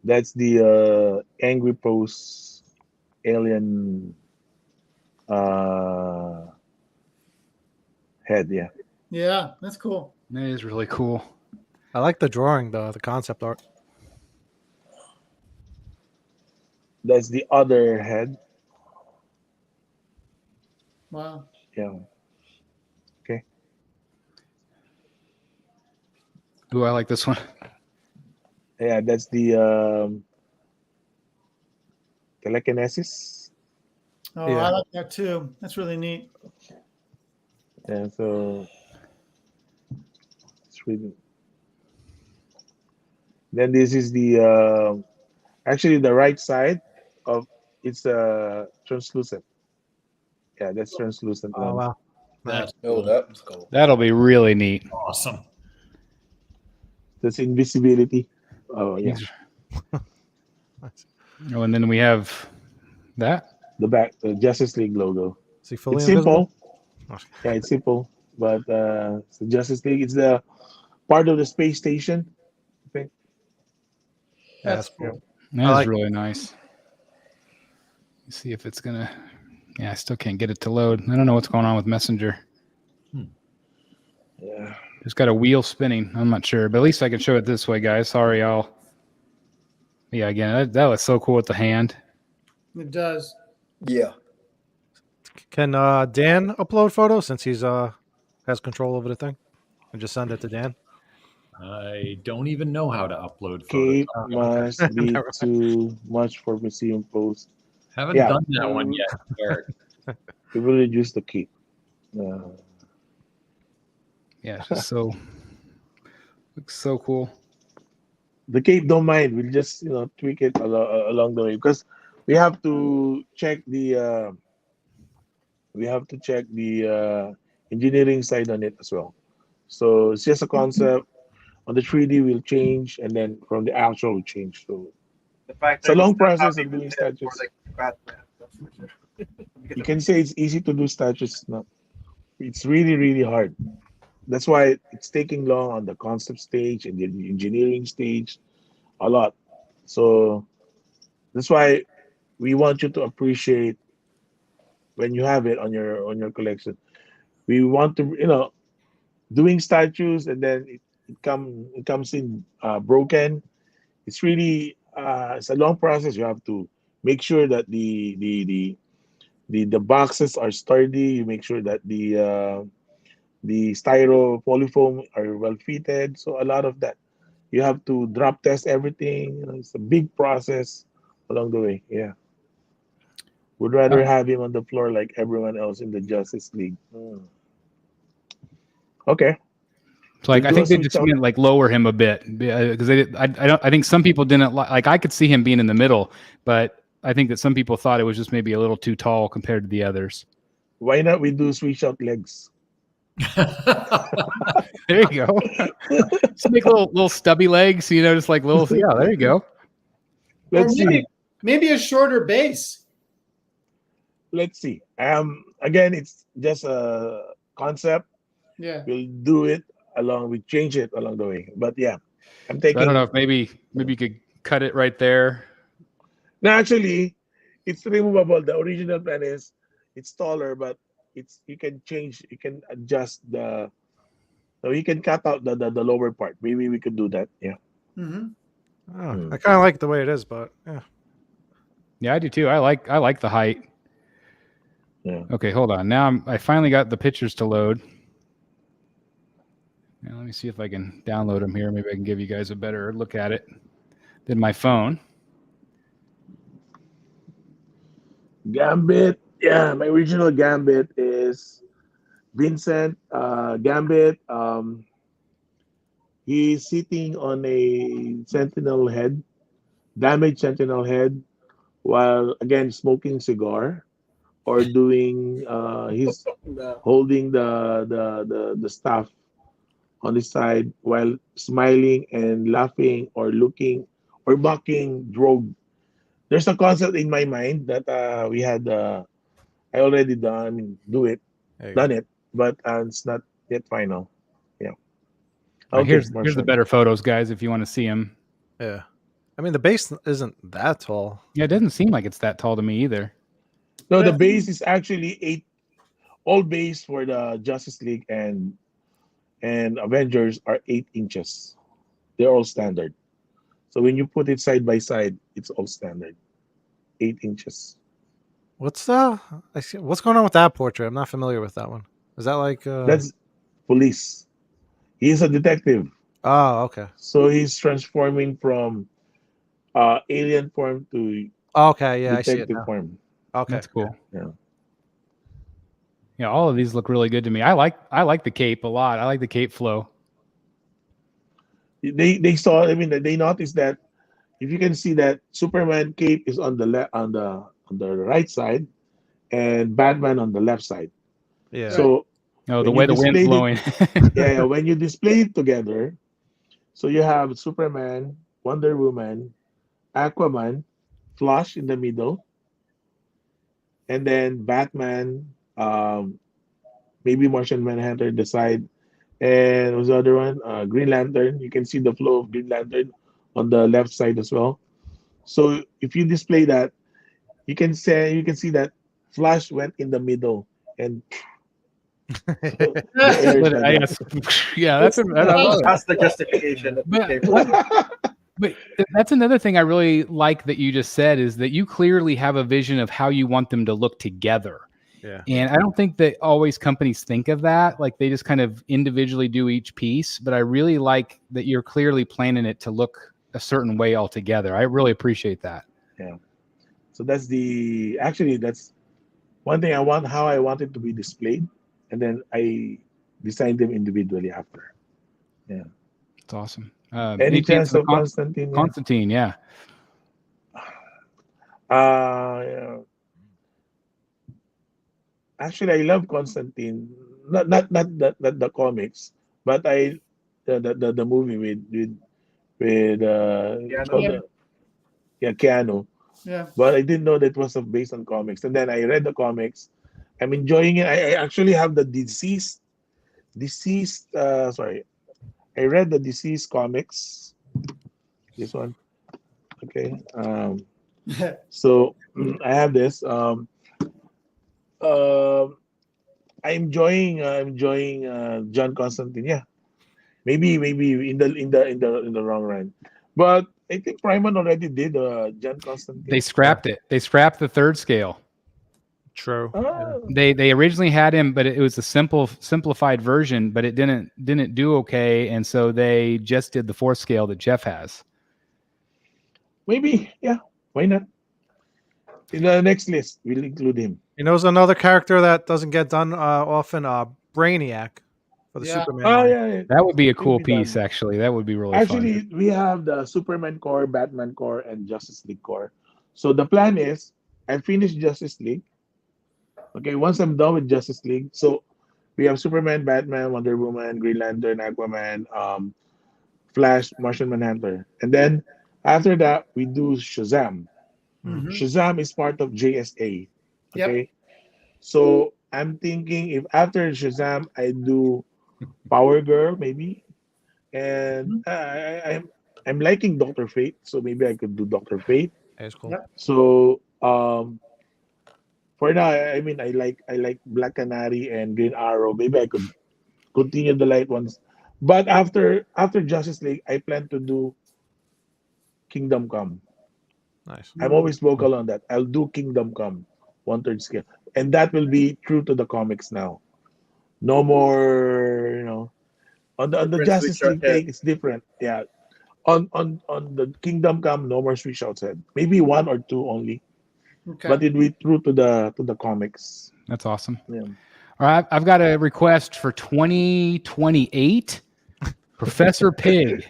That's the angry pose alien head. Yeah. Yeah, that's cool. that is really cool. I like the drawing, though, the concept art. That's the other head. Wow. Yeah. Okay. Ooh, I like this one. Yeah, that's the telekinesis. Oh, Yeah. I like that too. That's really neat. Yeah, so it's really. Then this is the actually the right side of it's translucent. Yeah, that's translucent Oh, one. wow. That's Oh, that was cool. That'll be really neat. awesome. That's invisibility. Oh yeah, Oh, and then we have that. the back, the Justice League logo. Is he fully It's invisible? simple. Yeah, it's simple, but it's the Justice League. It's the part of the space station. I think. That's cool. cool. That I is like- really nice. Let's see if it's gonna. Yeah, I still can't get it to load. I don't know what's going on with Messenger. Yeah. Just got a wheel spinning. I'm not sure, but at least I can show it this way, guys. Sorry, y'all. Yeah, again, that was so cool with the hand. It does. Yeah. Can Dan upload photos since he's has control over the thing, and just send it to Dan? I don't even know how to upload photos. Cape must be too much for museum post. Haven't Yeah. done that one yet, Eric. We will reduce the cape. Yeah, it's just so looks so cool. The cape don't mind. We'll just tweak it along the way because we have to check the engineering side on it as well. So it's just a concept. On the 3D we'll change, and then from the actual we'll change. So it's a long process of doing statues. You can say it's easy to do statues. No, it's really, really hard. That's why it's taking long on the concept stage and the engineering stage, a lot. So that's why we want you to appreciate when you have it on your collection. We want to, doing statues and then it comes in broken. It's really it's a long process. You have to make sure that the boxes are sturdy. You make sure that the styro polyfoam are well fitted. So a lot of that. You have to drop test everything. It's a big process along the way. Yeah. Would rather have him on the floor like everyone else in the Justice League. Okay. So I think they just meant like lower him a bit because I think some people didn't like. I could see him being in the middle, but I think that some people thought it was just maybe a little too tall compared to the others. Why not we do switch out legs? There you go. Just make little stubby legs, just like little. Yeah, there you go. Let's see. Maybe a shorter base. Let's see. Again, it's just a concept. Yeah. We'll do it we change it along the way. But yeah, I'm taking. So I don't know if maybe you could cut it right there. No, actually, it's removable. The original plan is it's taller, but you can change. You can adjust so you can cut out the lower part. Maybe we could do that. Yeah. Mm-hmm. I kind of like the way it is, but yeah. Yeah, I do too. I like the height. Yeah. Okay, hold on. Now I finally got the pictures to load. Now, let me see if I can download them here. Maybe I can give you guys a better look at it than my phone. Gambit. Yeah, my original Gambit is Vincent Gambit. He's sitting on a sentinel head, damaged sentinel head, while again smoking cigar or doing he's holding the staff on his side while smiling and laughing or looking or mocking Rogue. there's a concept in my mind that we had. I already done it, but it's not yet final. Yeah. All right, Okay, here's the better photos, guys, if you want to see them. Yeah. I mean, the base isn't that tall. Yeah, it doesn't seem like it's that tall to me either. No, But the I think- base is actually 8. All base for the Justice League and Avengers are 8 inches. They're all standard. So when you put it side by side, it's all standard. 8 inches. What's what's going on with that portrait? I'm not familiar with that one. Is that like That's police. He's a detective. Oh, okay. So he's transforming from alien form to Okay, yeah, I see it detective now. form. Okay. That's cool. Yeah. Yeah, all of these look really good to me. I like the cape a lot. I like the cape flow. They saw. I mean, they noticed that if you can see that Superman cape is on the on the right side, and Batman on the left side. Yeah. So Oh, the when way you the wind's displayed blowing. yeah, when you display it together, so you have Superman, Wonder Woman, Aquaman, Flash in the middle, and then Batman, maybe Martian Manhunter the side, and what's the other one? Green Lantern. You can see the flow of Green Lantern on the left side as well. So if you display that, you can see that Flash went in the middle and the air is like that. Yeah, that's That's the justification. That But that's another thing I really like that you just said is that you clearly have a vision of how you want them to look together. Yeah. And I don't think that always companies think of that. Like they just kind of individually do each piece. But I really like that you're clearly planning it to look a certain way altogether. I really appreciate that. Yeah. So that's one thing how I want it to be displayed. And then I designed them individually after. Yeah. It's awesome. Any chance of Constantine? Constantine, yeah. Yeah. Actually, I love Constantine. Not the comics, but the movie with Keanu. Yeah. But I didn't know that was based on comics. And then I read the comics. I'm enjoying it. I actually have the deceased. Sorry, I read the deceased comics. This one, okay. So I have this. I'm enjoying John Constantine. Yeah, maybe in the wrong run, but I think Priman already did John Constantine. They scrapped it. They scrapped the third scale. True. Oh. They originally had him, but it was a simplified version, but it didn't do okay, and so they just did the fourth scale that Jeff has. Maybe, yeah. Why not? In the next list, we'll include him. You know, there's another character that doesn't get done often. Brainiac for the Superman. Oh line. yeah. That would be a cool Could be piece, done. actually. That would be really Actually, fun. we have the Superman core, Batman core, and Justice League core. So the plan is, I finish Justice League. Okay, once I'm done with Justice League, so we have Superman, Batman, Wonder Woman, Green Lantern, Aquaman, Flash, Martian Manhunter, and then after that we do Shazam. Mhm. Shazam is part of JSA. Yep. Okay, so I'm thinking if after Shazam I do Power Girl maybe, and I'm liking Dr. Fate, so maybe I could do Dr. Fate. That's cool. Yep. So for now, I mean, I like Black Canary and Green Arrow. Maybe I could continue the light ones, but after Justice League, I plan to do Kingdom Come. Nice. I'm always vocal on that. I'll do Kingdom Come, 1/3 scale, and that will be true to the comics now. No more, on the Different Justice switch League out head. thing, it's different. Yeah, on the Kingdom Come, no more switch outside. Maybe 1 or 2 only. Okay. But it will be true to the comics. That's awesome. Yeah. All right, I've got a request for 2028. Professor Pig.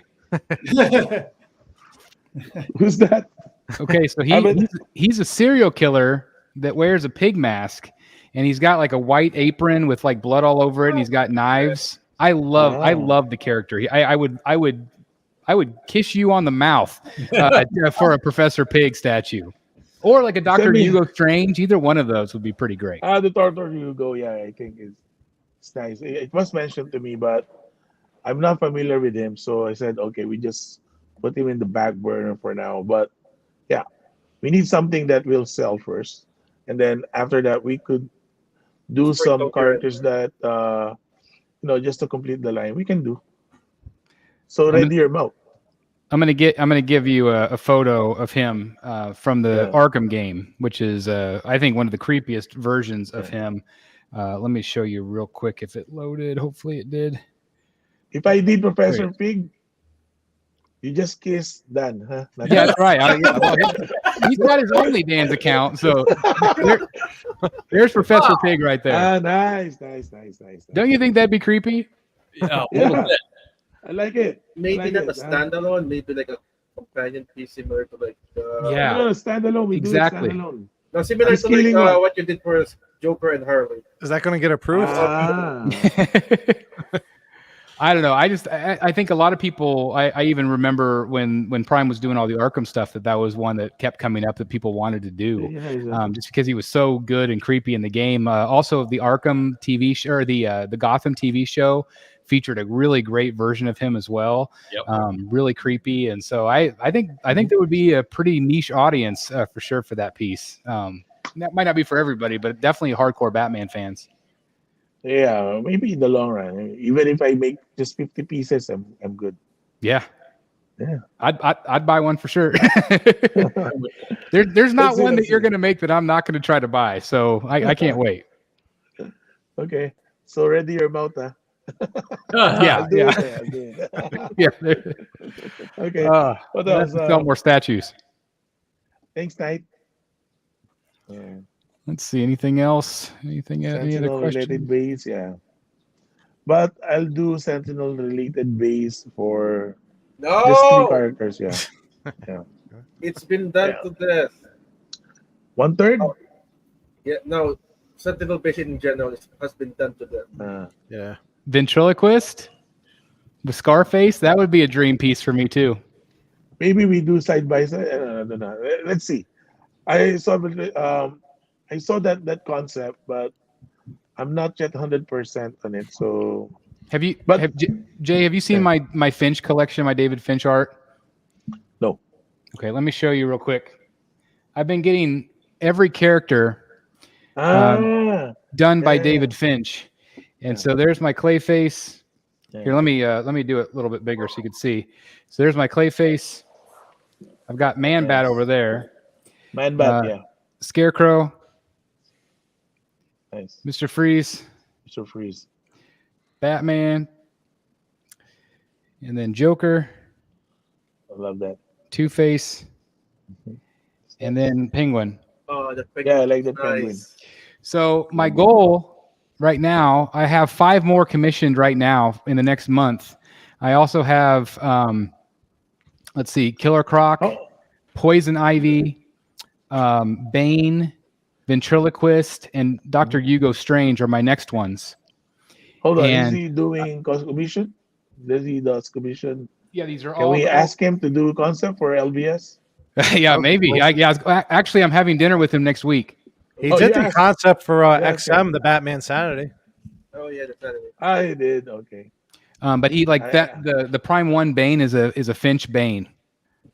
Who's that? Okay, so he's a serial killer that wears a pig mask, and he's got like a white apron with like blood all over it, and he's got knives. I love the character. I would kiss you on the mouth for a Professor Pig statue. Or like a Dr. Send me- Hugo Strange. Either one of those would be pretty great. The Tortor Hugo, yeah, I think it's nice. It was mentioned to me, but I'm not familiar with him, so I said, okay, we just put him in the back burner for now. But yeah, we need something that will sell first, and then after that, we could do some Sprinkle characters that just to complete the line. We can do. So gonna- ready your mouth. I'm gonna give you a photo of him from the Yeah. Arkham game, which is I think one of the creepiest versions of him. Let me show you real quick if it loaded. Hopefully it did. If I did Professor Pig, you just kiss Dan, huh? Yeah, that's right. He's got his OnlyDans account, so there's Professor Pig right there. Nice. Don't you think that'd be creepy? Yeah, a Yeah. little bit. I like it. Maybe like not it, a standalone, maybe like a companion piece similar to like Yeah. No, standalone. We Exactly. do it standalone. no, similar He's to like killing one. what you did for Joker and Harley. Is that going to get approved? I don't know. I think a lot of people. I even remember when Prime was doing all the Arkham stuff that was one that kept coming up that people wanted to do, just because he was so good and creepy in the game. Also, the Arkham TV show or the Gotham TV show featured a really great version of him as well. Yep. Really creepy, and so I think there would be a pretty niche audience for sure for that piece. That might not be for everybody, but definitely hardcore Batman fans. Yeah, maybe in the long run. Even if I make just 50 pieces, I'm good. Yeah. Yeah. I'd buy one for sure. There's not one that you're going to make that I'm not going to try to buy. So I can't wait. Okay. So ready your mouth, huh? Yeah. I'll do Yeah. it. I'll do it. Yeah. Okay. What Let's else? sell more statues. Thanks, Knight. Yeah. Let's see. Anything else? Any other Sentinel related questions? base, yeah. But I'll do Sentinel related base for just 3 No, characters, yeah. it's been done Yeah. to death. 1/3? Yeah, no, Sentinel base in general has been done to death. Yeah. Ventriloquist with Scarface. That would be a dream piece for me too. Maybe we do side by side. I don't know. Let's see. I saw that concept, but I'm not yet 100% on it. So Have you? But- Jay, have you seen my Finch collection, my David Finch art? No. Okay, let me show you real quick. I've been getting every character done by Yeah. David Finch, and Yeah. so there's my Clayface. Yeah. Here, let me do it a little bit bigger so you can see. So there's my Clayface. I've got Man Bat over there, Man Bat, yeah. Scarecrow, Nice. Mr. Freeze, Mr. Freeze. Batman, and then Joker, I love that. Two-Face, and then Penguin. Oh, the Yeah, I like the nice. penguin. So my goal right now, I have 5 more commissioned right now in the next month. I also have, let's see, Killer Croc, Oh. Poison Ivy, Bane, Ventriloquist, and Dr. Hugo Strange are my next ones. Hold on, And- is he doing commission? Does he does commission? Yeah, these are Can all. we ask him to do concept for LBS? Yeah, maybe. Actually, I'm having dinner with him next week. He Oh, did yeah. the concept for Yeah, XM, the Batman Sanity. Oh yeah, the Saturday. I did. Okay. But he the Prime 1 Bane is a Finch Bane.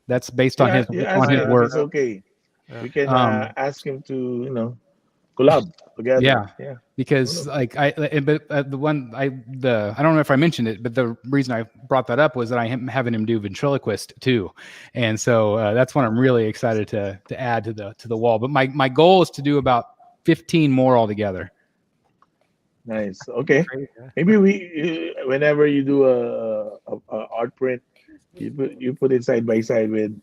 That's based on his ask him if work. It's okay. We can ask him to collab together. Yeah. Because but the one I don't know if I mentioned it, but the reason I brought that up was that I am having him do Ventriloquist too, and so that's one I'm really excited to add to the wall. But my goal is to do about 15 more altogether. Nice. Okay. Maybe we whenever you do a art print, you put it side by side with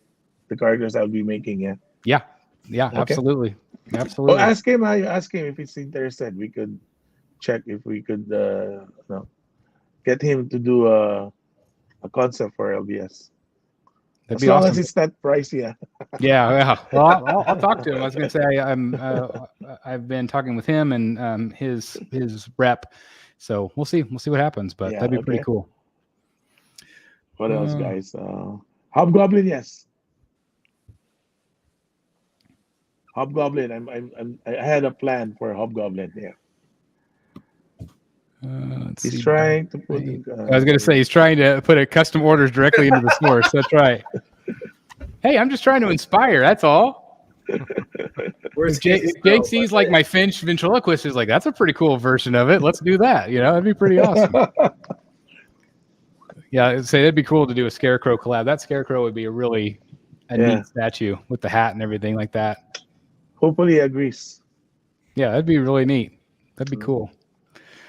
the characters I'll be making. Yeah. Yeah, Okay. absolutely. Oh, ask him if he's interested. We could check if we could get him to do a concept for LBS. That'd As be long awesome. as it's not pricey. Yeah. Well, I'll talk to him. I was going to say I've been talking with him and his rep, so we'll see what happens. But Yeah, that'd be pretty okay. cool. What else, guys? Hobgoblin, yes. Hobgoblin. I had a plan for Hobgoblin. Yeah. Let's He's see. trying to put. I was going to say he's trying to put a custom orders directly into the source. That's right. Hey, I'm just trying to inspire. That's all. If Jake sees like my Finch ventriloquist, is like, that's a pretty cool version of it. Let's do that. You know, that'd be pretty awesome. Yeah, I'd say that'd be cool to do a Scarecrow collab. That Scarecrow would be a really neat statue with the hat and everything like that. Hopefully, he agrees. Yeah, that'd be really neat. That'd be cool.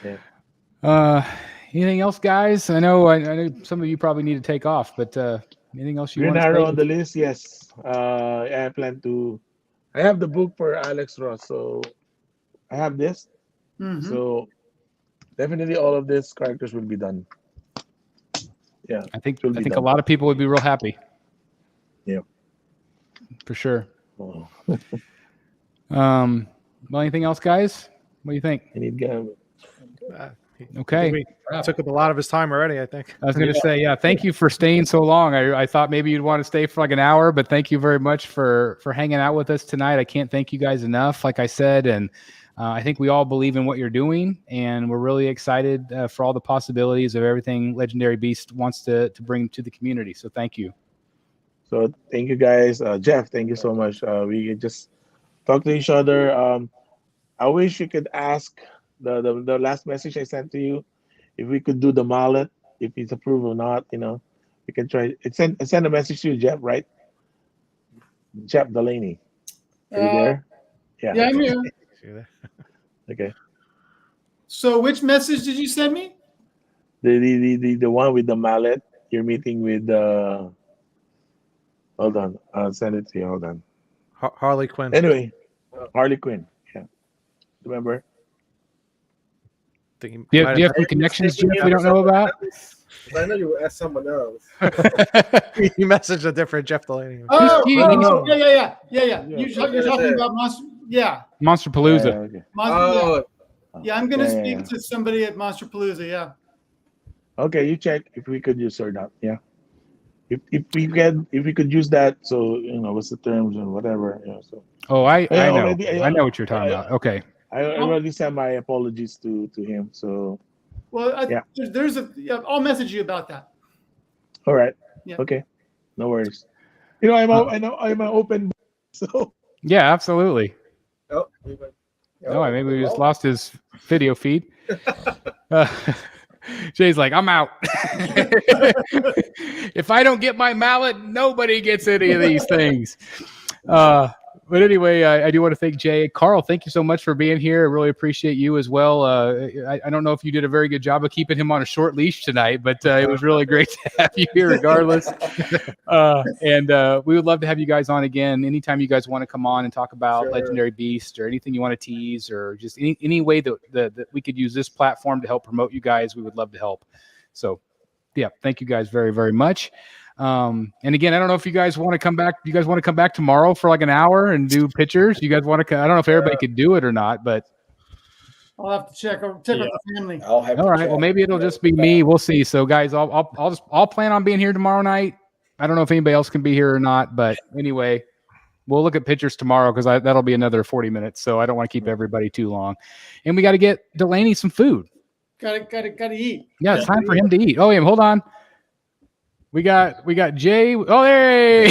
Yeah. Anything else, guys? I know some of you probably need to take off, but anything else you Green want to Arrow say? on the list, yes. I plan to. I have the book for Alex Ross, so I have this. Mhm. So definitely, all of these characters will be done. Yeah, I think will be a done. lot of people would be real happy. Yeah. For sure. Oh. Well, anything else, guys? What do you think? I need to Okay. We took up a lot of his time already, I think. I was going to say, yeah, thank you for staying so long. I thought maybe you'd want to stay for like an hour, but thank you very much for hanging out with us tonight. I can't thank you guys enough, like I said, and I think we all believe in what you're doing, and we're really excited for all the possibilities of everything Legendary Beast wants to bring to the community. So thank you. So thank you guys, Jeff. Thank you so much. We can just talk to each other. I wish you could ask the last message I sent to you if we could do the mallet, if he's approved or not. You know, we can try. Send a message to you, Jeff. Right, Jeff Delaney. Are you there? Yeah, I'm here. Okay. So which message did you send me? The one with the mallet. You're meeting with. Hold on. I'll send it to you. Hold on. Harley Quinn. Anyway, Harley Quinn. Yeah. Remember? Do you have some connections, Jeff, we don't know about? I know you will ask someone else. You messaged a different Jeff Delaney. Oh, no. yeah. You're talking about Monster. Yeah. Monster Palooza. Okay. Monster, yeah, I'm gonna Yeah, speak yeah. to somebody at Monster Palooza. Yeah. Okay, you check if we could use or not. Yeah. If we could use that, so what's the terms and whatever. So Oh, I know. already- I know what you're talking about. Okay. I already sent my apologies to him. So Well, Yeah. I'll message you about that. all right. Yeah. Okay. No worries. I'm an open book, so Yeah, absolutely. Oh, No, maybe we just lost his video feed. Jay's like, I'm out. If I don't get my mallet, nobody gets any of these things. But anyway, I do want to thank Jay. Carl, thank you so much for being here. I really appreciate you as well. I don't know if you did a very good job of keeping him on a short leash tonight, but it was really great to have you here regardless. And we would love to have you guys on again. Anytime you guys want to come on and talk about Legendary Beast or anything you want to tease or just any way that we could use this platform to help promote you guys, we would love to help. So, yeah, thank you guys very, very much. And again, I don't know if you guys want to come back. You guys want to come back tomorrow for like an hour and do pictures? You guys want to? I don't know if everybody could do it or not, but I'll have to check with the family. I'll have all to right. check. Well, maybe it'll just be me. We'll see. So, guys, I'll plan on being here tomorrow night. I don't know if anybody else can be here or not, but anyway, we'll look at pictures tomorrow because that'll be another 40 minutes. So I don't want to keep everybody too long, and we got to get Delaney some food. Gotta eat. Yeah, it's time for him to eat. Oh, yeah, hold on. We got Jay. Oh, hey!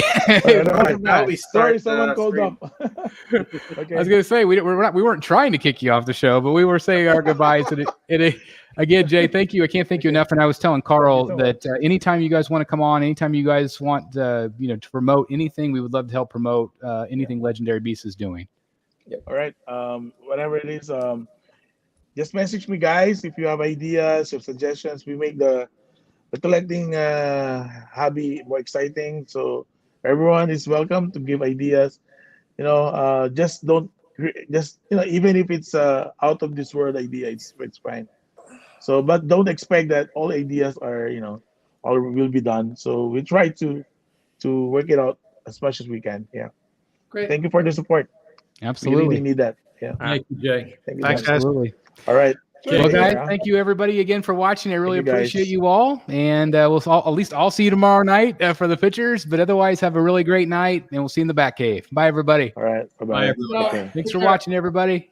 Now we sorry, start. someone called stream. up. I Okay. was gonna say we weren't trying to kick you off the show, but we were saying our goodbyes. And again, Jay, thank you. I can't thank you enough. And I was telling Carl that anytime you guys want to come on, anytime you guys want to promote anything, we would love to help promote anything Legendary Beast is doing. All right. Whatever it is, just message me, guys, if you have ideas or suggestions. We make the collecting hobby more exciting. So everyone is welcome to give ideas. Just don't even if it's out of this world idea, it's fine. So, but don't expect that all ideas are all will be done. So we try to work it out as much as we can. Yeah. Great. Thank you for the support. We Absolutely. really need that. Yeah. Thank you, Jay. Thank you, Thanks, guys. guys. Absolutely. All right. Well, guys, Yeah. thank you everybody again for watching. I really Thank you, guys. appreciate you all, and I'll see you tomorrow night for the pictures. But otherwise, have a really great night, and we'll see you in the back cave. Bye, everybody. All right. Bye-bye. Bye, everybody. Okay. Thanks for watching, everybody.